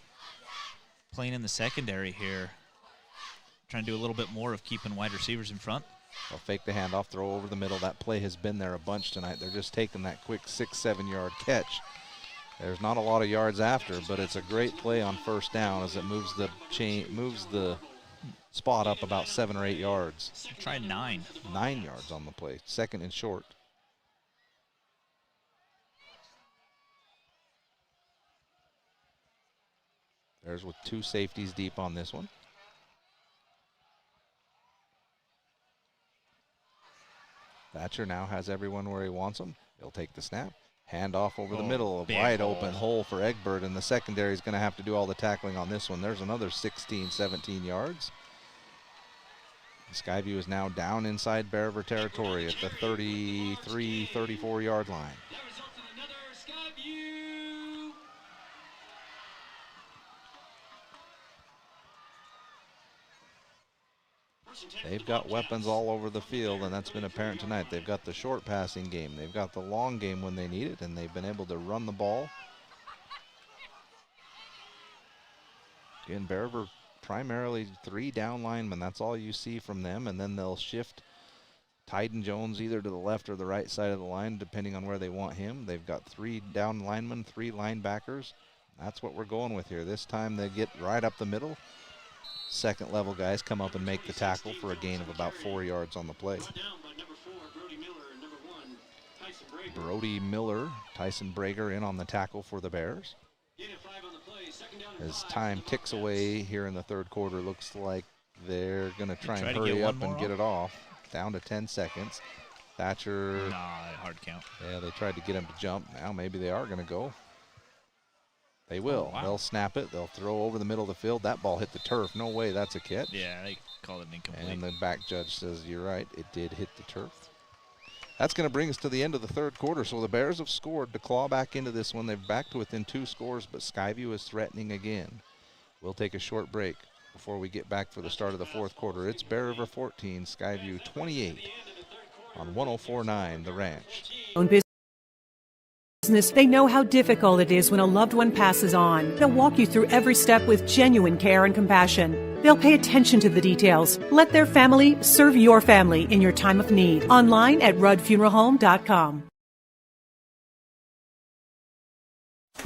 Speaker 3: playing in the secondary here. Trying to do a little bit more of keeping wide receivers in front.
Speaker 2: They'll fake the handoff, throw over the middle. That play has been there a bunch tonight. They're just taking that quick 6-7 yard catch. There's not a lot of yards after, but it's a great play on first down as it moves the spot up about 7 or 8 yards.
Speaker 3: Try 9.
Speaker 2: 9 yards on the play. Second and short. There's with 2 safeties deep on this one. Thatcher now has everyone where he wants them. He'll take the snap. Hand off over the middle. A wide open hole for Egbert, and the secondary is going to have to do all the tackling on this one. There's another 16, 17 yards. Skyview is now down inside Bear River territory at the 33, 34 yard line. They've got weapons all over the field, and that's been apparent tonight. They've got the short passing game. They've got the long game when they need it, and they've been able to run the ball. Again, Bear River primarily 3 down linemen. That's all you see from them, and then they'll shift Tyden Jones either to the left or the right side of the line, depending on where they want him. They've got 3 down linemen, 3 linebackers. That's what we're going with here. This time they get right up the middle. Second level guys come up and make the tackle for a gain of about 4 yards on the play. Brody Miller, Tyson Brager in on the tackle for the Bears. As time ticks away here in the third quarter, looks like they're going to try and hurry up and get it off. Down to 10 seconds. Thatcher.
Speaker 3: Hard count.
Speaker 2: Yeah, they tried to get him to jump. Now maybe they are going to go. They will.
Speaker 3: Oh, wow.
Speaker 2: They'll snap it. They'll throw over the middle of the field. That ball hit the turf. No way that's a catch.
Speaker 3: Yeah, they called it incomplete.
Speaker 2: And the back judge says, you're right, it did hit the turf. That's going to bring us to the end of the third quarter. So the Bears have scored to claw back into this one. They've backed to within 2 scores, but Skyview is threatening again. We'll take a short break before we get back for the start of the fourth quarter. It's Bear River 14, Skyview 28 on 104.9 The Ranch.
Speaker 19: Own business, they know how difficult it is when a loved one passes on. They'll walk you through every step with genuine care and compassion. They'll pay attention to the details. Let their family serve your family in your time of need. Online at ruddfuneralhome.com.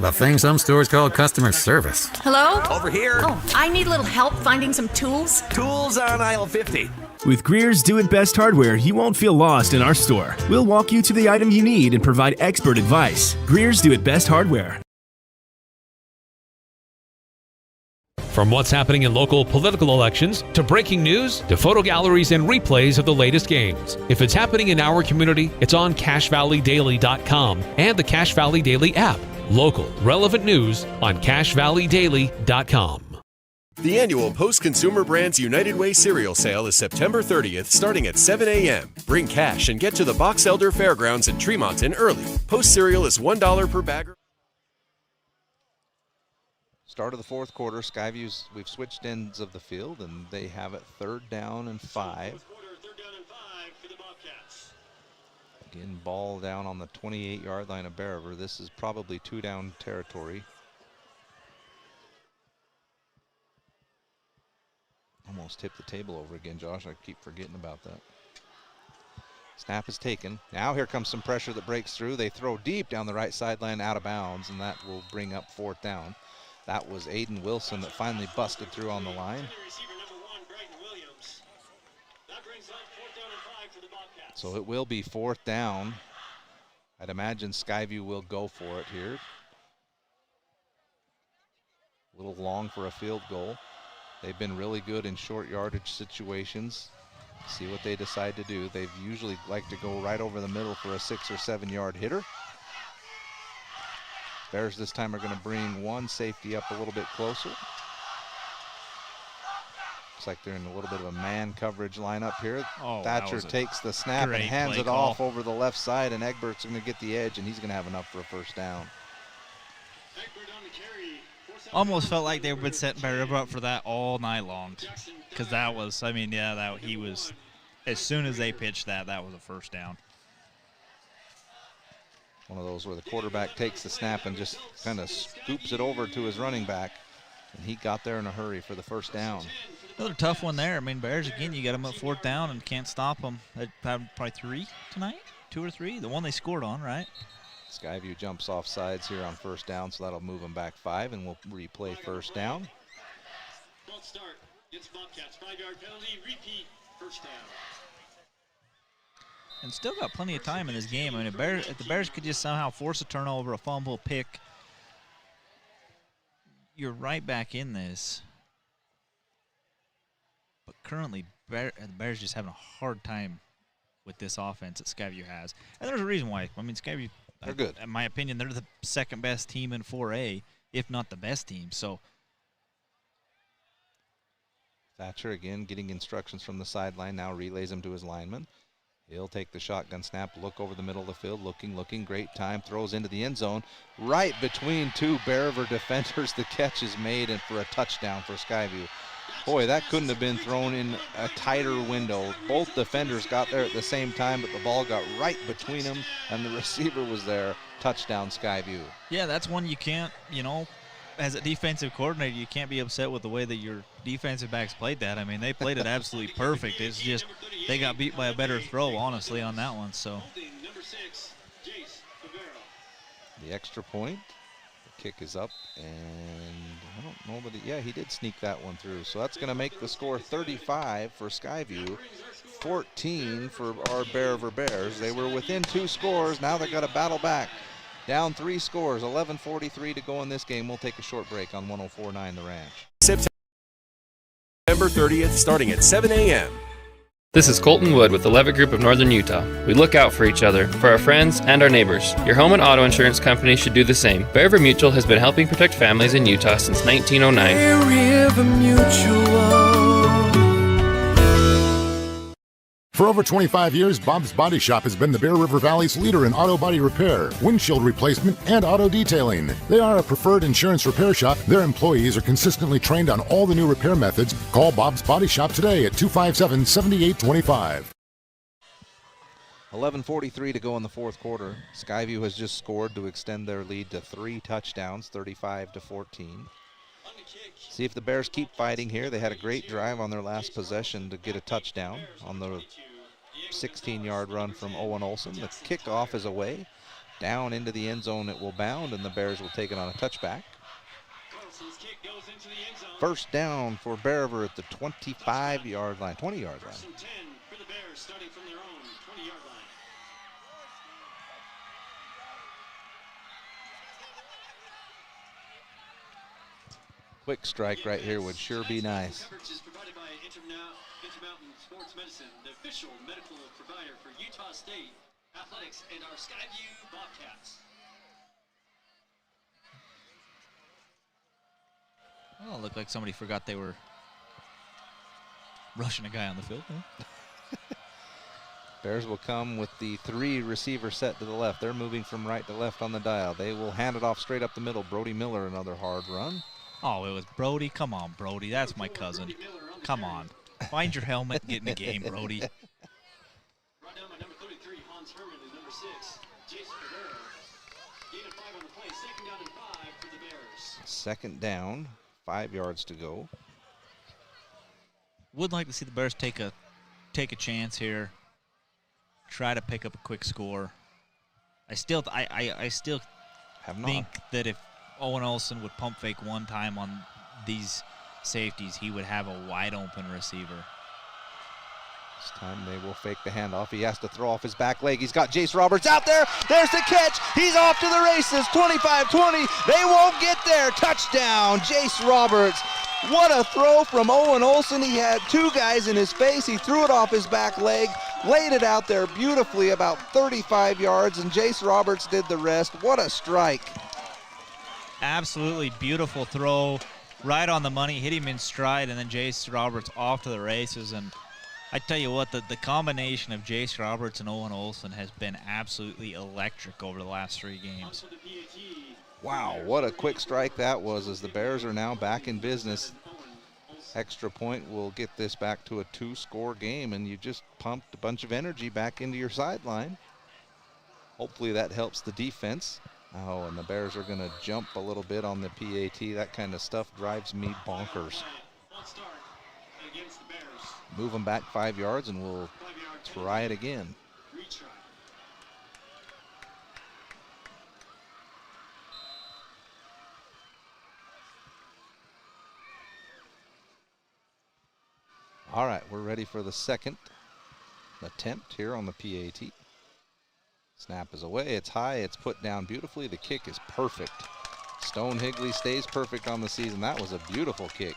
Speaker 4: The thing some stores call customer service.
Speaker 21: Hello?
Speaker 23: Over here.
Speaker 21: Oh, I need a little help finding some tools.
Speaker 23: Tools on aisle 50. With Greer's Do It Best hardware, you won't feel lost in our store. We'll walk you to the item you need and provide expert advice. Greer's Do It Best hardware.
Speaker 5: From what's happening in local political elections, to breaking news, to photo galleries and replays of the latest games. If it's happening in our community, it's on CashValleyDaily.com and the Cache Valley Daily app. Local, relevant news on CashValleyDaily.com.
Speaker 6: The annual Post Consumer Brands United Way cereal sale is September 30th, starting at 7 a.m. Bring cash and get to the Box Elder Fairgrounds in Tremonton early. Post cereal is $1 per bag.
Speaker 2: Start of the fourth quarter, Skyview's, we've switched ends of the field, and they have it 3rd down and 5. Again, ball down on the 28-yard line of Bear River. This is probably 2 down territory. Almost tipped the table over again, Josh. I keep forgetting about that. Snap is taken. Now here comes some pressure that breaks through. They throw deep down the right sideline out of bounds, and that will bring up 4th down. That was Aiden Wilson that finally busted through on the line. So it will be 4th down. I'd imagine Skyview will go for it here. A little long for a field goal. They've been really good in short yardage situations. See what they decide to do. They've usually like to go right over the middle for a 6 or 7 yard hitter. Bears this time are going to bring one safety up a little bit closer. Looks like they're in a little bit of a man coverage lineup here.
Speaker 3: Oh,
Speaker 2: Thatcher takes the snap and hands it off over the left side, and Egbert's going to get the edge, and he's going to have enough for a first down.
Speaker 3: Almost felt like they were setting Bear River up for that all night long, because that was, I mean, yeah, that he was. As soon as they pitched that was a first down.
Speaker 2: One of those where the quarterback takes the snap and just kind of scoops it over to his running back, and he got there in a hurry for the first down.
Speaker 3: Another tough one there. I mean, Bears, again, you got them at 4th down and can't stop them. They've had probably 3 tonight, 2 or 3. The one they scored on, right?
Speaker 2: Skyview jumps off sides here on first down, so that'll move them back 5, and we'll replay first down.
Speaker 18: False start against Bobcats. 5-yard penalty, repeat, first down.
Speaker 3: And still got plenty of time in this game. I mean, if the Bears could just somehow force a turnover, a fumble, pick, you're right back in this. But currently, the Bears just having a hard time with this offense that Skyview has. And there's a reason why. I mean, Skyview,
Speaker 2: they're good.
Speaker 3: In my opinion, they're the second best team in 4A, if not the best team. So
Speaker 2: Thatcher again getting instructions from the sideline, now relays them to his lineman. He'll take the shotgun snap, look over the middle of the field, looking, great time, throws into the end zone. Right between 2 Bear River defenders, the catch is made and for a touchdown for Skyview. Boy, that couldn't have been thrown in a tighter window. Both defenders got there at the same time, but the ball got right between them, and the receiver was there. Touchdown, Skyview.
Speaker 3: Yeah, that's one you can't, as a defensive coordinator, you can't be upset with the way that your defensive backs played that. I mean, they played it absolutely perfect. It's just they got beat by a better throw, honestly, on that one. So
Speaker 2: the extra point, the kick is up, and I don't know, but he did sneak that one through. So that's going to make the score 35 for Skyview, 14 for our Bear River Bears. They were within 2 scores. Now they got to battle back. Down 3 scores, 11:43 to go in this game. We'll take a short break on 104.9 The Ranch.
Speaker 6: September 30th, starting at 7 a.m.
Speaker 7: This is Colton Wood with the Levitt Group of Northern Utah. We look out for each other, for our friends, and our neighbors. Your home and auto insurance company should do the same. Bear River Mutual has been helping protect families in Utah since 1909.
Speaker 8: Bear River Mutual.
Speaker 9: For over 25 years, Bob's Body Shop has been the Bear River Valley's leader in auto body repair, windshield replacement, and auto detailing. They are a preferred insurance repair shop. Their employees are consistently trained on all the new repair methods. Call Bob's Body Shop today at 257-7825.
Speaker 2: 11:43 to go in the 4th quarter. Skyview has just scored to extend their lead to 3 touchdowns, 35-14. See if the Bears keep fighting here. They had a great drive on their last possession to get a touchdown on the 16-yard run from Owen Olson. The kickoff is away. Down into the end zone it will bound, and the Bears will take it on a touchback. First down for Bear River at the 25-yard line, 20-yard line. Quick strike right here would sure be nice.
Speaker 18: Coverage is provided by Intermountain Sports Medicine, the official medical provider for Utah State Athletics and our Skyview Bobcats.
Speaker 3: Oh, it looked like somebody forgot they were rushing a guy on the field.
Speaker 2: Bears will come with the 3 receiver set to the left. They're moving from right to left on the dial. They will hand it off straight up the middle. Brody Miller, another hard run.
Speaker 3: Oh, it was Brody. Come on, Brody. That's my cousin. Come on. Find your helmet and get in the game, Brody.
Speaker 18: Brought down by number 33, Hans Herman, and number 6, Jason Rivera. Gain of 5 on the play. 2nd down and 5 for the Bears.
Speaker 2: 2nd down, 5 yards to go.
Speaker 3: Would like to see the Bears take a chance here. Try to pick up a quick score. I still think that if Owen Olson would pump fake one time on these safeties, he would have a wide open receiver.
Speaker 2: This time they will fake the handoff. He has to throw off his back leg. He's got Jace Roberts out there. There's the catch. He's off to the races. 25-20. They won't get there. Touchdown. Jace Roberts What a throw from Owen Olson. He had two guys in his face. He threw it off his back leg, laid it out there beautifully about 35 yards, and Jace Roberts did the rest. What a strike.
Speaker 3: Absolutely beautiful throw, right on the money, hit him in stride, and then Jace Roberts off to the races. And I tell you what, the combination of Jace Roberts and Owen Olson has been absolutely electric over the last 3 games.
Speaker 2: Wow, what a quick strike that was, as the Bears are now back in business. Extra point will get this back to a 2-score game, and you just pumped a bunch of energy back into your sideline. Hopefully that helps the defense. Oh, and the Bears are going to jump a little bit on the PAT. That kind of stuff drives me bonkers. Move them back 5 yards, and we'll try it again. All right, we're ready for the second attempt here on the PAT. Snap is away, it's high, it's put down beautifully. The kick is perfect. Stone Higley stays perfect on the season. That was a beautiful kick.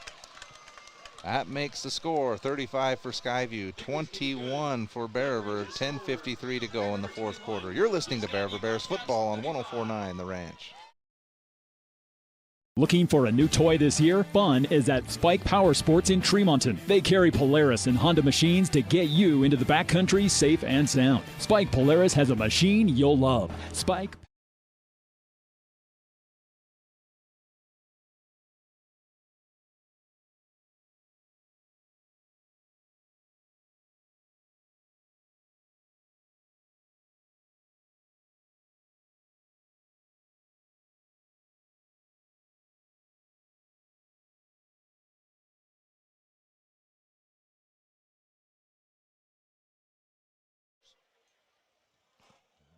Speaker 2: That makes the score 35 for Skyview, 21 for Bear River, 10:53 to go in the 4th quarter. You're listening to Bear River Bears football on 104.9 The Ranch.
Speaker 10: Looking for a new toy this year? Fun is at Spike Power Sports in Tremonton. They carry Polaris and Honda machines to get you into the backcountry safe and sound. Spike Polaris has a machine you'll love. Spike.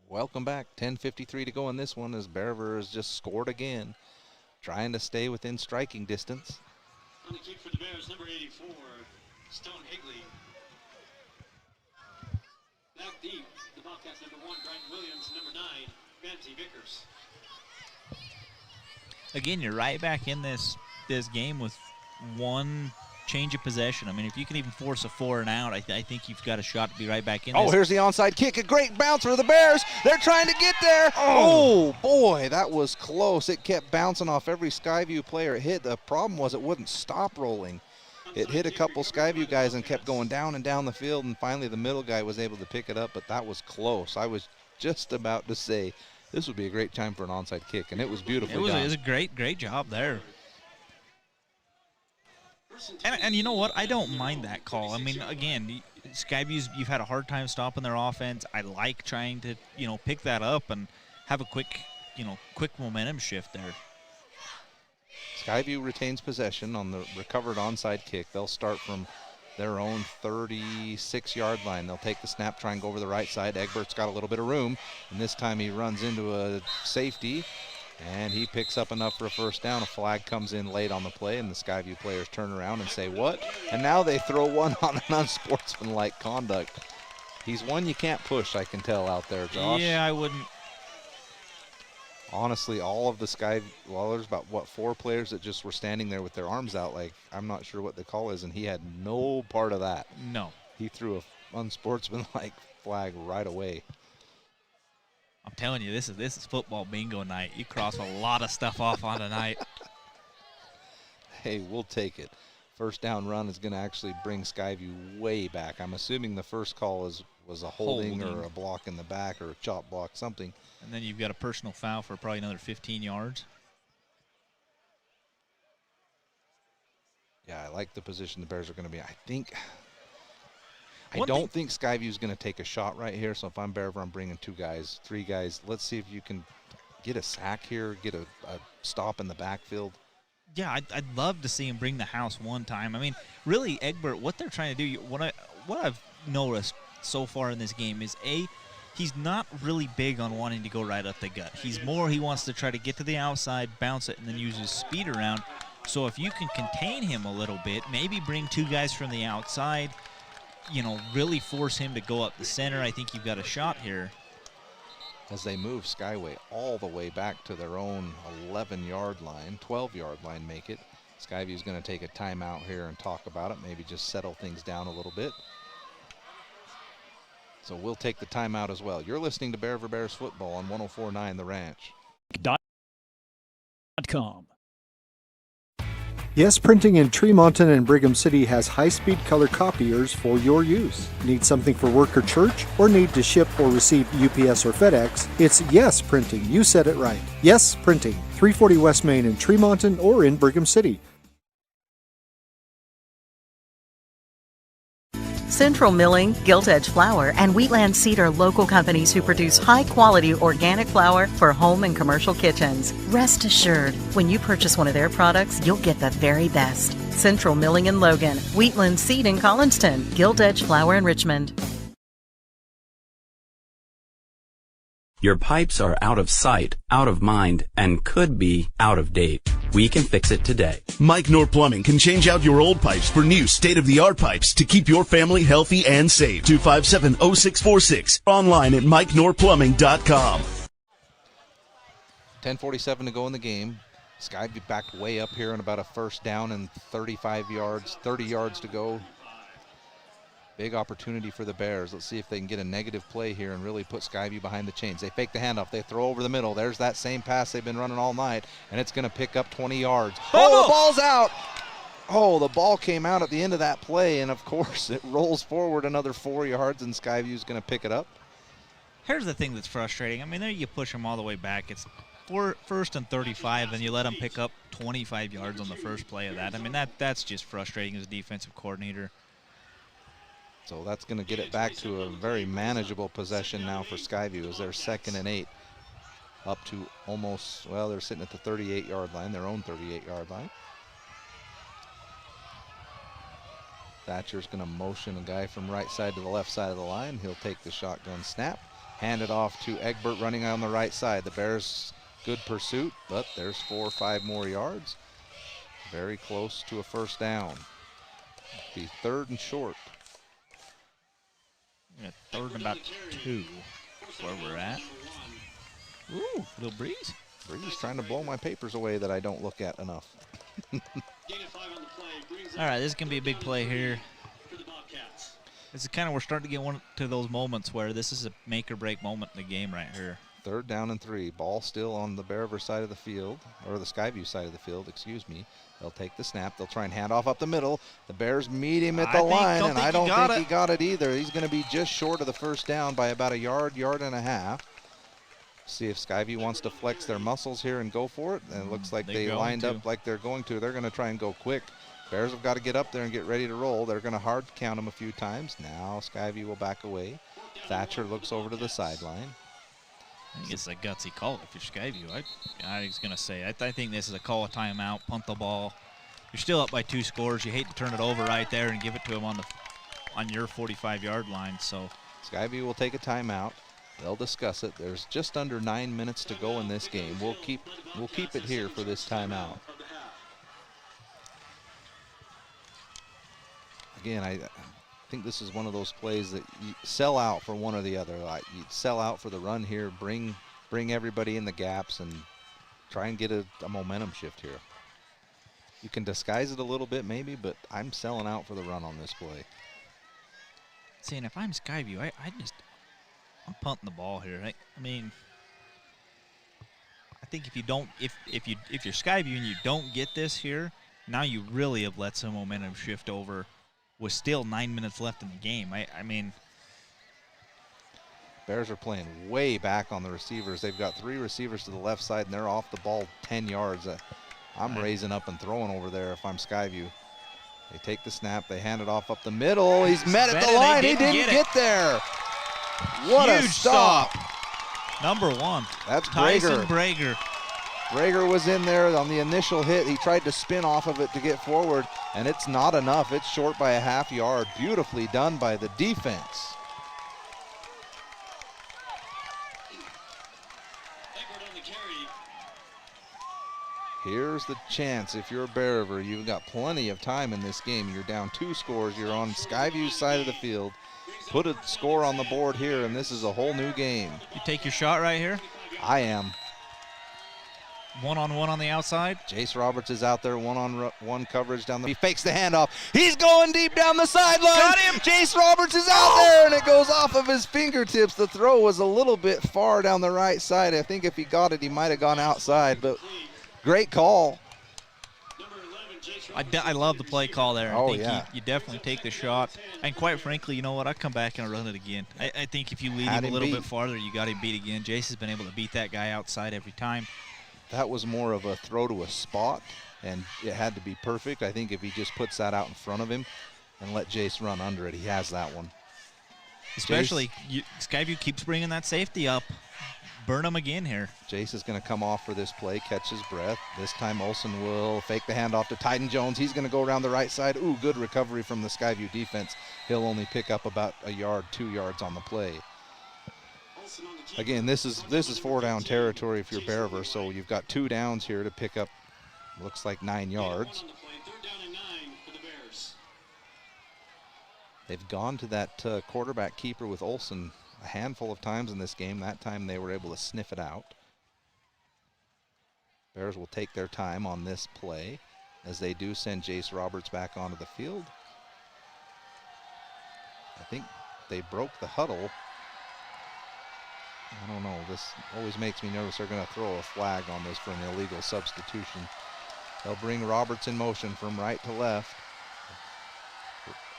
Speaker 2: Welcome back. 10:53 to go in this one, as Bear River has just scored again, trying to stay within striking distance.
Speaker 18: On the kick for the Bears, number 84, Stone Higley. Back deep, the Bobcats, number 1, Brian Williams, number 9, Banty Vickers.
Speaker 3: Again, you're right back in this game with one change of possession. I mean, if you can even force a 4 and out, I think you've got a shot to be right back in this.
Speaker 2: Oh, here's the onside kick. A great bounce for the Bears. They're trying to get there. Oh, boy, that was close. It kept bouncing off every Skyview player it hit. The problem was it wouldn't stop rolling. It hit a couple Skyview guys and kept going down and down the field, and finally the middle guy was able to pick it up, but that was close. I was just about to say this would be a great time for an onside kick, and it was beautifully done.
Speaker 3: It was a great job there. And you know what? I don't mind that call. I mean, again, Skyview's, you've had a hard time stopping their offense. I like trying to, pick that up and have a quick momentum shift there.
Speaker 2: Skyview retains possession on the recovered onside kick. They'll start from their own 36-yard line. They'll take the snap, try and go over the right side. Egbert's got a little bit of room, and this time he runs into a safety, and he picks up enough for a first down. A flag comes in late on the play, and the Skyview players turn around and say, what? And now they throw one on an unsportsmanlike conduct. He's one you can't push, I can tell out there, Josh.
Speaker 3: Yeah, I wouldn't.
Speaker 2: Honestly, all of the there's about, 4 players that just were standing there with their arms out, like, I'm not sure what the call is, and he had no part of that.
Speaker 3: No.
Speaker 2: He threw a unsportsmanlike flag right away.
Speaker 3: I'm telling you, this is football bingo night. You cross a lot of stuff off on tonight.
Speaker 2: Hey, we'll take it. First down run is going to actually bring Skyview way back. I'm assuming the first call was a holding or a block in the back or a chop block, something.
Speaker 3: And then you've got a personal foul for probably another 15 yards.
Speaker 2: Yeah, I like the position the Bears are going to be. I don't think Skyview's going to take a shot right here, so if I'm Bear River, I'm bringing 2 guys, 3 guys. Let's see if you can get a sack here, get a stop in the backfield.
Speaker 3: Yeah, I'd love to see him bring the house one time. I mean, really, Egbert, what they're trying to do, what I've noticed so far in this game is, he's not really big on wanting to go right up the gut. He wants to try to get to the outside, bounce it, and then use his speed around. So if you can contain him a little bit, maybe bring 2 guys from the outside, really force him to go up the center, I think you've got a shot here.
Speaker 2: As they move Skyway all the way back to their own 11-yard line, 12-yard line make it. Skyview's going to take a timeout here and talk about it, maybe just settle things down a little bit. So we'll take the timeout as well. You're listening to Bear River Bears football on 104.9 The Ranch.
Speaker 10: .com.
Speaker 11: Yes Printing in Tremonton and Brigham City has high-speed color copiers for your use. Need something for work or church, or need to ship or receive UPS or FedEx? It's Yes Printing. You said it right. Yes Printing, 340 West Main in Tremonton or in Brigham City.
Speaker 12: Central Milling, Gilt Edge Flour, and Wheatland Seed are local companies who produce high-quality organic flour for home and commercial kitchens. Rest assured, when you purchase one of their products, you'll get the very best. Central Milling in Logan, Wheatland Seed in Collinston, Gilt Edge Flour in Richmond.
Speaker 13: Your pipes are out of sight, out of mind, and could be out of date. We can fix it today.
Speaker 14: Mike Nor Plumbing can change out your old pipes for new state-of-the-art pipes to keep your family healthy and safe. 257-0646. Online at MikeNorPlumbing.com.
Speaker 2: 10:47 to go in the game. Skyview backed way up here and about a first down and 35 yards, 30 yards to go. Big opportunity for the Bears. Let's see if they can get a negative play here and really put Skyview behind the chains. They fake the handoff. They throw over the middle. There's that same pass they've been running all night, and it's going to pick up 20 yards. Oh, the ball's out. Oh, the ball came out at the end of that play, and, of course, it rolls forward another 4 yards, and Skyview's going to pick it up.
Speaker 3: Here's the thing that's frustrating. I mean, there you push them all the way back. It's first and 35, and you let them pick up 25 yards on the first play of that. I mean, that's just frustrating as a defensive coordinator.
Speaker 2: So that's going to get it back to a very manageable possession now for Skyview as they're 2nd and 8. Up to almost, well, they're sitting at the 38-yard line, their own 38-yard line. Thatcher's going to motion a guy from right side to the left side of the line. He'll take the shotgun snap, hand it off to Egbert running on the right side. The Bears, good pursuit, but there's 4 or 5 more yards. Very close to a first down. Be 3rd and short.
Speaker 3: Yeah, 3rd and about 2 where we're at. Ooh, little breeze.
Speaker 2: Breeze trying to blow my papers away that I don't look at enough.
Speaker 3: All right, this is going to be a big play here. This is kind of, we're starting to get one to those moments where this is a make or break moment in the game right here.
Speaker 2: 3rd down and 3. Ball still on the Bear River side of the field, or the Skyview side of the field, excuse me. They'll take the snap. They'll try and hand off up the middle. The Bears meet him at the line, and I don't think he got it either. He's going to be just short of the first down by about a yard and a half. See if Skyview wants to flex their muscles here and go for it. And it looks like they lined up like they're going to. They're going to try and go quick. Bears have got to get up there and get ready to roll. They're going to hard count them a few times. Now Skyview will back away. Thatcher looks over to the sideline.
Speaker 3: I think it's a gutsy call if you're Skyview. I was going to say, I think this is a call, a timeout, punt the ball. You're still up by 2 scores. You hate to turn it over right there and give it to him on your 45-yard line. So
Speaker 2: Skyview will take a timeout. They'll discuss it. There's just under 9 minutes to go in this game. We'll keep it here for this timeout. Again, I think this is one of those plays that you sell out for one or the other. Like you sell out for the run here, bring everybody in the gaps, and try and get a momentum shift here. You can disguise it a little bit maybe, but I'm selling out for the run on this play.
Speaker 3: Saying if I'm Skyview, I'm punting the ball here. I mean, I think if you're Skyview and you don't get this here, now you really have let some momentum shift over. With still 9 minutes left in the game. I mean,
Speaker 2: Bears are playing way back on the receivers. They've got 3 receivers to the left side, and they're off the ball 10 yards. I'm raising up and throwing over there if I'm Skyview. They take the snap. They hand it off up the middle. He's met at the line. He didn't get there. What a stop.
Speaker 3: Number 1.
Speaker 2: That's
Speaker 3: Tyson
Speaker 2: Brager. Brager was in there on the initial hit. He tried to spin off of it to get forward, and it's not enough. It's short by a half yard. Beautifully done by the defense. Here's the chance. If you're a Bear River, you've got plenty of time in this game. You're down 2 scores. You're on Skyview's side of the field. Put a score on the board here, and this is a whole new game.
Speaker 3: You take your shot right here?
Speaker 2: I am.
Speaker 3: One-on-one on the outside.
Speaker 2: Jace Roberts is out there, one-on-one coverage down the. He fakes the handoff. He's going deep down the sideline.
Speaker 3: Got him.
Speaker 2: Jace Roberts is out there, and it goes off of his fingertips. The throw was a little bit far down the right side. I think if he got it, he might have gone outside, but great call.
Speaker 3: I love the play call there.
Speaker 2: Oh,
Speaker 3: I think
Speaker 2: yeah.
Speaker 3: you definitely take the shot. And quite frankly, you know what? I'd come back and run it again. I think if you lead him a little bit farther, you got him beat again. Jace has been able to beat that guy outside every time.
Speaker 2: That was more of a throw to a spot, and it had to be perfect. I think if he just puts that out in front of him and let Jace run under it, he has that one.
Speaker 3: Especially, Skyview keeps bringing that safety up. Burn him again here.
Speaker 2: Jace is going to come off for this play, catch his breath. This time Olsen will fake the handoff to Tyden Jones. He's going to go around the right side. Ooh, good recovery from the Skyview defense. He'll only pick up about a yard, 2 yards on the play. Again, this is 4-down territory if you're Bearver, so you've got 2 downs here to pick up, looks like 9 yards. They've gone to that quarterback keeper with Olsen a handful of times in this game. That time they were able to sniff it out. Bears will take their time on this play as they do send Jace Roberts back onto the field. I think they broke the huddle. I don't know, this always makes me nervous. They're going to throw a flag on this for an illegal substitution. They'll bring Roberts in motion from right to left.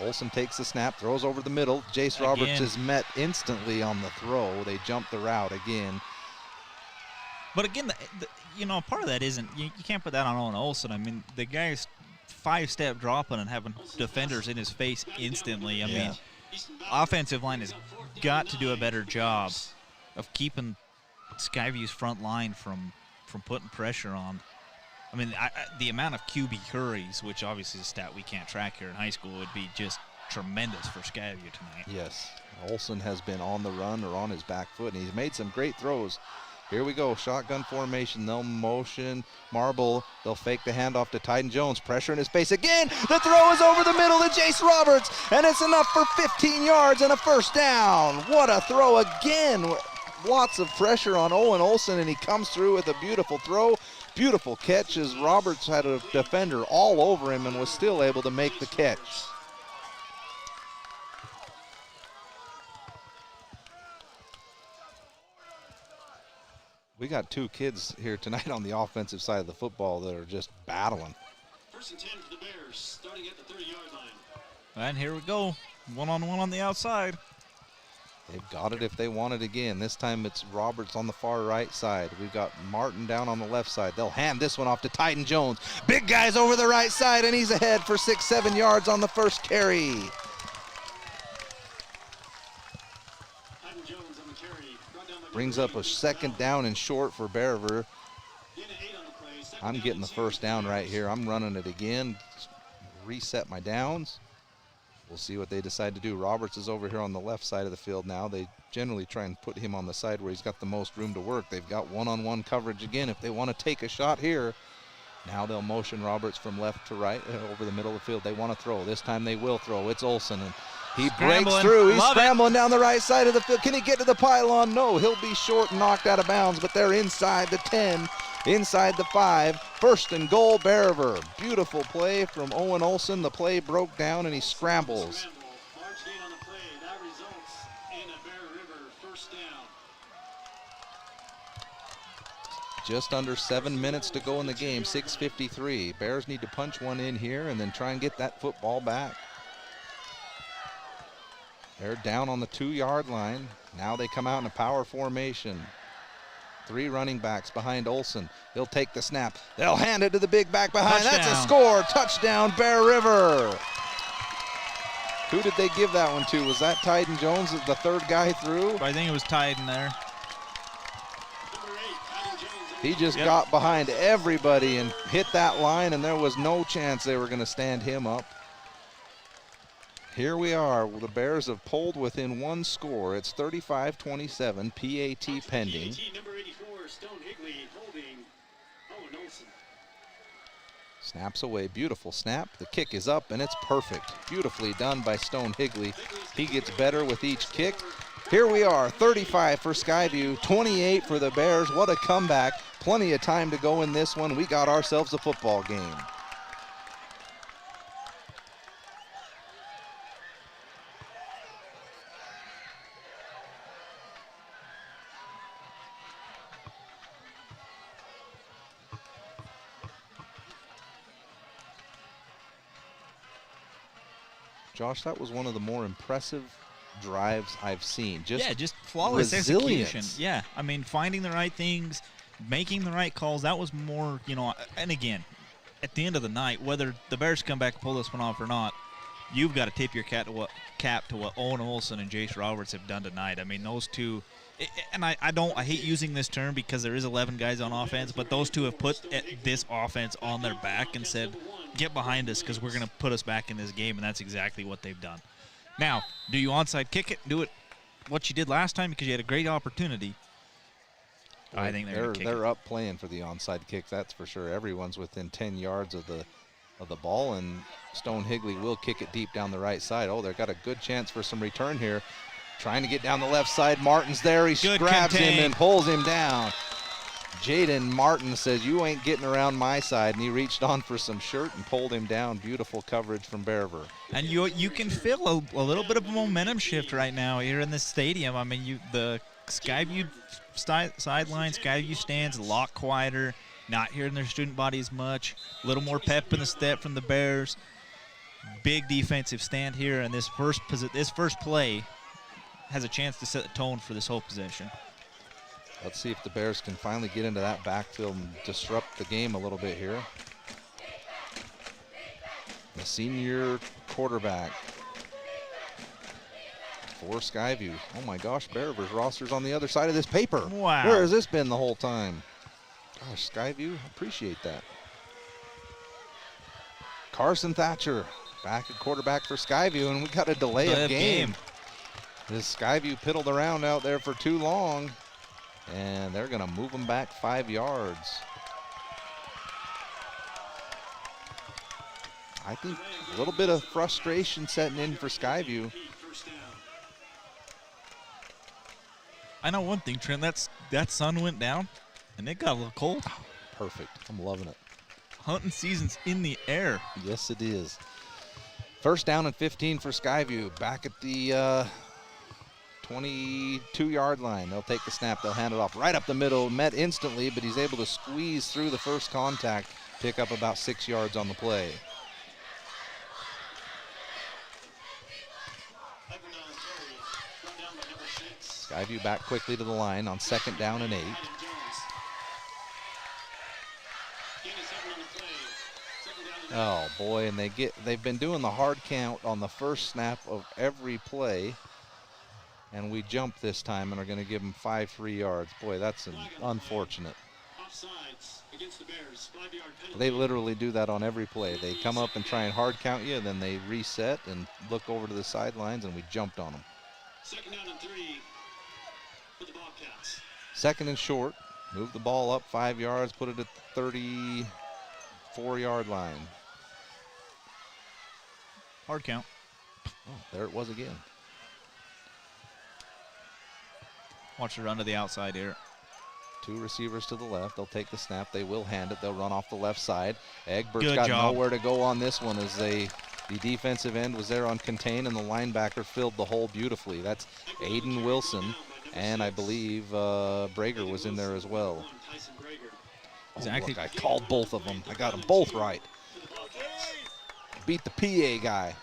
Speaker 2: Olsen takes the snap, throws over the middle. Jace Roberts is met instantly on the throw. They jump the route again.
Speaker 3: But again, you know, part of that isn't, you can't put that on Owen Olsen. I mean, the guy's 5-step dropping and having defenders in his face instantly. I mean, offensive line has got to do a better job of keeping Skyview's front line from putting pressure on. I mean, the amount of QB hurries, which obviously is a stat we can't track here in high school, would be just tremendous for Skyview tonight.
Speaker 2: Yes, Olsen has been on the run or on his back foot, and he's made some great throws. Here we go, shotgun formation. They'll motion Marble. They'll fake the handoff to Tyden Jones. Pressure in his face again. The throw is over the middle to Jace Roberts, and it's enough for 15 yards and a first down. What a throw again. Lots of pressure on Owen Olsen, and he comes through with a beautiful throw. Beautiful catch as Roberts had a defender all over him and was still able to make the catch. We got 2 kids here tonight on the offensive side of the football that are just battling.
Speaker 18: 1st and 10 for the Bears, starting at the 30-yard line.
Speaker 3: And here we go, one-on-one on the outside.
Speaker 2: They've got it if they want it again. This time it's Roberts on the far right side. We've got Martin down on the left side. They'll hand this one off to Tyden Jones. Big guy's over the right side, and he's ahead for 6-7 yards on the first carry. Brings up a 2nd down and short for Bearver. I'm getting the first down right here. I'm running it again. Reset my downs. We'll see what they decide to do. Roberts is over here on the left side of the field now. They generally try and put him on the side where he's got the most room to work. They've got one-on-one coverage again if they want to take a shot here. Now they'll motion Roberts from left to right over the middle of the field. They want to throw. This time they will throw. It's Olsen, and he breaks through. He's scrambling down the right side of the field. Can he get to the pylon? No, he'll be short and knocked out of bounds, but they're inside the 10. Inside the 5, 1st and goal, Bearver. Beautiful play from Owen Olsen. The play broke down and he scrambles. Just under 7 minutes to go in the game, 6:53. Bears need to punch one in here and then try and get that football back. They're down on the 2-yard line. Now they come out in a power formation. 3 running backs behind Olsen. He'll take the snap. They'll hand it to the big back behind.
Speaker 3: Touchdown.
Speaker 2: That's a score. Touchdown, Bear River. Who did they give that one to? Was that Tyden Jones, the 3rd guy through?
Speaker 3: I think it was Tyden there.
Speaker 2: He just got behind everybody and hit that line, and there was no chance they were going to stand him up. Here we are. The Bears have pulled within 1 score. It's 35-27, PAT pending.
Speaker 18: PAT number 84, Stone Higley holding Owen Olsen.
Speaker 2: Snaps away, beautiful snap. The kick is up and it's perfect. Beautifully done by Stone Higley. He gets better with each kick. Here we are, 35 for Skyview, 28 for the Bears. What a comeback. plenty of time to go in this one. We got ourselves a football game. Josh, that was one of the more impressive drives I've seen.
Speaker 3: Just flawless execution. Yeah, I mean, finding the right things, making the right calls. That was more, and again, at the end of the night, whether the Bears come back and pull this one off or not, you've got to tip your cap to what Owen Olsen and Jace Roberts have done tonight. I mean, those two, and I hate using this term because there is 11 guys on offense, but those two have put this offense on their back and said, get behind us because we're going to put us back in this game, and that's exactly what they've done. Now, do you onside kick it and do it what you did last time because you had a great opportunity? I think
Speaker 2: they're up playing for the onside kick, that's for sure. Everyone's within 10 yards of the ball, and Stone Higley will kick it deep down the right side. Oh, they've got a good chance for some return here. Trying to get down the left side. Martin's there. He grabs him and pulls him down. Jaden Martin says, you ain't getting around my side, and he reached on for some shirt and pulled him down. Beautiful coverage from Bearver.
Speaker 3: And you can feel a little bit of a momentum shift right now here in this stadium. I mean, the Skyview sideline, Skyview stands a lot quieter, not hearing their student body as much, a little more pep in the step from the Bears. Big defensive stand here, and this first play has a chance to set the tone for this whole possession.
Speaker 2: Let's see if the Bears can finally get into that backfield and disrupt the game a little bit here. The senior quarterback for Skyview. Oh my gosh, Bearver's roster's on the other side of this paper.
Speaker 3: Wow.
Speaker 2: Where has this been the whole time? Gosh, Skyview, appreciate that. Carson Thatcher back at quarterback for Skyview, and we got a delay of game. This Skyview piddled around out there for too long, and they're going to move them back 5 yards. I think a little bit of frustration setting in for Skyview.
Speaker 3: I know one thing, Trent, that sun went down, and it got a little cold.
Speaker 2: Perfect. I'm loving it.
Speaker 3: Hunting season's in the air.
Speaker 2: Yes, it is. First down and 15 for Skyview. Back at the 22-yard line. They'll take the snap. They'll hand it off right up the middle. Met instantly, but he's able to squeeze through the first contact, pick up about 6 yards on the play. Skyview back quickly to the line on second down and 8. Oh boy, and they've been doing the hard count on the first snap of every play, and we jumped this time and are going to give them 5 free yards. Boy, that's unfortunate. They literally do that on every play. They come up and try and hard count you, and then they reset and look over to the sidelines, and we jumped on them.
Speaker 18: Second down and 3 for the Bobcats.
Speaker 2: Second and short. Move the ball up 5 yards, put it at the 34-yard line.
Speaker 3: Hard count.
Speaker 2: Oh, there it was again.
Speaker 3: Watch the run to the outside here.
Speaker 2: 2 receivers to the left. They'll take the snap. They will hand it. They'll run off the left side. Egbert's got nowhere to go on this one as the defensive end was there on contain, and the linebacker filled the hole beautifully. That's Aiden Wilson, and I believe Brager was in there as well. Oh, look, I called both of them. I got them both right. Beat the PA guy.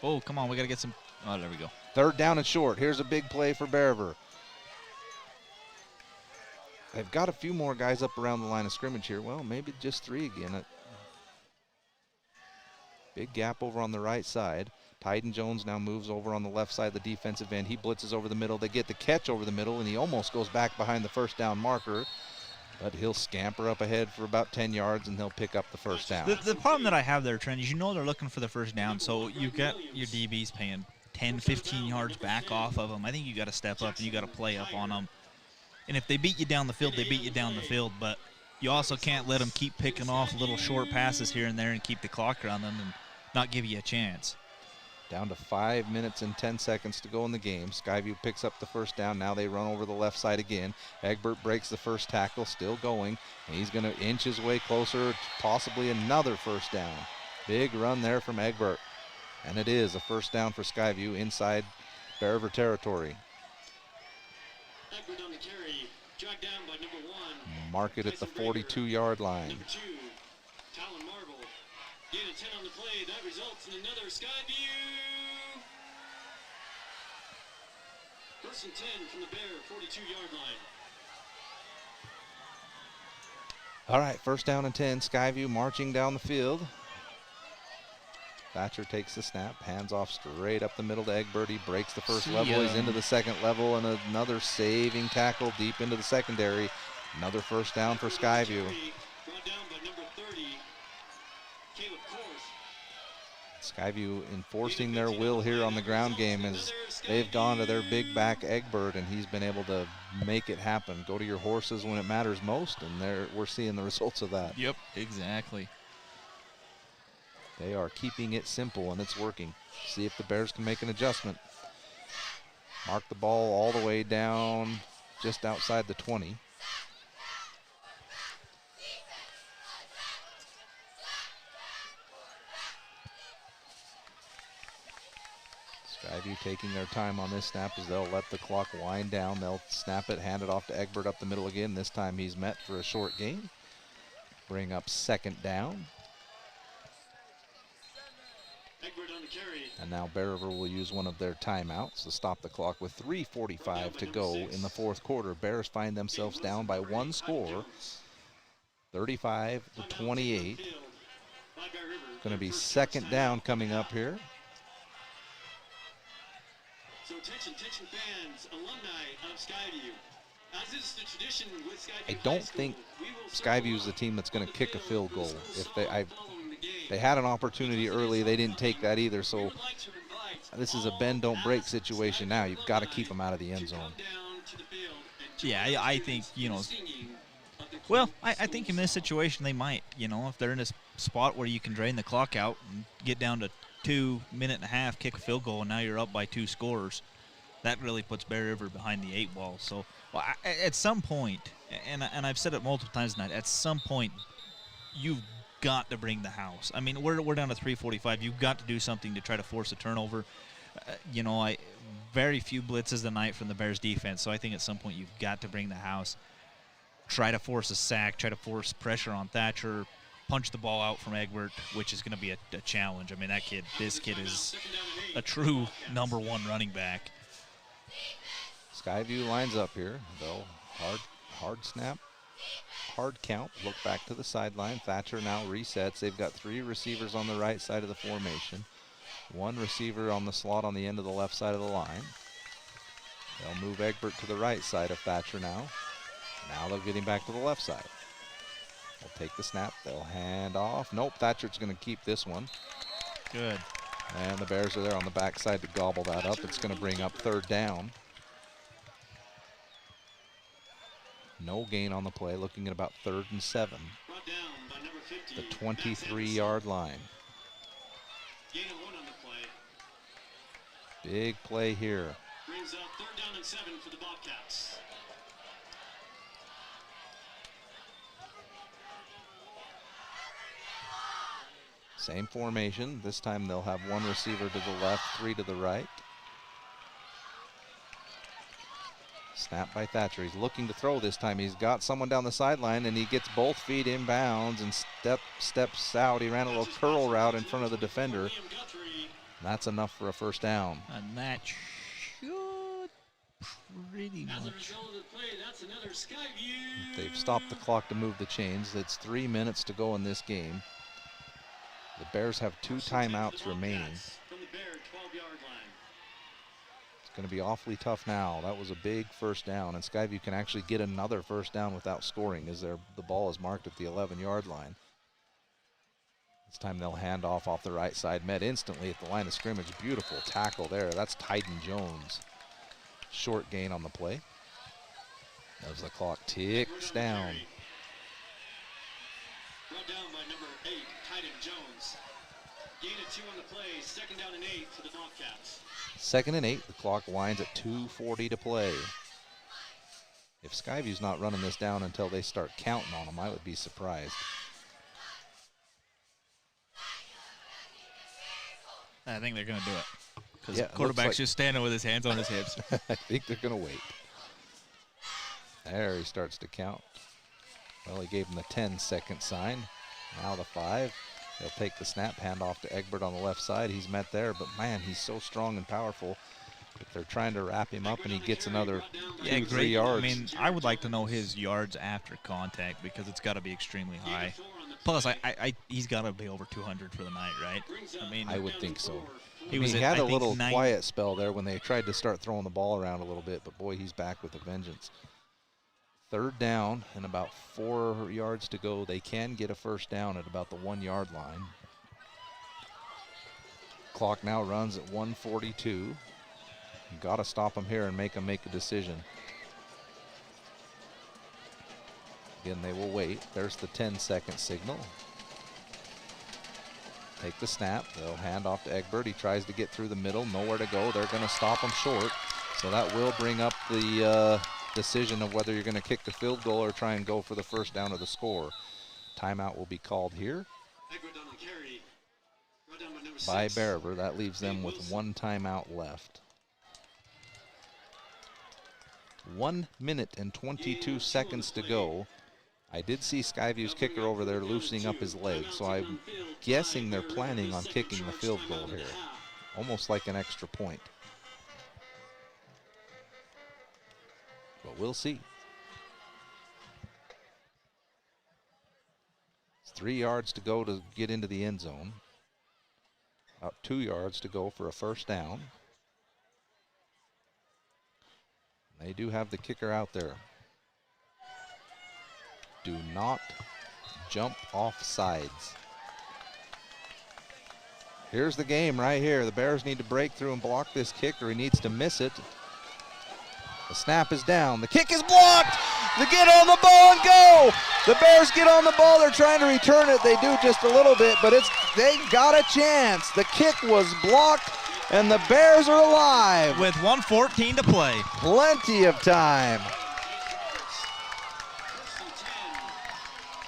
Speaker 3: Oh, come on. We got to get some. Oh, there we go.
Speaker 2: Third down and short. Here's a big play for Bearver. They've got a few more guys up around the line of scrimmage here. Well, maybe just 3 again. Big gap over on the right side. Tyden Jones now moves over on the left side of the defensive end. He blitzes over the middle. They get the catch over the middle, and he almost goes back behind the first down marker. But he'll scamper up ahead for about 10 yards, and he'll pick up the first down.
Speaker 3: The problem that I have there, Trent, is they're looking for the first down, so you got your DBs paying 10, 15 yards back off of them. I think you got to step up and you got to play up on them. And if they beat you down the field, they beat you down the field. But you also can't let them keep picking off little short passes here and there and keep the clock around them and not give you a chance.
Speaker 2: Down to 5 minutes and 10 seconds to go in the game. Skyview picks up the first down. Now they run over the left side again. Egbert breaks the first tackle, still going. And he's going to inch his way closer, possibly another first down. Big run there from Egbert. And it is a first down for Skyview inside Bear River territory.
Speaker 18: Egbert on the carry, dragged down by number 1.
Speaker 2: Mark it at the 42-yard line.
Speaker 18: Number 2, Talon Marble. Gain of 10 on the play. That results in another Skyview. First and 10 from the Bear 42-yard line.
Speaker 2: All right, first down and 10. Skyview marching down the field. Thatcher takes the snap, hands off straight up the middle to Egbert. He breaks the first level. He's into the second level, and another saving tackle deep into the secondary. Another first down for Skyview.
Speaker 18: Brought down by number 30, Caleb Korth.
Speaker 2: Skyview enforcing their will here on the ground game as they've gone to their big back Egbert, and he's been able to make it happen. Go to your horses when it matters most, and we're seeing the results of that.
Speaker 3: Yep, exactly.
Speaker 2: They are keeping it simple, and it's working. See if the Bears can make an adjustment. Mark the ball all the way down just outside the 20. Skyview taking their time on this snap as they'll let the clock wind down. They'll snap it, hand it off to Egbert up the middle again. This time he's met for a short gain. Bring up second down.
Speaker 18: Egbert on the carry.
Speaker 2: And now Bear River will use one of their timeouts to stop the clock with 3:45 to go in the fourth quarter. Bears find themselves down by one score, 35-28. Going to be second down coming up here.
Speaker 18: So attention fans, alumni of Skyview. As is the tradition with Skyview
Speaker 2: I don't think Skyview is the team that's going to kick a field goal. If they had an opportunity early, they didn't take that either. So this is a bend don't break situation now. You've got to keep them out of the end zone.
Speaker 3: Yeah, I think, well, I think in this situation they might, if they're in a spot where you can drain the clock out and get down to 2 minute and a half, kick a field goal, and now you're up by 2 scores. That really puts Bear River behind the 8 ball. So at some point, and I've said it multiple times tonight, at some point you've got to bring the house. I mean, we're down to 3:45. You've got to do something to try to force a turnover. Very few blitzes tonight from the Bears defense, so I think at some point you've got to bring the house. Try to force a sack, try to force pressure on Thatcher, punch the ball out from Egbert, which is going to be a challenge. I mean, this kid is a true number 1 running back.
Speaker 2: Skyview lines up here, though. Hard snap, hard count. Look back to the sideline. Thatcher now resets. They've got 3 receivers on the right side of the formation. 1 receiver on the slot on the end of the left side of the line. They'll move Egbert to the right side of Thatcher now. Now they'll get him back to the left side. They'll take the snap. They'll hand off. Nope, Thatcher's going to keep this one.
Speaker 3: Good.
Speaker 2: And the Bears are there on the backside to gobble that up. It's going to bring up third down. No gain on the play, looking at about 3rd and 7. The 23-yard line.
Speaker 18: Gain of 1 on the play.
Speaker 2: Big play here.
Speaker 18: Brings up 3rd down and 7 for the Bobcats.
Speaker 2: Same formation. This time they'll have 1 receiver to the left, 3 to the right. Snap by Thatcher. He's looking to throw this time. He's got someone down the sideline, and he gets both feet inbounds and steps out. He ran a little curl route in front of the defender. That's enough for a first down.
Speaker 3: And that should pretty much.
Speaker 2: They've stopped the clock to move the chains. It's 3 minutes to go in this game. The Bears have 2 timeouts remaining.
Speaker 18: From the Bear 12-yard line.
Speaker 2: It's going to be awfully tough now. That was a big first down, and Skyview can actually get another first down without scoring as the ball is marked at the 11-yard line. This time they'll hand off the right side. Met instantly at the line of scrimmage. Beautiful tackle there. That's Tyden Jones. Short gain on the play. As the clock ticks down.
Speaker 18: Brought down by number 8, Tyden Jones. Gain of 2 on the play. 2nd down and 8 for the Bobcats.
Speaker 2: 2nd and 8. The clock winds at 2:40 to play. If Skyview's not running this down until they start counting on them, I would be surprised.
Speaker 3: I think they're going to do it. Because
Speaker 2: Yeah,
Speaker 3: the quarterback's
Speaker 2: like
Speaker 3: just standing with his hands on his hips.
Speaker 2: I think they're going to wait. There he starts to count. Well, he gave him the 10-second sign. Now the 5. They'll take the snap, hand off to Egbert on the left side. He's met there, but man, he's so strong and powerful. If they're trying to wrap him up and he gets another 2-3 yards.
Speaker 15: I mean, I would like to know his yards after contact because it's got to be extremely high. Plus, he's got to be over 200 for the night, right? I mean,
Speaker 2: I would think so.
Speaker 15: He
Speaker 2: had a little quiet spell there when they tried to start throwing the ball around a little bit, but boy, he's back with a vengeance. 3rd down and about 4 yards to go. They can get a first down at about the 1-yard line. Clock now runs at 1:42. You got to stop them here and make them make a decision. Again, they will wait. There's the 10-second signal. Take the snap. They'll hand off to Egbert. He tries to get through the middle. Nowhere to go. They're going to stop him short. So that will bring up the decision of whether you're going to kick the field goal or try and go for the first down or the score. Timeout will be called here by Bear River. That leaves them with 1 timeout left. 1 minute and 22 seconds to go. I did see Skyview's kicker over there loosening up his leg, so I'm guessing they're planning on kicking the field goal here. Almost like an extra point. But we'll see. It's 3 yards to go to get into the end zone. About 2 yards to go for a first down. They do have the kicker out there. Do not jump off sides. Here's the game right here. The Bears need to break through and block this kick, or he needs to miss it. The snap is down. The kick is blocked. They get on the ball and go. The Bears get on the ball. They're trying to return it. They do just a little bit, but they got a chance. The kick was blocked, and the Bears are alive.
Speaker 15: With 1:14 to play.
Speaker 2: Plenty of time.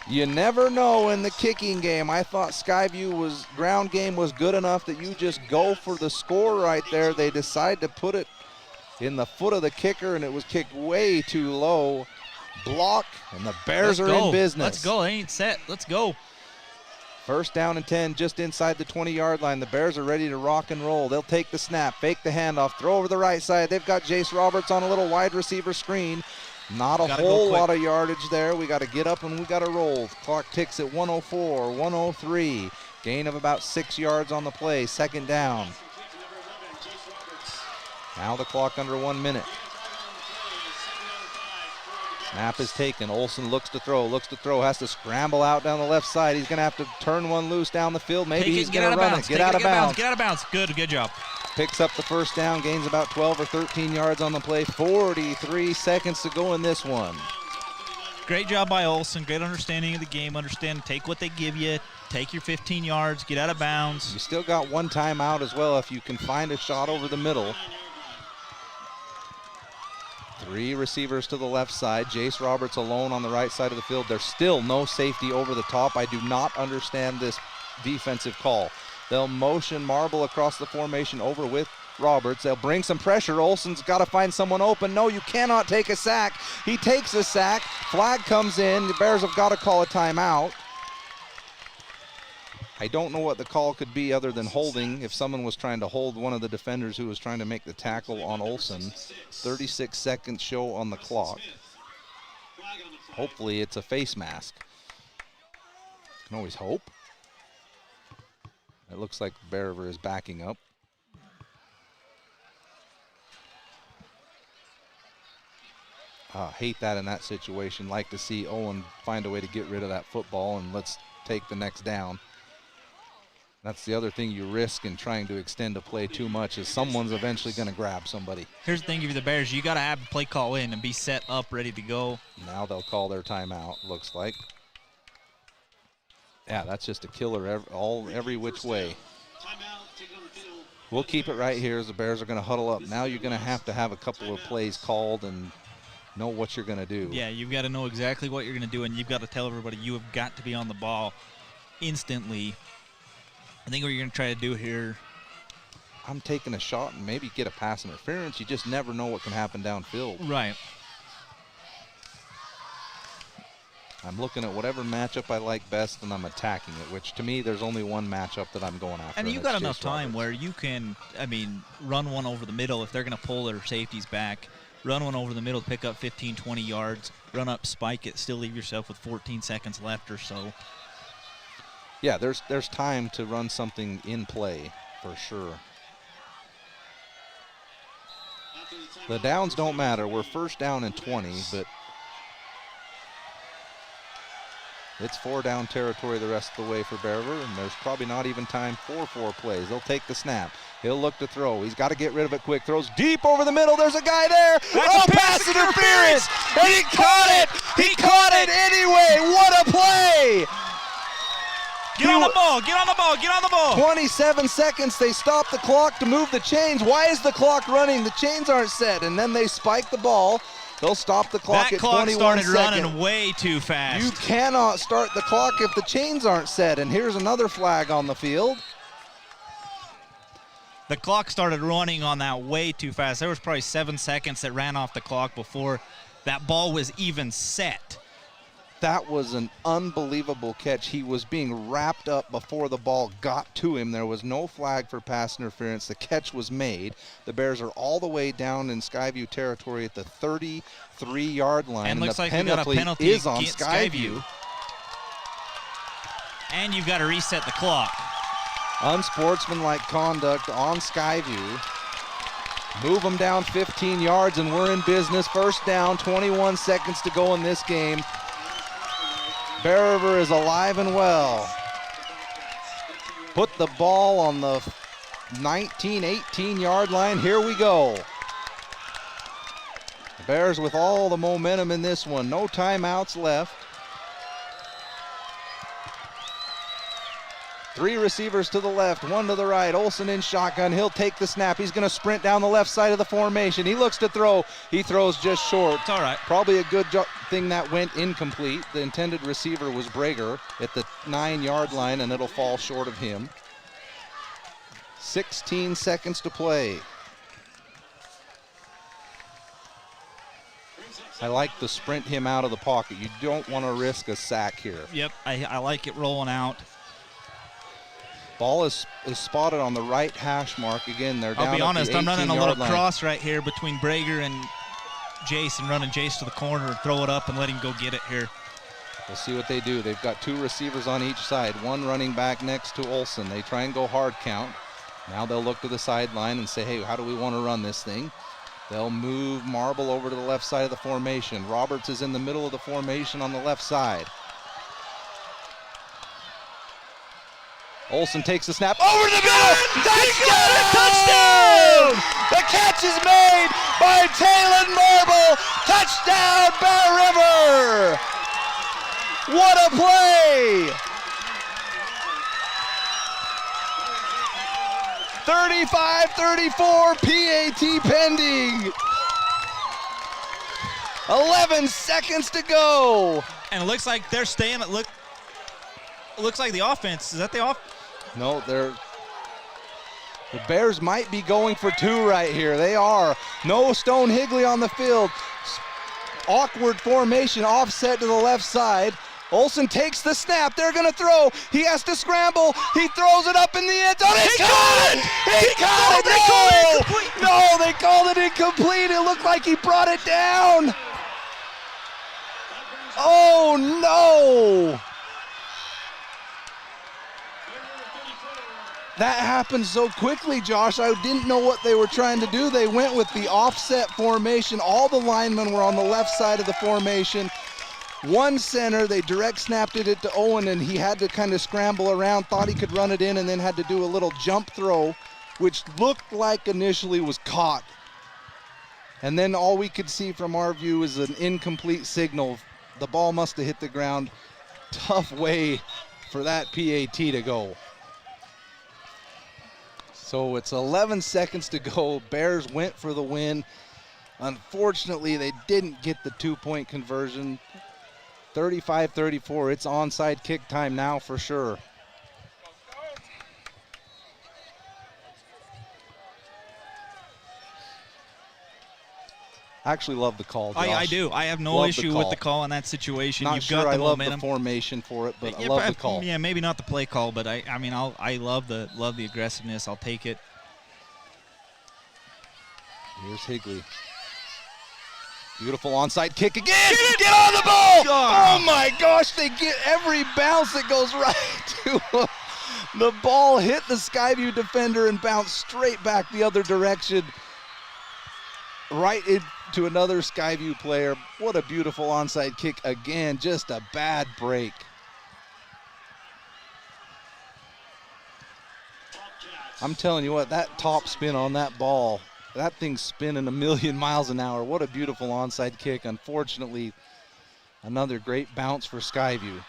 Speaker 2: You never know in the kicking game. I thought Skyview ground game was good enough that you just go for the score right there. They decide to put it in the foot of the kicker, and it was kicked way too low. Block, and the Bears are in business.
Speaker 15: Let's go. They ain't set. Let's go.
Speaker 2: First down and 10 just inside the 20-yard line. The Bears are ready to rock and roll. They'll take the snap, fake the handoff, throw over the right side. They've got Jace Roberts on a little wide receiver screen. Not a whole lot of yardage there. We got to get up and we got to roll. Clock ticks at 104, 103. Gain of about 6 yards on the play. 2nd down. Now the clock under 1 minute. Snap is taken. Olsen looks to throw, has to scramble out down the left side. He's going to have to turn one loose down the field. Maybe he's going to run it. Get out of bounds.
Speaker 15: Get out of bounds. Good job.
Speaker 2: Picks up the first down, gains about 12 or 13 yards on the play. 43 seconds to go in this one.
Speaker 15: Great job by Olsen. Great understanding of the game. Take what they give you. Take your 15 yards. Get out of bounds.
Speaker 2: You still got 1 timeout as well if you can find a shot over the middle. 3 receivers to the left side. Jace Roberts alone on the right side of the field. There's still no safety over the top. I do not understand this defensive call. They'll motion Marble across the formation over with Roberts. They'll bring some pressure. Olsen's got to find someone open. No, you cannot take a sack. He takes a sack. Flag comes in. The Bears have got to call a timeout. I don't know what the call could be other than holding if someone was trying to hold one of the defenders who was trying to make the tackle on Olsen. 36 seconds show on the clock. Hopefully it's a face mask. Can always hope. It looks like Bear River is backing up. Hate that in that situation. Like to see Owen find a way to get rid of that football and let's take the next down. That's the other thing you risk in trying to extend a play too much is someone's eventually going to grab somebody.
Speaker 15: Here's the thing for the Bears. You got to have the play call in and be set up, ready to go.
Speaker 2: Now they'll call their timeout, looks like. Yeah, that's just a killer every which way. We'll keep it right here as the Bears are going to huddle up. Now you're going to have a couple of plays called and know what you're going to do.
Speaker 3: Yeah, you've got to know exactly what you're going to do, and you've got to tell everybody you have got to be on the ball instantly. I think what you're going to try to do here,
Speaker 2: I'm taking a shot and maybe get a pass interference. You just never know what can happen downfield.
Speaker 3: Right.
Speaker 2: I'm looking at whatever matchup I like best, and I'm attacking it, which to me, there's only one matchup that I'm going after.
Speaker 3: And you've got enough time where you can, run one over the middle if they're going to pull their safeties back. Run one over the middle to pick up 15, 20 yards. Run up, spike it, still leave yourself with 14 seconds left or so.
Speaker 2: Yeah, there's time to run something in play for sure. The downs don't matter. We're first down and 20, but it's 4-down territory the rest of the way for Bear River, and there's probably not even time for 4 plays. They'll take the snap. He'll look to throw. He's got to get rid of it quick. Throws deep over the middle. There's a guy there. Pass interference! And he caught it! He caught it anyway! What a play!
Speaker 3: Get on the ball! Get on the ball! Get on the ball!
Speaker 2: 27 seconds. They stop the clock to move the chains. Why is the clock running? The chains aren't set. And then they spike the ball. They'll stop the clock at 21 seconds.
Speaker 3: That clock started running way too fast.
Speaker 2: You cannot start the clock if the chains aren't set. And here's another flag on the field.
Speaker 3: The clock started running on that way too fast. There was probably 7 seconds that ran off the clock before that ball was even set.
Speaker 2: That was an unbelievable catch. He was being wrapped up before the ball got to him. There was no flag for pass interference. The catch was made. The Bears are all the way down in Skyview territory at the 33-yard line.
Speaker 3: And looks
Speaker 2: the
Speaker 3: like we got a penalty
Speaker 2: is on
Speaker 3: against
Speaker 2: Skyview.
Speaker 3: And you've got to reset the clock.
Speaker 2: Unsportsmanlike conduct on Skyview. Move them down 15 yards and we're in business. First down, 21 seconds to go in this game. Bear River is alive and well. Put the ball on the 19, 18-yard line. Here we go. The Bears with all the momentum in this one. No timeouts left. 3 receivers to the left, 1 to the right. Olsen in shotgun. He'll take the snap. He's going to sprint down the left side of the formation. He looks to throw. He throws just short.
Speaker 3: It's all right.
Speaker 2: Probably a good thing that went incomplete. The intended receiver was Brager at the 9-yard line, and it'll fall short of him. 16 seconds to play. I like to sprint him out of the pocket. You don't want to risk a sack here.
Speaker 3: Yep, I like it rolling out.
Speaker 2: Ball is spotted on the right hash mark. Again, they're down
Speaker 3: I'll be honest, I'm running a little cross right here between Brager and Jace, and running Jace to the corner and throw it up and let him go get it here.
Speaker 2: We'll see what they do. They've got 2 receivers on each side, 1 running back next to Olsen. They try and go hard count. Now they'll look to the sideline and say, hey, how do we want to run this thing? They'll move Marble over to the left side of the formation. Roberts is in the middle of the formation on the left side. Olsen takes the snap over the middle. Touchdown! The catch is made by Taylor Marble. Touchdown, Bear River! What a play! 35-34, PAT pending. 11 seconds to go.
Speaker 3: And it looks like they're staying. It looks like the offense. Is that the offense?
Speaker 2: No, the Bears might be going for 2 right here. They are. No Stone Higley on the field. Awkward formation, offset to the left side. Olsen takes the snap. They're going to throw. He has to scramble. He throws it up in the end zone. He caught it! He caught it! No, they called it incomplete. It looked like he brought it down. Oh, no! That happened so quickly, Josh. I didn't know what they were trying to do. They went with the offset formation. All the linemen were on the left side of the formation. 1 center, they direct snapped it to Owen, and he had to kind of scramble around, thought he could run it in, and then had to do a little jump throw, which looked like initially was caught. And then all we could see from our view is an incomplete signal. The ball must have hit the ground. Tough way for that PAT to go. So it's 11 seconds to go. Bears went for the win. Unfortunately, they didn't get the 2-point conversion. 35-34. It's onside kick time now for sure. I actually love the call, Josh.
Speaker 15: I do. I have no issue with the call in that situation.
Speaker 2: Not
Speaker 15: You've
Speaker 2: sure
Speaker 15: got the
Speaker 2: I love
Speaker 15: momentum.
Speaker 2: the formation for it, but I love the call.
Speaker 15: Yeah, maybe not the play call, but I love the aggressiveness. I'll take it.
Speaker 2: Here's Higley. Beautiful onside kick again. Get on the ball! Oh my gosh, they get every bounce that goes right to the ball hit the Skyview defender and bounced straight back the other direction. Right into another Skyview player. What a beautiful onside kick again. Just a bad break. I'm telling you what, that top spin on that ball, that thing's spinning a million miles an hour. What a beautiful onside kick. Unfortunately, another great bounce for Skyview.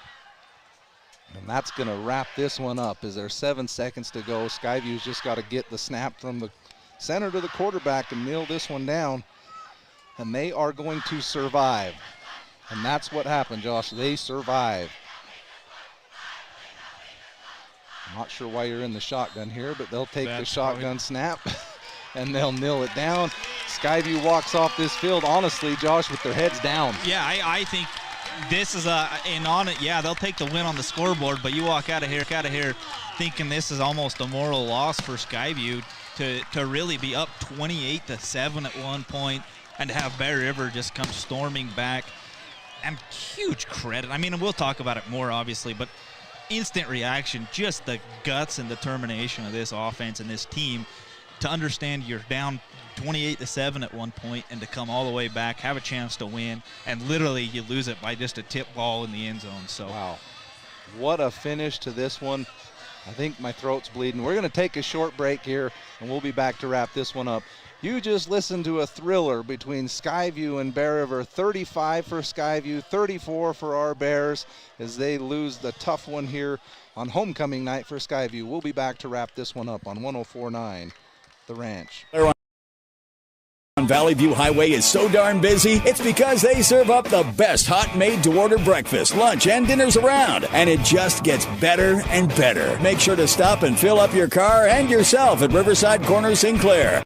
Speaker 2: And that's going to wrap this one up as there's 7 seconds to go. Skyview's just got to get the snap from the center to the quarterback and nail this one down. And they are going to survive. And that's what happened, Josh. They survive. I'm not sure why you're in the shotgun here, but they'll take the shotgun snap and they'll kneel it down. Skyview walks off this field, honestly, Josh, with their heads down.
Speaker 15: Yeah, I think this is they'll take the win on the scoreboard, but you walk out of here thinking this is almost a moral loss for Skyview to really be up 28-7 at one point and to have Bear River just come storming back. And huge credit. I mean, we'll talk about it more, obviously, but instant reaction, just the guts and determination of this offense and this team to understand you're down 28-7 at one point and to come all the way back, have a chance to win, and literally you lose it by just a tip ball in the end zone. So
Speaker 2: wow, what a finish to this one. I think my throat's bleeding. We're going to take a short break here, and we'll be back to wrap this one up. You just listened to a thriller between Skyview and Bear River. 35 for Skyview, 34 for our Bears as they lose the tough one here on homecoming night for Skyview. We'll be back to wrap this one up on 104.9 The Ranch.
Speaker 16: Valley View Highway is so darn busy, it's because they serve up the best hot made-to-order breakfast, lunch, and dinners around. And it just gets better and better. Make sure to stop and fill up your car and yourself at Riverside Corner Sinclair.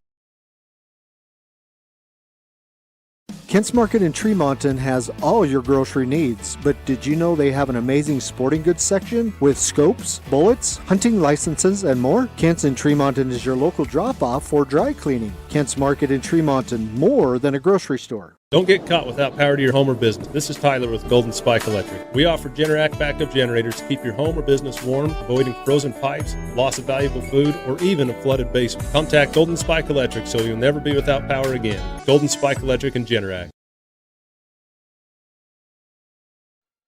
Speaker 11: Kent's Market in Tremonton has all your grocery needs, but did you know they have an amazing sporting goods section with scopes, bullets, hunting licenses, and more? Kent's in Tremonton is your local drop-off for dry cleaning. Kent's Market in Tremonton, more than a grocery store.
Speaker 20: Don't get caught without power to your home or business. This is Tyler with Golden Spike Electric. We offer Generac backup generators to keep your home or business warm, avoiding frozen pipes, loss of valuable food, or even a flooded basement. Contact Golden Spike Electric so you'll never be without power again. Golden Spike Electric and Generac.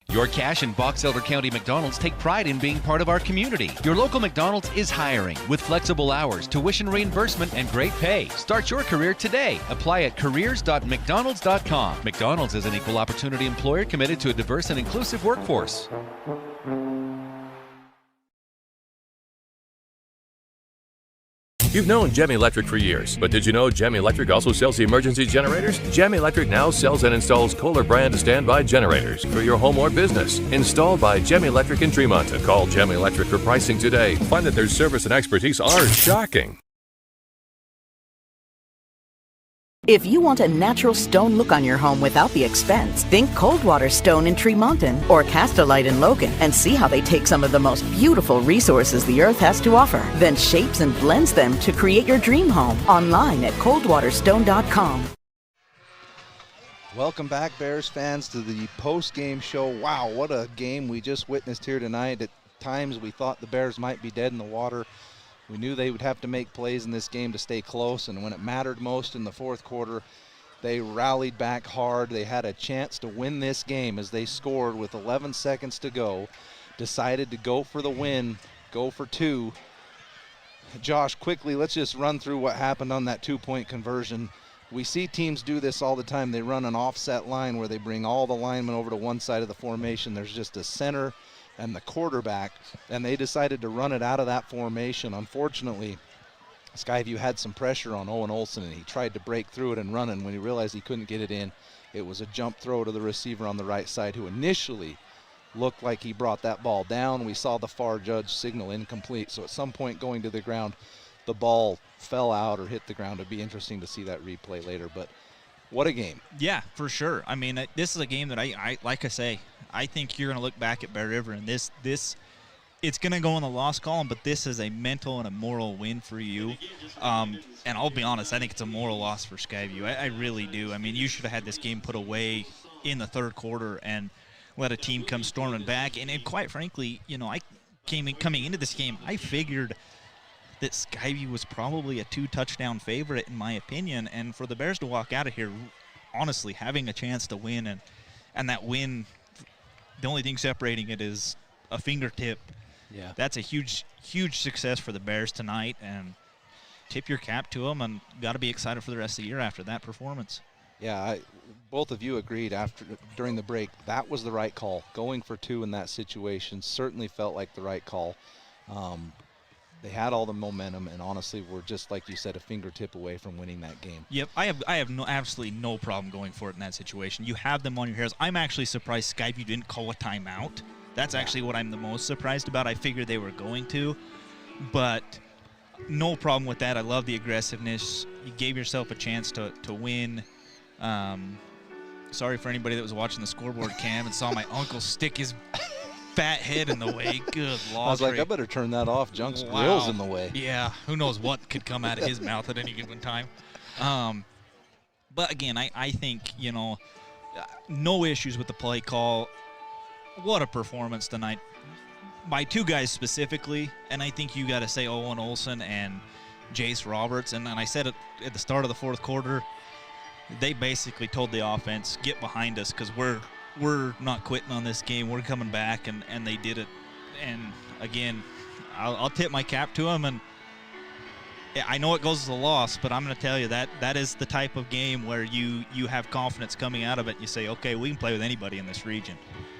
Speaker 1: Your Cache and Box Elder County McDonald's take pride in being part of our community. Your local McDonald's is hiring with flexible hours, tuition reimbursement, and great pay. Start your career today. Apply at careers.mcdonalds.com. McDonald's is an equal opportunity employer committed to a diverse and inclusive workforce.
Speaker 17: You've known Gem Electric for years, but did you know Gem Electric also sells emergency generators? Gem Electric now sells and installs Kohler brand standby generators for your home or business. Installed by Gem Electric in Tremonton. Call Gem Electric for pricing today. Find that their service and expertise are shocking.
Speaker 22: If you want a natural stone look on your home without the expense, think Coldwater Stone in Tremonton or Castelite in Logan and see how they take some of the most beautiful resources the earth has to offer, then shapes and blends them to create your dream home. Online at coldwaterstone.com.
Speaker 2: Welcome back, Bears fans, to the post-game show. Wow, what a game we just witnessed here tonight. At times we thought the Bears might be dead in the water. We knew they would have to make plays in this game to stay close, and when it mattered most in the fourth quarter, they rallied back hard. They had a chance to win this game as they scored with 11 seconds to go, decided to go for the win, go for two. Josh, quickly, let's just run through what happened on that two-point conversion. We see teams do this all the time. They run an offset line where they bring all the linemen over to one side of the formation. There's just a center and the quarterback, and they decided to run it out of that formation. Unfortunately, Skyview had some pressure on Owen Olson, and he tried to break through it and run, and when he realized he couldn't get it in, it was a jump throw to the receiver on the right side, who initially looked like he brought that ball down. We saw the far judge signal incomplete, so at some point going to the ground, the ball fell out or hit the ground. It'd be interesting to see that replay later, but what a game.
Speaker 15: Yeah, for sure. I mean, this is a game that I like I say, I think you're going to look back at Bear River, and this it's going to go in the loss column, but this is a mental and a moral win for you. And I'll be honest, I think it's a moral loss for Skyview. I really do. I mean, you should have had this game put away in the third quarter and let a team come storming back. And quite frankly, you know, coming into this game, I figured that Skyview was probably a 2-touchdown favorite in my opinion. And for the Bears to walk out of here, honestly, having a chance to win, and that win, the only thing separating it is a fingertip.
Speaker 2: Yeah,
Speaker 15: that's a huge success for the Bears tonight, and tip your cap to them, and got to be excited for the rest of the year after that performance.
Speaker 2: Yeah, both of you agreed during the break that was the right call. Going for 2 in that situation certainly felt like the right call. They had all the momentum, and honestly, were just like you said, a fingertip away from winning that game.
Speaker 15: Yep, I have absolutely no problem going for it in that situation. You have them on your hairs. I'm actually surprised Skyview didn't call a timeout. That's actually what I'm the most surprised about. I figured they were going to, but no problem with that. I love the aggressiveness. You gave yourself a chance to win. Sorry for anybody that was watching the scoreboard cam and saw my uncle stick his fat head in the way. Good Lord.
Speaker 2: I was like, I better turn that off. Junk's grill's in the way.
Speaker 15: Yeah, who knows what could come out of his mouth at any given time. But again, I think, you know, no issues with the play call. What a performance tonight by 2 guys specifically, and I think you got to say Owen Olson and Jace Roberts. And I said it at the start of the fourth quarter, they basically told the offense, get behind us, because we're not quitting on this game. We're coming back, and they did it. And again, I'll tip my cap to them, and I know it goes as a loss, but I'm going to tell you that is the type of game where you have confidence coming out of it. You say, okay, we can play with anybody in this region.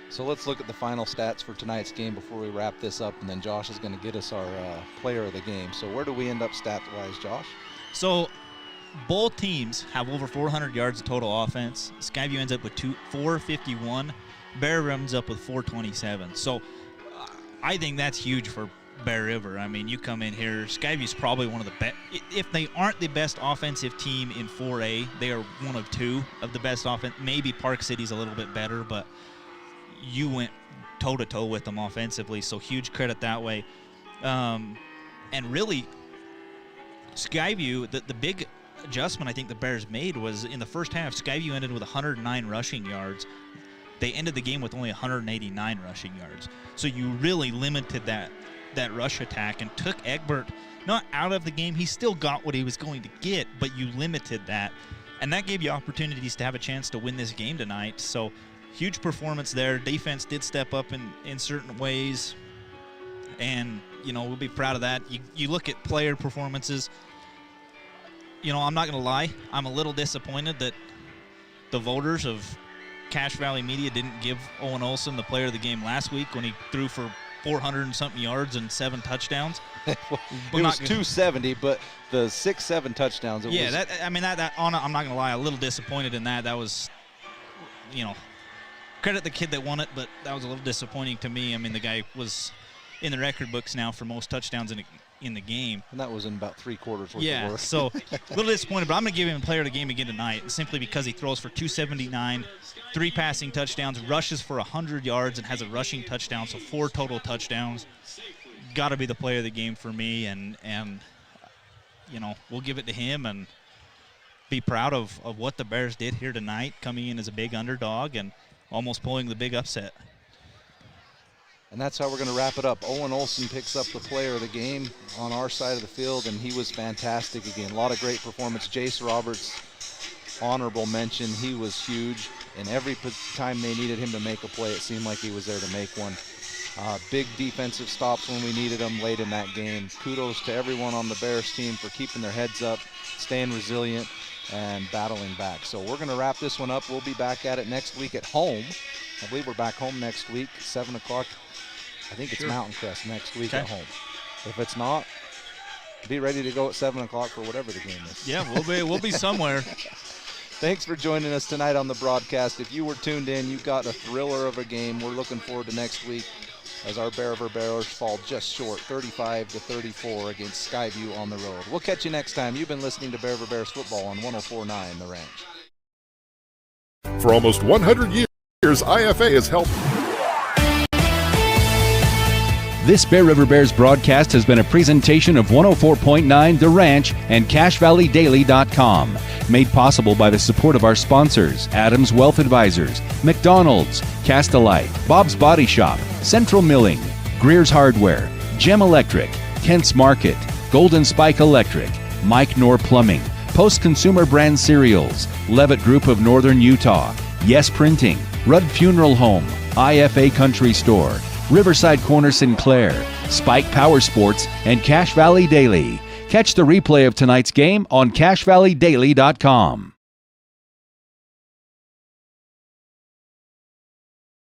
Speaker 2: So let's look at the final stats for tonight's game before we wrap this up, and then Josh is going to get us our player of the game. So where do we end up stat-wise, Josh?
Speaker 15: So both teams have over 400 yards of total offense. Skyview ends up with 451. Bear ends up with 427. So I think that's huge for Bear River. I mean, you come in here, Skyview's probably one of the best. If they aren't the best offensive team in 4A, they are one of 2 of the best offense. Maybe Park City's a little bit better, but you went toe-to-toe with them offensively, so huge credit that way. And really, Skyview, the big adjustment I think the Bears made was in the first half, Skyview ended with 109 rushing yards. They ended the game with only 189 rushing yards. So you really limited that rush attack and took Egbert not out of the game. He still got what he was going to get, but you limited that. And that gave you opportunities to have a chance to win this game tonight. So huge performance there. Defense did step up in certain ways, and you know, we'll be proud of that. You look at player performances. You know, I'm not going to lie, I'm a little disappointed that the voters of Cache Valley Media didn't give Owen Olson the player of the game last week when he threw for 400 and something yards and 7 touchdowns.
Speaker 2: It was 270, but the 6-7 touchdowns.
Speaker 15: I'm not going to lie, a little disappointed in that. That was, you know, credit the kid that won it, but that was a little disappointing to me. I mean, the guy was in the record books now for most touchdowns in the game.
Speaker 2: And that was in about 3 quarters worth
Speaker 15: of work. So a little disappointed, but I'm going to give him player of the game again tonight, simply because he throws for 279, 3 passing touchdowns, rushes for 100 yards, and has a rushing touchdown, so 4 total touchdowns. Got to be the player of the game for me, and you know, we'll give it to him and be proud of what the Bears did here tonight, coming in as a big underdog and almost pulling the big upset.
Speaker 2: And that's how we're going to wrap it up. Owen Olson picks up the player of the game on our side of the field, and he was fantastic again. A lot of great performance. Jace Roberts, honorable mention. He was huge, and every time they needed him to make a play, it seemed like he was there to make one. Big defensive stops when we needed them late in that game. Kudos to everyone on the Bears team for keeping their heads up, staying resilient, and battling back. So we're going to wrap this one up. We'll be back at it next week at home. I believe we're back home next week, 7 o'clock. I think it's Mountain Crest next week at home. If it's not, be ready to go at 7 o'clock for whatever the game is.
Speaker 3: Yeah, we'll be somewhere.
Speaker 2: Thanks for joining us tonight on the broadcast. If you were tuned in, you got a thriller of a game. We're looking forward to next week as our Bear River Bears fall just short, 35-34 against Skyview on the road. We'll catch you next time. You've been listening to Bear River Bears football on 104.9 The Ranch.
Speaker 9: For almost 100 years, IFA has helped.
Speaker 1: This Bear River Bears broadcast has been a presentation of 104.9 The Ranch and CashValleyDaily.com. Made possible by the support of our sponsors, Adams Wealth Advisors, McDonald's, Castelite, Bob's Body Shop, Central Milling, Greer's Hardware, Gem Electric, Kent's Market, Golden Spike Electric, Mike Knorr Plumbing, Post Consumer Brand Cereals, Levitt Group of Northern Utah, Yes Printing, Rudd Funeral Home, IFA Country Store, Riverside Corner Sinclair, Spike Power Sports, and Cache Valley Daily. Catch the replay of tonight's game on CashValleyDaily.com.